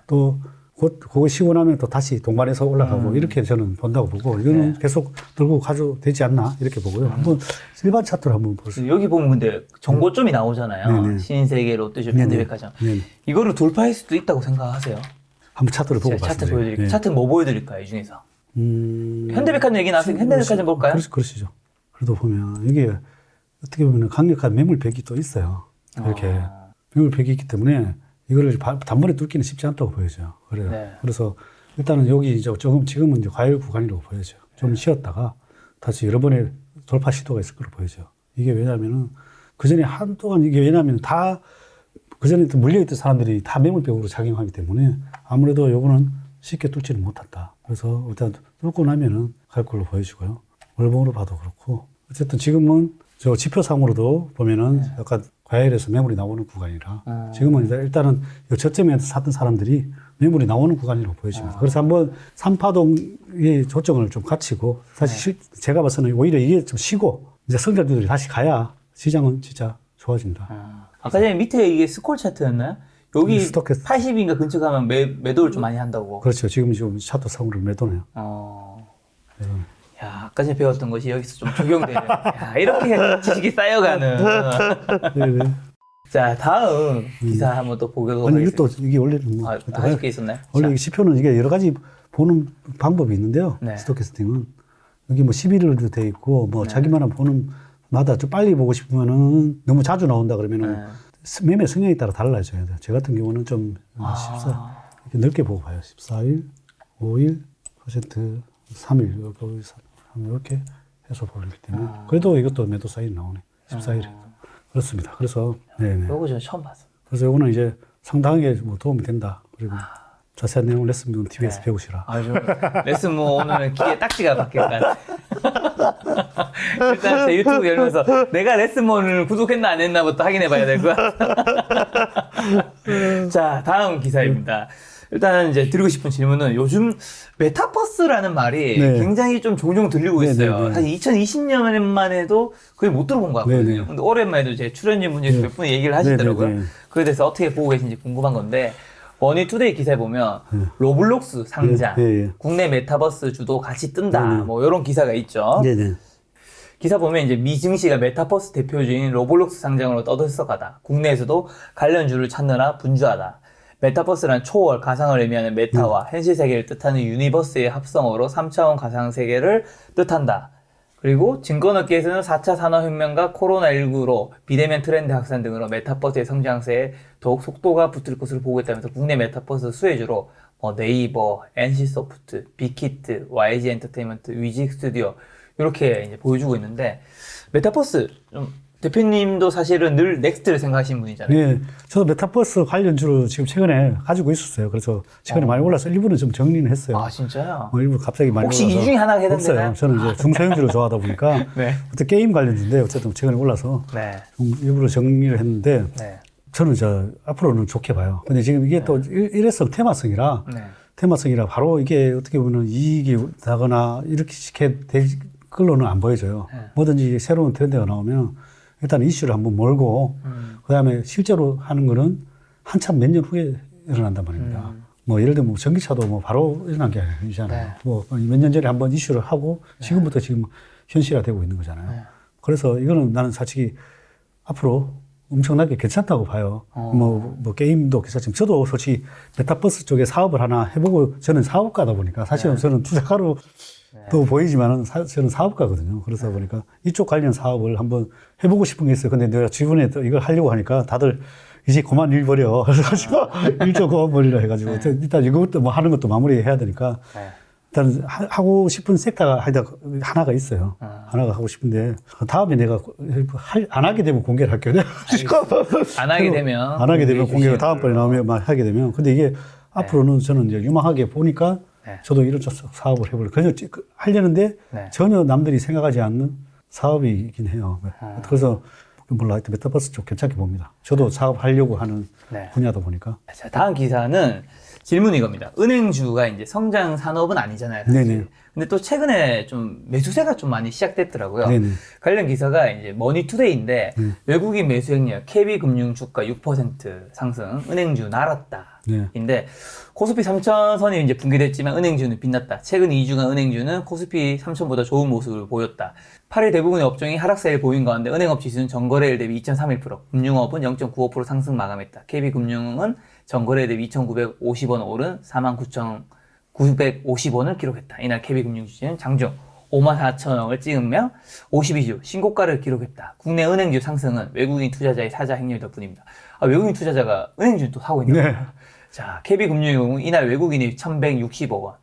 또 곧 그거 쉬고 나면 또 다시 동반해서 올라가고 이렇게 저는 본다고 보고 이거는 계속 들고 가도 되지 않나 이렇게 보고요. 한번 일반 차트로 한번 보세요. 여기 보면 근데 정보점이 나오잖아요. 네네. 신세계, 롯데쇼, 네네. 현대백화점. 네네. 이거를 돌파할 수도 있다고 생각하세요? 한번 차트를 보고 제가 차트 말씀드릴게요. 보여드릴게요. 네. 차트 뭐 보여드릴까요, 이 중에서? 현대백화점 얘기 나왔으니까 현대백화점 볼까요? 그러시죠. 그래도 보면 이게 어떻게 보면 강력한 매물벽이 또 있어요. 이렇게 매물벽이 있기 때문에 이거를 단번에 뚫기는 쉽지 않다고 보여져요. 그래요. 네. 그래서 일단은 여기 이제 지금은 이제 과열 구간이라고 보여져요. 좀 쉬었다가 다시 여러 번의 돌파 시도가 있을 거로 보여져요. 이게 왜냐면은 그전에 한동안 이게 왜냐면 다 그전에 물려있던 사람들이 다 매물벽으로 작용하기 때문에 아무래도 요거는 쉽게 뚫지는 못한다. 그래서 일단 뚫고 나면은 갈 걸로 보여지고요. 월봉으로 봐도 그렇고 어쨌든 지금은 저 지표상으로도 보면은 약간 과열에서 매물이 나오는 구간이라 지금은 일단은 요 저점에서 샀던 사람들이 매물이 나오는 구간이라고 보여집니다. 그래서 한번 삼파동의 조정을 좀 갖추고 사실 제가 봐서는 오히려 이게 좀 쉬고 이제 성장주들이 다시 가야 시장은 진짜 좋아진다. 아까 전에 밑에 이게 스콜 차트였나요? 여기 스토캐스트. 80인가 근처 가면 매도를 좀 많이 한다고. 그렇죠. 지금 차트 상으로 매도네요. 야, 아까 전에 배웠던 것이 여기서 좀 적용되는. 야, 이렇게 지식이 쌓여가는. 네네. 자, 다음 기사 한번 또 보도록 아니, 하겠습니다. 이것도 이게 원래는 뭐. 하실 게 있었나요? 원래 이 지표는 이게 여러 가지 보는 방법이 있는데요. 네. 스토캐스팅은. 여기 뭐 11일도 돼 있고, 뭐 자기만한 보는 마다 좀 빨리 보고 싶으면은 너무 자주 나온다 그러면은 매매 성향에 따라 달라져요. 제 같은 경우는 좀 14, 이렇게 넓게 보고 봐요. 14일, 5일, %, 3일, 이렇게 해서 보기 때문에. 그래도 이것도 매도 사인 나오네. 14일에. 그렇습니다. 그래서, 네네. 이거 저는 처음 봤어요. 그래서 이거는 이제 상당하게 뭐 도움이 된다. 그리고 자세한 내용 레슨은 TV에서 배우시라. 아주 레슨 뭐 오늘 귀에 딱지가 박힐 것 같아. 일단 제 유튜브 열면서 내가 레슨몬을 구독했나 안 했나부터 확인해 봐야 될 것 같아. 자, 다음 기사입니다. 일단 이제 드리고 싶은 질문은 요즘 메타버스라는 말이 네. 굉장히 좀 종종 들리고 있어요. 네네네. 사실 2020년만 해도 거의 못 들어본 것 같거든요. 네네. 근데 오랜만에도 제 출연진 중에서 몇 분이 얘기를 하시더라고요. 네네네. 그에 대해서 어떻게 보고 계신지 궁금한 건데 머니투데이 기사에 보면 로블록스 상장, 국내 메타버스 주도 같이 뜬다, 뭐 이런 기사가 있죠. 네네. 기사 보면 이제 미증시가 메타버스 대표주인 로블록스 상장으로 떠들썩하다. 국내에서도 관련주를 찾느라 분주하다. 메타버스란 초월 가상을 의미하는 메타와 현실 세계를 뜻하는 유니버스의 합성어로 3차원 가상 세계를 뜻한다. 그리고 증권업계에서는 4차 산업혁명과 코로나19로 비대면 트렌드 확산 등으로 메타버스의 성장세에 더욱 속도가 붙을 것으로 보고 있다면서 국내 메타버스 수혜주로 네이버, NC소프트, 빅히트, YG 엔터테인먼트, 위직 스튜디오 이렇게 이제 보여주고 있는데 메타버스 좀 대표님도 사실은 늘 넥스트를 생각하시는 분이잖아요. 네. 저도 메타버스 관련주를 지금 최근에 가지고 있었어요. 그래서 최근에 많이 올라서 일부는 좀 정리는 했어요. 아, 진짜요? 일부 갑자기 많이 혹시 올라서. 이 중에 하나가 해당되나요? 없어요. 저는 이제 중소형주를 좋아하다 보니까 네. 어떤 게임 관련주인데 어쨌든 최근에 올라서 네. 좀 일부러 정리를 했는데 네. 저는 앞으로는 좋게 봐요. 근데 지금 이게 또 일회성 테마성이라 네. 테마성이라 바로 이게 어떻게 보면 이익이 나거나 이렇게 될 걸로는 안 보여져요. 뭐든지 새로운 트렌드가 나오면 일단 이슈를 한번 몰고 그 다음에 실제로 하는 거는 한참 몇 년 후에 일어난단 말입니다. 뭐 예를 들면 전기차도 뭐 바로 일어난 게 아니잖아요. 네. 뭐 몇 년 전에 한번 이슈를 하고 지금부터 지금 현실화되고 있는 거잖아요. 그래서 이거는 나는 솔직히 앞으로 엄청나게 괜찮다고 봐요. 뭐 게임도 괜찮지만 저도 솔직히 메타버스 쪽에 사업을 하나 해보고 저는 사업가다 보니까 사실은 저는 투자가로 또 보이지만은 저는 사업가거든요. 그러다 보니까 이쪽 관련 사업을 한번 해보고 싶은 게 있어요. 근데 내가 주변에 또 이걸 하려고 하니까 다들 이제 그만 일 버려. 그래가지고 일 좀 그만 버리라 해가지고 일단 이것도 뭐 하는 것도 마무리해야 되니까 일단 하고 싶은 섹터가 하나가 있어요. 하나가 하고 싶은데 다음에 내가 안 하게 되면 공개를 할게요. 안 하게 되면 안 하게 되면 공개가 다음번에 나오면 막 하게 되면 근데 이게 앞으로는 저는 이제 유망하게 보니까 저도 이런 사업을 해보려고. 그래서 하려는데 전혀 남들이 생각하지 않는 사업이긴 해요. 그래서 몰라 하여튼 메타버스 쪽 괜찮게 봅니다. 저도 사업하려고 하는 네. 분야다 보니까. 자, 다음 기사는 질문이 이겁니다. 은행주가 이제 성장 산업은 아니잖아요. 사실. 네네. 근데 또 최근에 좀 매수세가 좀 많이 시작됐더라고요. 네네. 관련 기사가 이제 머니투데이인데 외국인 매수액력 KB금융 주가 6% 상승, 은행주 날았다. 네. 인데 코스피 3000선이 이제 붕괴됐지만 은행주는 빛났다. 최근 2주간 은행주는 코스피 3000보다 좋은 모습을 보였다. 8일 대부분의 업종이 하락세를 보인 가운데 은행업 지수는 전거래일 대비 2.31%, 금융업은 0.95% 상승 마감했다. KB금융은 전거래일 대비 2,950원 오른 49,950원을 기록했다. 이날 KB금융 주식은 장중 54,000억을 찍으며 52주 신고가를 기록했다. 국내 은행주 상승은 외국인 투자자의 사자 행렬 덕분입니다. 외국인 투자자가 은행주 또 사고 있는 거예요. 네. 자, KB금융의 경우 이날 외국인이 1,160억 원,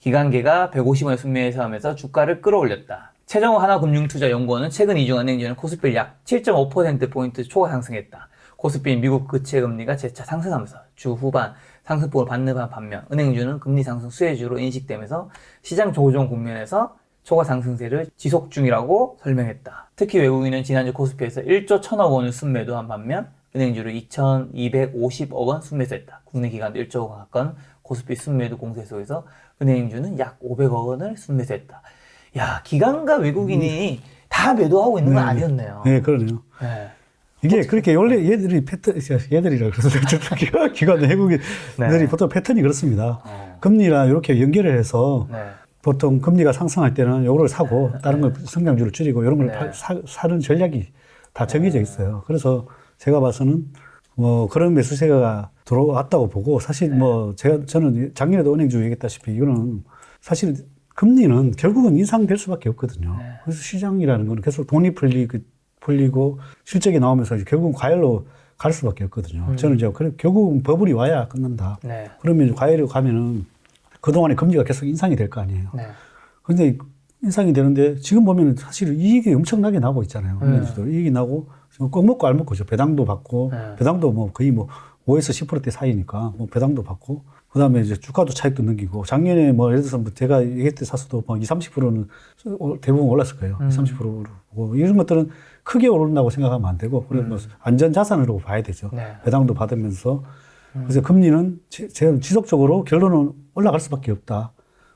기관계가 150원에 순매수 하면서 주가를 끌어올렸다. 최정호 하나금융투자연구원은 최근 2주간 은행주는 코스피를 약 7.5%포인트 초과 상승했다. 코스피 미국 그채금리가 재차 상승하면서 주 후반 상승폭을 반등한 반면 은행주는 금리 상승 수혜주로 인식되면서 시장 조정 국면에서 초과 상승세를 지속 중이라고 설명했다. 특히 외국인은 지난주 코스피에서 1조 1,000억 원을 순매도한 반면 은행주를 2,250억 원 순매수했다. 국내 기관도 1조 원 가까운 코스피 순매도 공세 속에서 은행주는 약 500억 원을 순매수했다. 야, 기관과 외국인이 다 매도하고 있는 건 아니었네요. 네, 그러네요. 네. 이게 그렇게 원래 얘들이 얘들이라 그래서 기관 외국인들이 네. 보통 패턴이 그렇습니다. 금리랑 이렇게 연결을 해서 네. 보통 금리가 상승할 때는 요거를 사고 다른 걸 성장주를 줄이고 이런 걸 네. 사는 전략이 다 정해져 있어요. 그래서 제가 봐서는 뭐 그런 매수세가 들어왔다고 보고 사실 뭐 저는 작년에도 은행주 얘기했다시피 이거는 사실 금리는 결국은 인상될 수밖에 없거든요. 네. 그래서 시장이라는 건 계속 돈이 풀리고 실적이 나오면서 이제 결국은 과열로 갈 수밖에 없거든요. 저는 이제 결국은 버블이 와야 끝난다. 네. 그러면 과열로 가면은 그동안에 금리가 계속 인상이 될 거 아니에요. 네. 근데 인상이 되는데 지금 보면 사실 이익이 엄청나게 나고 있잖아요. 은행주도 이익이 나고 꼭 먹고 알 먹고죠. 배당도 받고 배당도 뭐 거의 뭐 5에서 10%대 사이니까 뭐 배당도 받고 그다음에 이제 주가도 차익도 넘기고 작년에 뭐 예를 들어서 뭐 제가 얘기할 때 샀어도 뭐 20, 30%는 대부분 올랐을 거예요. 20, 30%고 이런 것들은 크게 오른다고 생각하면 안 되고 그래 뭐 안전 자산으로 봐야 되죠. 네. 배당도 받으면서 그래서 금리는 지속적으로 결론은 올라갈 수밖에 없다.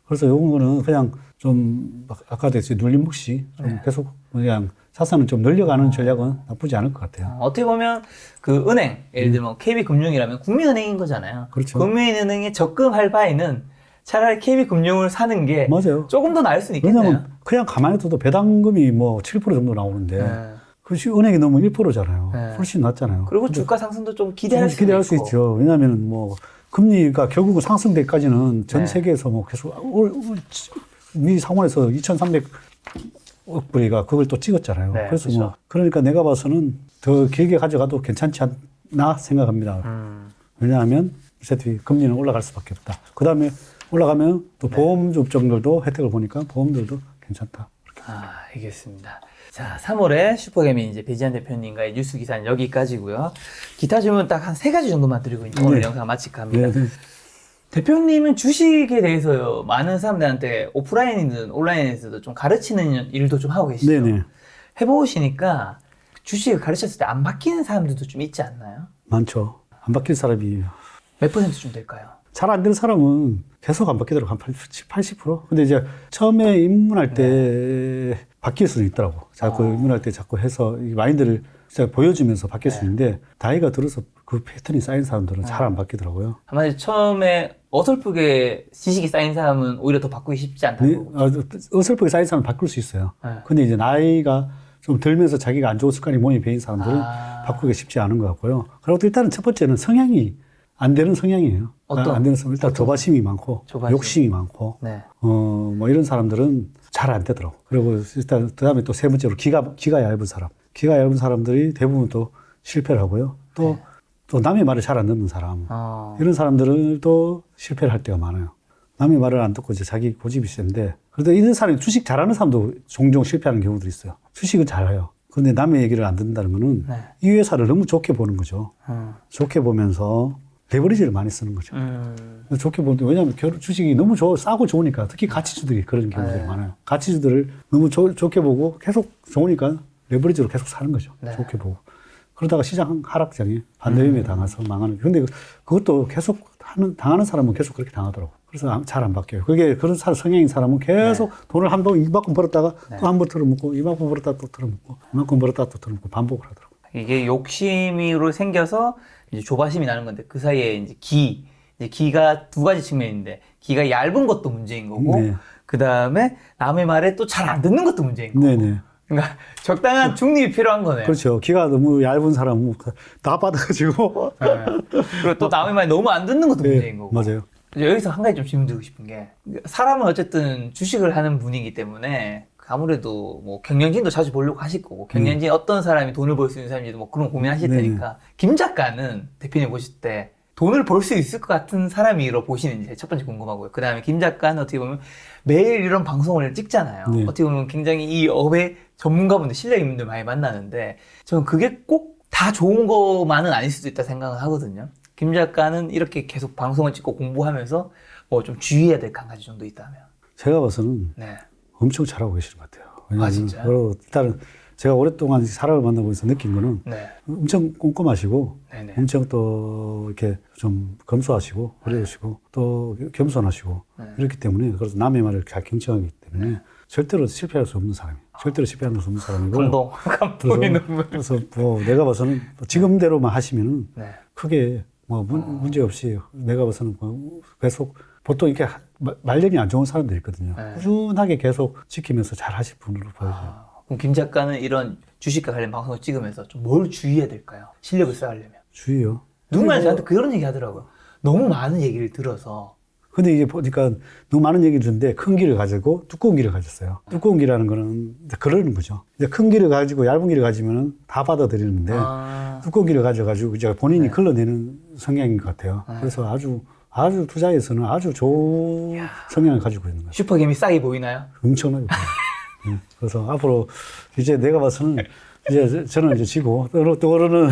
그래서 요거는 그냥 좀 아까도 했지 눌림목시 좀 계속 그냥 자산을 좀 늘려가는 전략은 나쁘지 않을 것 같아요. 어떻게 보면 그 은행, 예를 들면 KB금융이라면 국민은행인 거잖아요. 그렇죠. 국민은행에 적금할 바에는 차라리 KB금융을 사는 게 맞아요. 조금 더 나을 수는 있겠네요. 왜냐면 그냥 가만히 둬도 배당금이 뭐 7% 정도 나오는데 네. 그것이 은행이 너무 1%잖아요. 네. 훨씬 낮잖아요. 그리고 주가 상승도 좀 기대할 수 있죠. 왜냐하면 뭐 금리가 결국은 상승될 까지는 전 세계에서 뭐 계속 미 상원에서 2,300억 불이가 그걸 또 찍었잖아요. 네, 그래서 그렇죠. 뭐 그러니까 내가 봐서는 더 길게 가져가도 괜찮지 않나 생각합니다. 왜냐하면 어차피 금리는 올라갈 수밖에 없다. 그 다음에 올라가면 또 보험 업종들도 혜택을 보니까 보험들도 괜찮다. 알겠습니다. 자, 3월에 슈퍼개미 이제 배지한 대표님과의 뉴스 기사는 여기까지고요. 기타 질문 딱 한 3가지 정도만 드리고 이제 오늘 영상 마칠까 합니다. 네. 대표님은 주식에 대해서 많은 사람들한테 오프라인이든 온라인에서도 좀 가르치는 일도 좀 하고 계시죠? 네네. 해보시니까 주식을 가르쳤을 때 안 바뀌는 사람들도 좀 있지 않나요? 많죠. 안 바뀔 사람이 몇 %좀 될까요? 잘 안 되는 사람은 계속 안 바뀌더라고. 한 80%? 근데 이제 처음에 입문할 때 바뀔 수는 있더라고. 자꾸 입문할 때 자꾸 해서 이 마인드를 진짜 보여주면서 바뀔 수 있는데 나이가 들어서 그 패턴이 쌓인 사람들은 잘 안 바뀌더라고요. 아마 처음에 어설프게 지식이 쌓인 사람은 오히려 더 바꾸기 쉽지 않다고. 어설프게 쌓인 사람은 바꿀 수 있어요. 근데 이제 나이가 좀 들면서 자기가 안 좋은 습관이 몸에 배인 사람들은 바꾸기가 쉽지 않은 것 같고요. 그리고 또 일단은 첫 번째는 성향이 안 되는 성향이에요. 안 되는 성향. 일단 조바심이 많고, 욕심이 많고, 네. 뭐 이런 사람들은 잘 안 되더라고. 그리고 일단 그 다음에 또 세 번째로 기가 얇은 사람. 기가 얇은 사람들이 대부분 또 실패를 하고요. 또 남의 말을 잘 안 듣는 사람. 이런 사람들도 실패를 할 때가 많아요. 남의 말을 안 듣고 이제 자기 고집이 센데, 그래도 이런 사람이 주식 잘하는 사람도 종종 실패하는 경우들이 있어요. 주식은 잘해요. 근데 남의 얘기를 안 듣는다는 거는 이 회사를 너무 좋게 보는 거죠. 좋게 보면서 레버리지를 많이 쓰는 거죠. 좋게 보는데, 왜냐하면 주식이 너무 싸고 좋으니까, 특히 가치주들이 그런 경우들이 많아요. 가치주들을 너무 좋게 보고 계속 좋으니까 레버리지로 계속 사는 거죠. 네. 좋게 보고. 그러다가 시장 하락장에 반대음에 당해서 망하는. 근데 그것도 계속 당하는 사람은 계속 그렇게 당하더라고. 그래서 잘 안 바뀌어요. 그게 그런 성향인 사람은 계속 돈을 이만큼 벌었다가 또 한 번 털어먹고, 이만큼 벌었다가 또 털어먹고, 이만큼 벌었다가 또 털어먹고 반복을 하더라고. 이게 욕심으로 생겨서 이제 조바심이 나는 건데 그 사이에 이제 기가 두 가지 측면인데 기가 얇은 것도 문제인 거고 네. 그 다음에 남의 말에 또 잘 안 듣는 것도 문제인 거고. 네네. 그러니까 적당한 중립이 필요한 거네요. 그렇죠. 기가 너무 얇은 사람은 다 받아가지고. 네. 그리고 또 남의 말 너무 안 듣는 것도 네, 문제인 거고. 맞아요. 여기서 한 가지 좀 질문 드리고 싶은 게 사람은 어쨌든 주식을 하는 분이기 때문에 아무래도 뭐 경영진도 자주 보려고 하실 거고 경영진 어떤 사람이 돈을 벌 수 있는 사람인지도 뭐 그런 고민하실 네. 테니까 김 작가는 대표님 보실 때 돈을 벌 수 있을 것 같은 사람이로 보시는지 첫 번째 궁금하고요. 그 다음에 김 작가는 어떻게 보면 매일 이런 방송을 찍잖아요. 네. 어떻게 보면 굉장히 이 업의 전문가분들, 실력 있는 분들 많이 만나는데 저는 그게 꼭 다 좋은 것만은 아닐 수도 있다 생각을 하거든요. 김 작가는 이렇게 계속 방송을 찍고 공부하면서 뭐 좀 주의해야 될 한 가지 정도 있다면? 제가 봐서는 네. 엄청 잘하고 계시는 것 같아요. 왜냐하면 진짜요? 일단은 제가 오랫동안 사람을 만나보면서 느낀 거는 네. 엄청 꼼꼼하시고 네네. 엄청 또 이렇게 좀 검소하시고 그러시고 또 겸손하시고 이렇기 때문에 그래서 남의 말을 잘 경청하기 때문에 절대로 실패할 수 없는 사람이에요. 절대로 실패할 수 없는 사람이고 감동의 눈물. 그래서 뭐 내가 봐서는 지금대로만 하시면은 네. 크게 뭐 문제 없이 내가 봐서는 뭐 계속 보통 이렇게 말년이 안 좋은 사람들이 있거든요. 네. 꾸준하게 계속 지키면서 잘 하실 분으로 보여져요. 그럼 김 작가는 이런 주식과 관련 방송을 찍으면서 좀 뭘 주의해야 될까요? 실력을 쌓으려면. 주의요. 누군가 저한테 그런 얘기 하더라고요. 너무 많은 얘기를 들어서. 근데 이게 보니까 너무 많은 얘기를 듣는데 큰 귀를 가지고 두꺼운 귀를 가졌어요. 두꺼운 귀라는 거는 이제 그러는 거죠. 이제 큰 귀를 가지고 얇은 귀를 가지면은 다 받아들이는데 두꺼운 귀를 가져가지고 이제 본인이 걸러내는 성향인 것 같아요. 그래서 아주 투자에서는 아주 좋은 성향을 가지고 있는 거예요. 슈퍼개미 싹이 보이나요? 엄청나게 보여요. 네. 그래서 앞으로 이제 내가 봐서는 이제 저는 이제 지고 떠오르는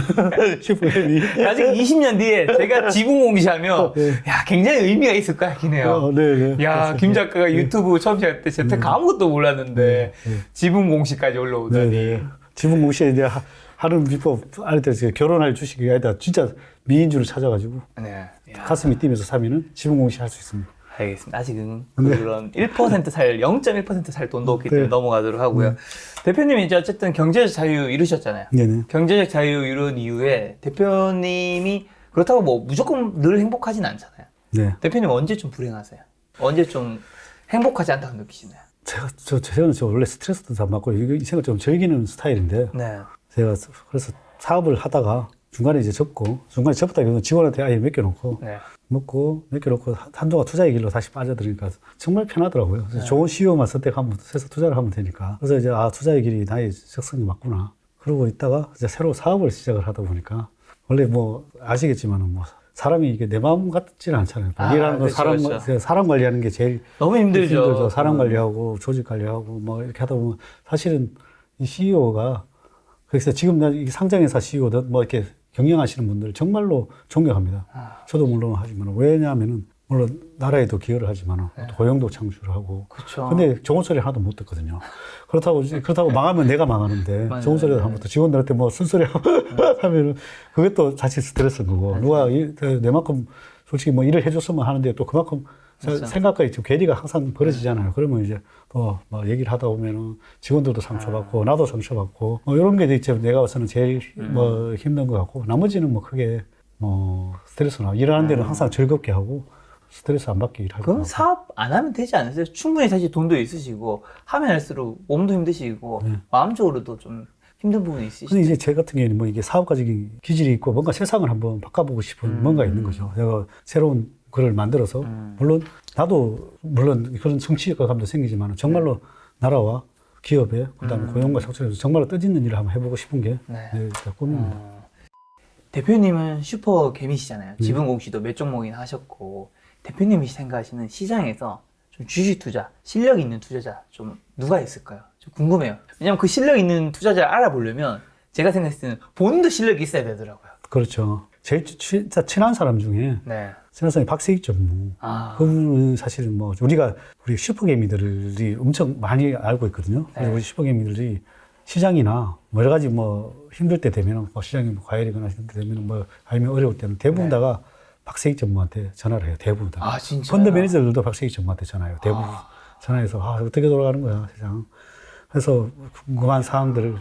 슈퍼햄이 아직 20년 뒤에 제가 지분 공시하면 네. 야 굉장히 의미가 있을 것 같긴 해요. 네네. 야, 김 작가가 유튜브 처음 시작할 때 재테크 아무것도 몰랐는데 지분 공시까지 올라오더니. 네네. 지분 공시에 이제 하는 비법 알때 결혼할 주식이 아니다. 진짜 미인주를 찾아가지고 네. 가슴이 뛰면서 사면은 지분 공시 할 수 있습니다. 알겠습니다. 아직은 그런 1% 살, 0.1% 살 돈도 없기 때문에 넘어가도록 하고요. 대표님이 이제 어쨌든 경제적 자유 이루셨잖아요. 네네. 경제적 자유 이룬 이후에 대표님이 그렇다고 뭐 무조건 늘 행복하진 않잖아요. 네. 대표님 언제 좀 불행하세요? 언제 좀 행복하지 않다고 느끼시나요? 저는 원래 스트레스도 잘 받고 이 생을 좀 즐기는 스타일인데 네. 제가 그래서 사업을 하다가 중간에 이제 접고 중간에 접었다 이거는 직원한테 아예 맡겨놓고 네. 먹고 맡겨놓고 한동안 투자의 길로 다시 빠져들으니까 정말 편하더라고요. 그래서 좋은 CEO만 선택하면 해서 투자를 하면 되니까. 그래서 이제 투자의 길이 나의 적성이 맞구나. 그러고 있다가 이제 새로 사업을 시작을 하다 보니까 원래 뭐 아시겠지만은 뭐 사람이 이게 내 마음 같지는 않잖아요. 일하는 건 그렇죠. 사람 관리하는 게 제일 너무 힘들죠. 사람 관리하고 조직 관리하고 뭐 이렇게 하다 보면 사실은 이 CEO가 그래서 지금 이 상장회사 CEO든 뭐 이렇게 경영하시는 분들 정말로 존경합니다. 저도 물론 하지만 왜냐하면은 물론 나라에도 기여를 하지만 고용도 창출을 하고. 그렇죠. 근데 좋은 소리 하나도 못 듣거든요. 그렇다고 망하면 내가 망하는데 좋은 소리도 하면 또 직원들한테 뭐 쓴소리 하면은 그게 또 자칫 스트레스인 거고. 누가 내만큼 솔직히 뭐 일을 해줬으면 하는데 또 그만큼 생각과 좀 괴리가 항상 벌어지잖아요. 그러면 이제 또 뭐 얘기를 하다 보면은 직원들도 상처받고 나도 상처받고 뭐 이런 게 이제 내가 봐서는 제일 뭐 힘든 것 같고 나머지는 뭐 크게 뭐 스트레스나 일하는 데는 항상 즐겁게 하고 스트레스 안 받게 일하고. 그럼 사업 안 하면 되지 않으세요? 충분히 사실 돈도 있으시고 하면 할수록 몸도 힘드시고 마음적으로도 좀 힘든 부분이 있으시죠. 근데 이제 제 같은 경우에는 뭐 이게 사업가적인 기질이 있고 뭔가 세상을 한번 바꿔보고 싶은 뭔가 있는 거죠. 내가 새로운 그걸 만들어서 물론 나도 물론 그런 성취감도 생기지만 정말로 나라와 기업에 그다음에 고용과 창출에서 정말로 뜻있는 일을 한번 해보고 싶은 게 내 꿈입니다. 대표님은 슈퍼 개미시잖아요. 지분 공시도 몇 종목이나 하셨고 대표님이 생각하시는 시장에서 좀 주식 투자, 실력 있는 투자자 좀 누가 있을까요? 좀 궁금해요. 왜냐면 그 실력 있는 투자자를 알아보려면 제가 생각했을 때는 본인도 실력이 있어야 되더라고요. 그렇죠. 제일 진짜 친한 사람 중에 친한 사람이 박세익 전무. 그분은 사실은 뭐 우리 슈퍼개미들이 엄청 많이 알고 있거든요. 그래서 우리 슈퍼개미들이 시장이나 뭐 여러 가지 뭐 힘들 때 되면은 뭐 시장이 뭐 과열이거나 힘들 때 되면은 뭐 아니면 어려울 때는 대부분 다가 박세익 전무한테 전화를 해요. 대부분 다. 아, 진짜. 펀드 매니저들도 박세익 전무한테 전화해요. 대부분 전화해서 어떻게 돌아가는 거야 세상. 그래서 궁금한 사항들을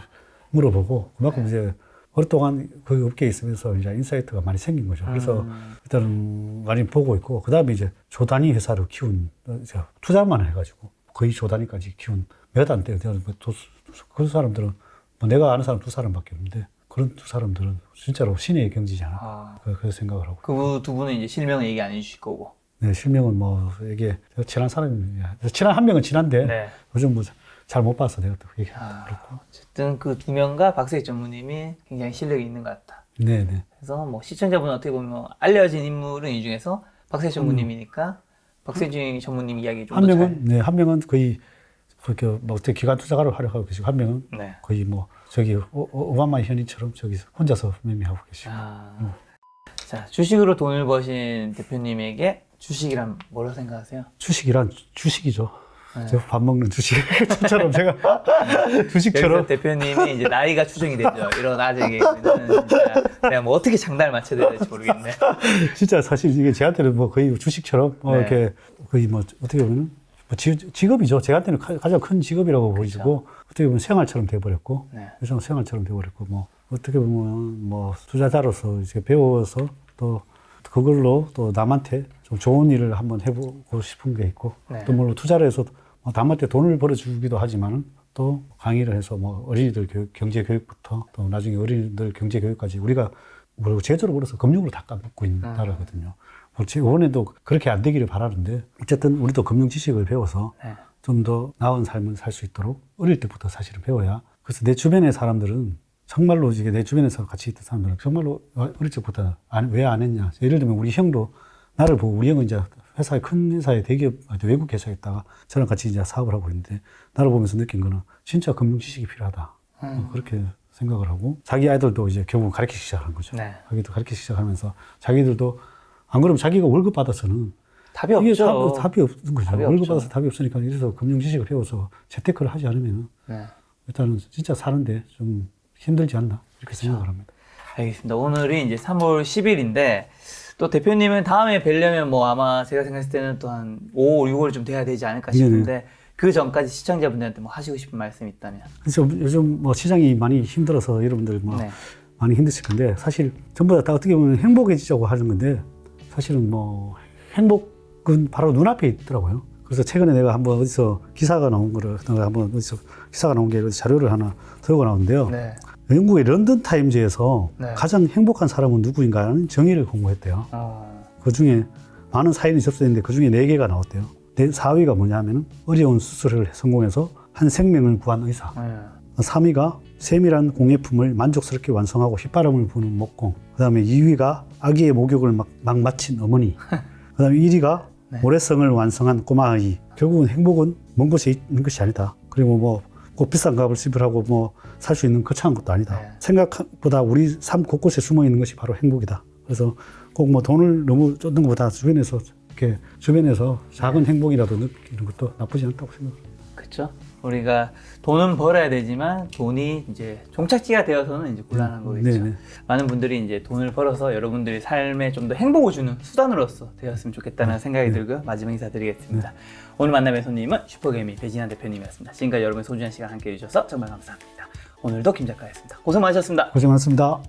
물어보고 그만큼 이제 오랫동안 그 업계에 있으면서 이제 인사이트가 많이 생긴 거죠. 그래서 일단은 많이 보고 있고 그 다음에 이제 조 단위 회사를 키운 투자만 해가지고 거의 조 단위까지 키운 몇 안 돼요. 그 사람들은 뭐 내가 아는 사람 2사람밖에 없는데 그런 2사람들은 진짜로 신의 경지잖아. 그래서 생각을 하고. 그 두 분은 이제 실명은 얘기 안 해주실 거고. 네, 실명은 뭐 이게 친한 사람이야. 친한 한 명은 친한데 요즘 뭐 잘 못 봐서 내가 또 얘기 그렇고. 어쨌든 그 2명과 박세익 전무님이 굉장히 실력이 있는 것 같다. 네네. 그래서 뭐 시청자분 어떻게 보면 알려진 인물은 이 중에서 박세익 전무님이니까 박세익 전무님 이야기 좀 더 잘. 한 명은 거의 그렇게 뭐 어떻게 기관 투자가로 활약하고 계시고 한 명은 거의 뭐 저기 오바마 현인처럼 저기서 혼자서 매매하고 계시고. 자, 주식으로 돈을 버신 대표님에게 주식이란 뭐라고 생각하세요? 주식이란 주식이죠. 제가 밥 먹는 주식처럼 제가 주식처럼. 대표님이 이제 나이가 추정이 되죠. 이런 아재 개그는 진짜 내가 뭐 어떻게 장단을 맞춰야 될지 모르겠네. 진짜 사실 이게 제한테는 뭐 거의 주식처럼 이렇게 거의 뭐 어떻게 보면 뭐 직업이죠. 제한테는 가장 큰 직업이라고 보이고 어떻게 보면 생활처럼 돼버렸고, 요즘 생활처럼 돼버렸고 뭐 어떻게 보면 뭐 투자자로서 이제 배워서 또 그걸로 또 남한테 좀 좋은 일을 한번 해보고 싶은 게 있고, 또 물론 투자를 해서 뭐 남한테 돈을 벌어주기도 하지만은 또 강의를 해서 뭐 어린이들 교육, 경제 교육부터 또 나중에 어린이들 경제 교육까지 우리가 뭐 제조로 벌어서 금융으로 다 까먹고 있는 나라거든요. 이번에도 그렇게 안 되기를 바라는데 어쨌든 우리도 금융 지식을 배워서 좀 더 나은 삶을 살 수 있도록 어릴 때부터 사실은 배워야. 그래서 내 주변의 사람들은 정말로 이게 내 주변에서 같이 있던 사람들은 정말로 어릴 적부터 왜 안 했냐. 예를 들면 우리 형도 나를 보고, 우리 형은 이제 회사에, 큰 회사에 대기업, 외국 회사에 있다가 저랑 같이 이제 사업을 하고 있는데 나를 보면서 느낀 거는 진짜 금융 지식이 필요하다. 그렇게 생각을 하고 자기 아이들도 이제 결국 가르치기 시작한 거죠. 자기도 가르치기 시작하면서 자기들도 안 그러면 자기가 월급 받아서는 답이 없죠. 답이 없는 거죠. 월급 받아서 답이 없으니까 이래서 금융 지식을 배워서 재테크를 하지 않으면 일단은 진짜 사는데 좀 힘들지 않나 이렇게 생각을 합니다. 알겠습니다. 오늘이 이제 3월 10일인데 또 대표님은 다음에 뵈려면 뭐 아마 제가 생각했을 때는 또 한 5, 6월 좀 돼야 되지 않을까 싶은데 그 전까지 시청자분들한테 뭐 하시고 싶은 말씀이 있다면? 그래서 요즘 뭐 시장이 많이 힘들어서 여러분들 뭐 많이 힘드실 건데 사실 전부 다 어떻게 보면 행복해지자고 하는 건데 사실은 뭐 행복은 바로 눈앞에 있더라고요. 그래서 최근에 내가 한번 어디서 기사가 나온 거를 내가 한번 어디서 기사가 나온 게 자료를 하나 들고 나오는데요. 영국의 런던 타임즈에서 가장 행복한 사람은 누구인가 하는 정의를 공부했대요. 그 중에 많은 사연이 접수됐는데 그 중에 4개가 나왔대요. 4위가 뭐냐 하면 어려운 수술을 성공해서 한 생명을 구한 의사. 3위가 세밀한 공예품을 만족스럽게 완성하고 휘바람을 부는 목공. 그 다음에 2위가 아기의 목욕을 막 마친 어머니. 그 다음에 1위가 모래성을 완성한 꼬마 아이. 결국은 행복은 먼 곳에 있는 것이 아니다. 그리고 뭐 꼭 비싼 값을 지불하고 뭐 살 수 있는 거창한 것도 아니다. 생각보다 우리 삶 곳곳에 숨어 있는 것이 바로 행복이다. 그래서 꼭 뭐 돈을 너무 쫓는 것보다 주변에서 이렇게 주변에서 작은 행복이라도 느끼는 것도 나쁘지 않다고 생각합니다. 그렇죠. 우리가 돈은 벌어야 되지만 돈이 이제 종착지가 되어서는 이제 곤란한 거겠죠. 많은 분들이 이제 돈을 벌어서 여러분들의 삶에 좀 더 행복을 주는 수단으로서 되었으면 좋겠다는 생각이 들고요. 마지막 인사드리겠습니다. 오늘 만남의 손님은 슈퍼개미 배진환 대표님이었습니다. 지금까지 여러분의 소중한 시간 함께 해주셔서 정말 감사합니다. 오늘도 김 작가였습니다. 고생 많으셨습니다. 고생 많습니다.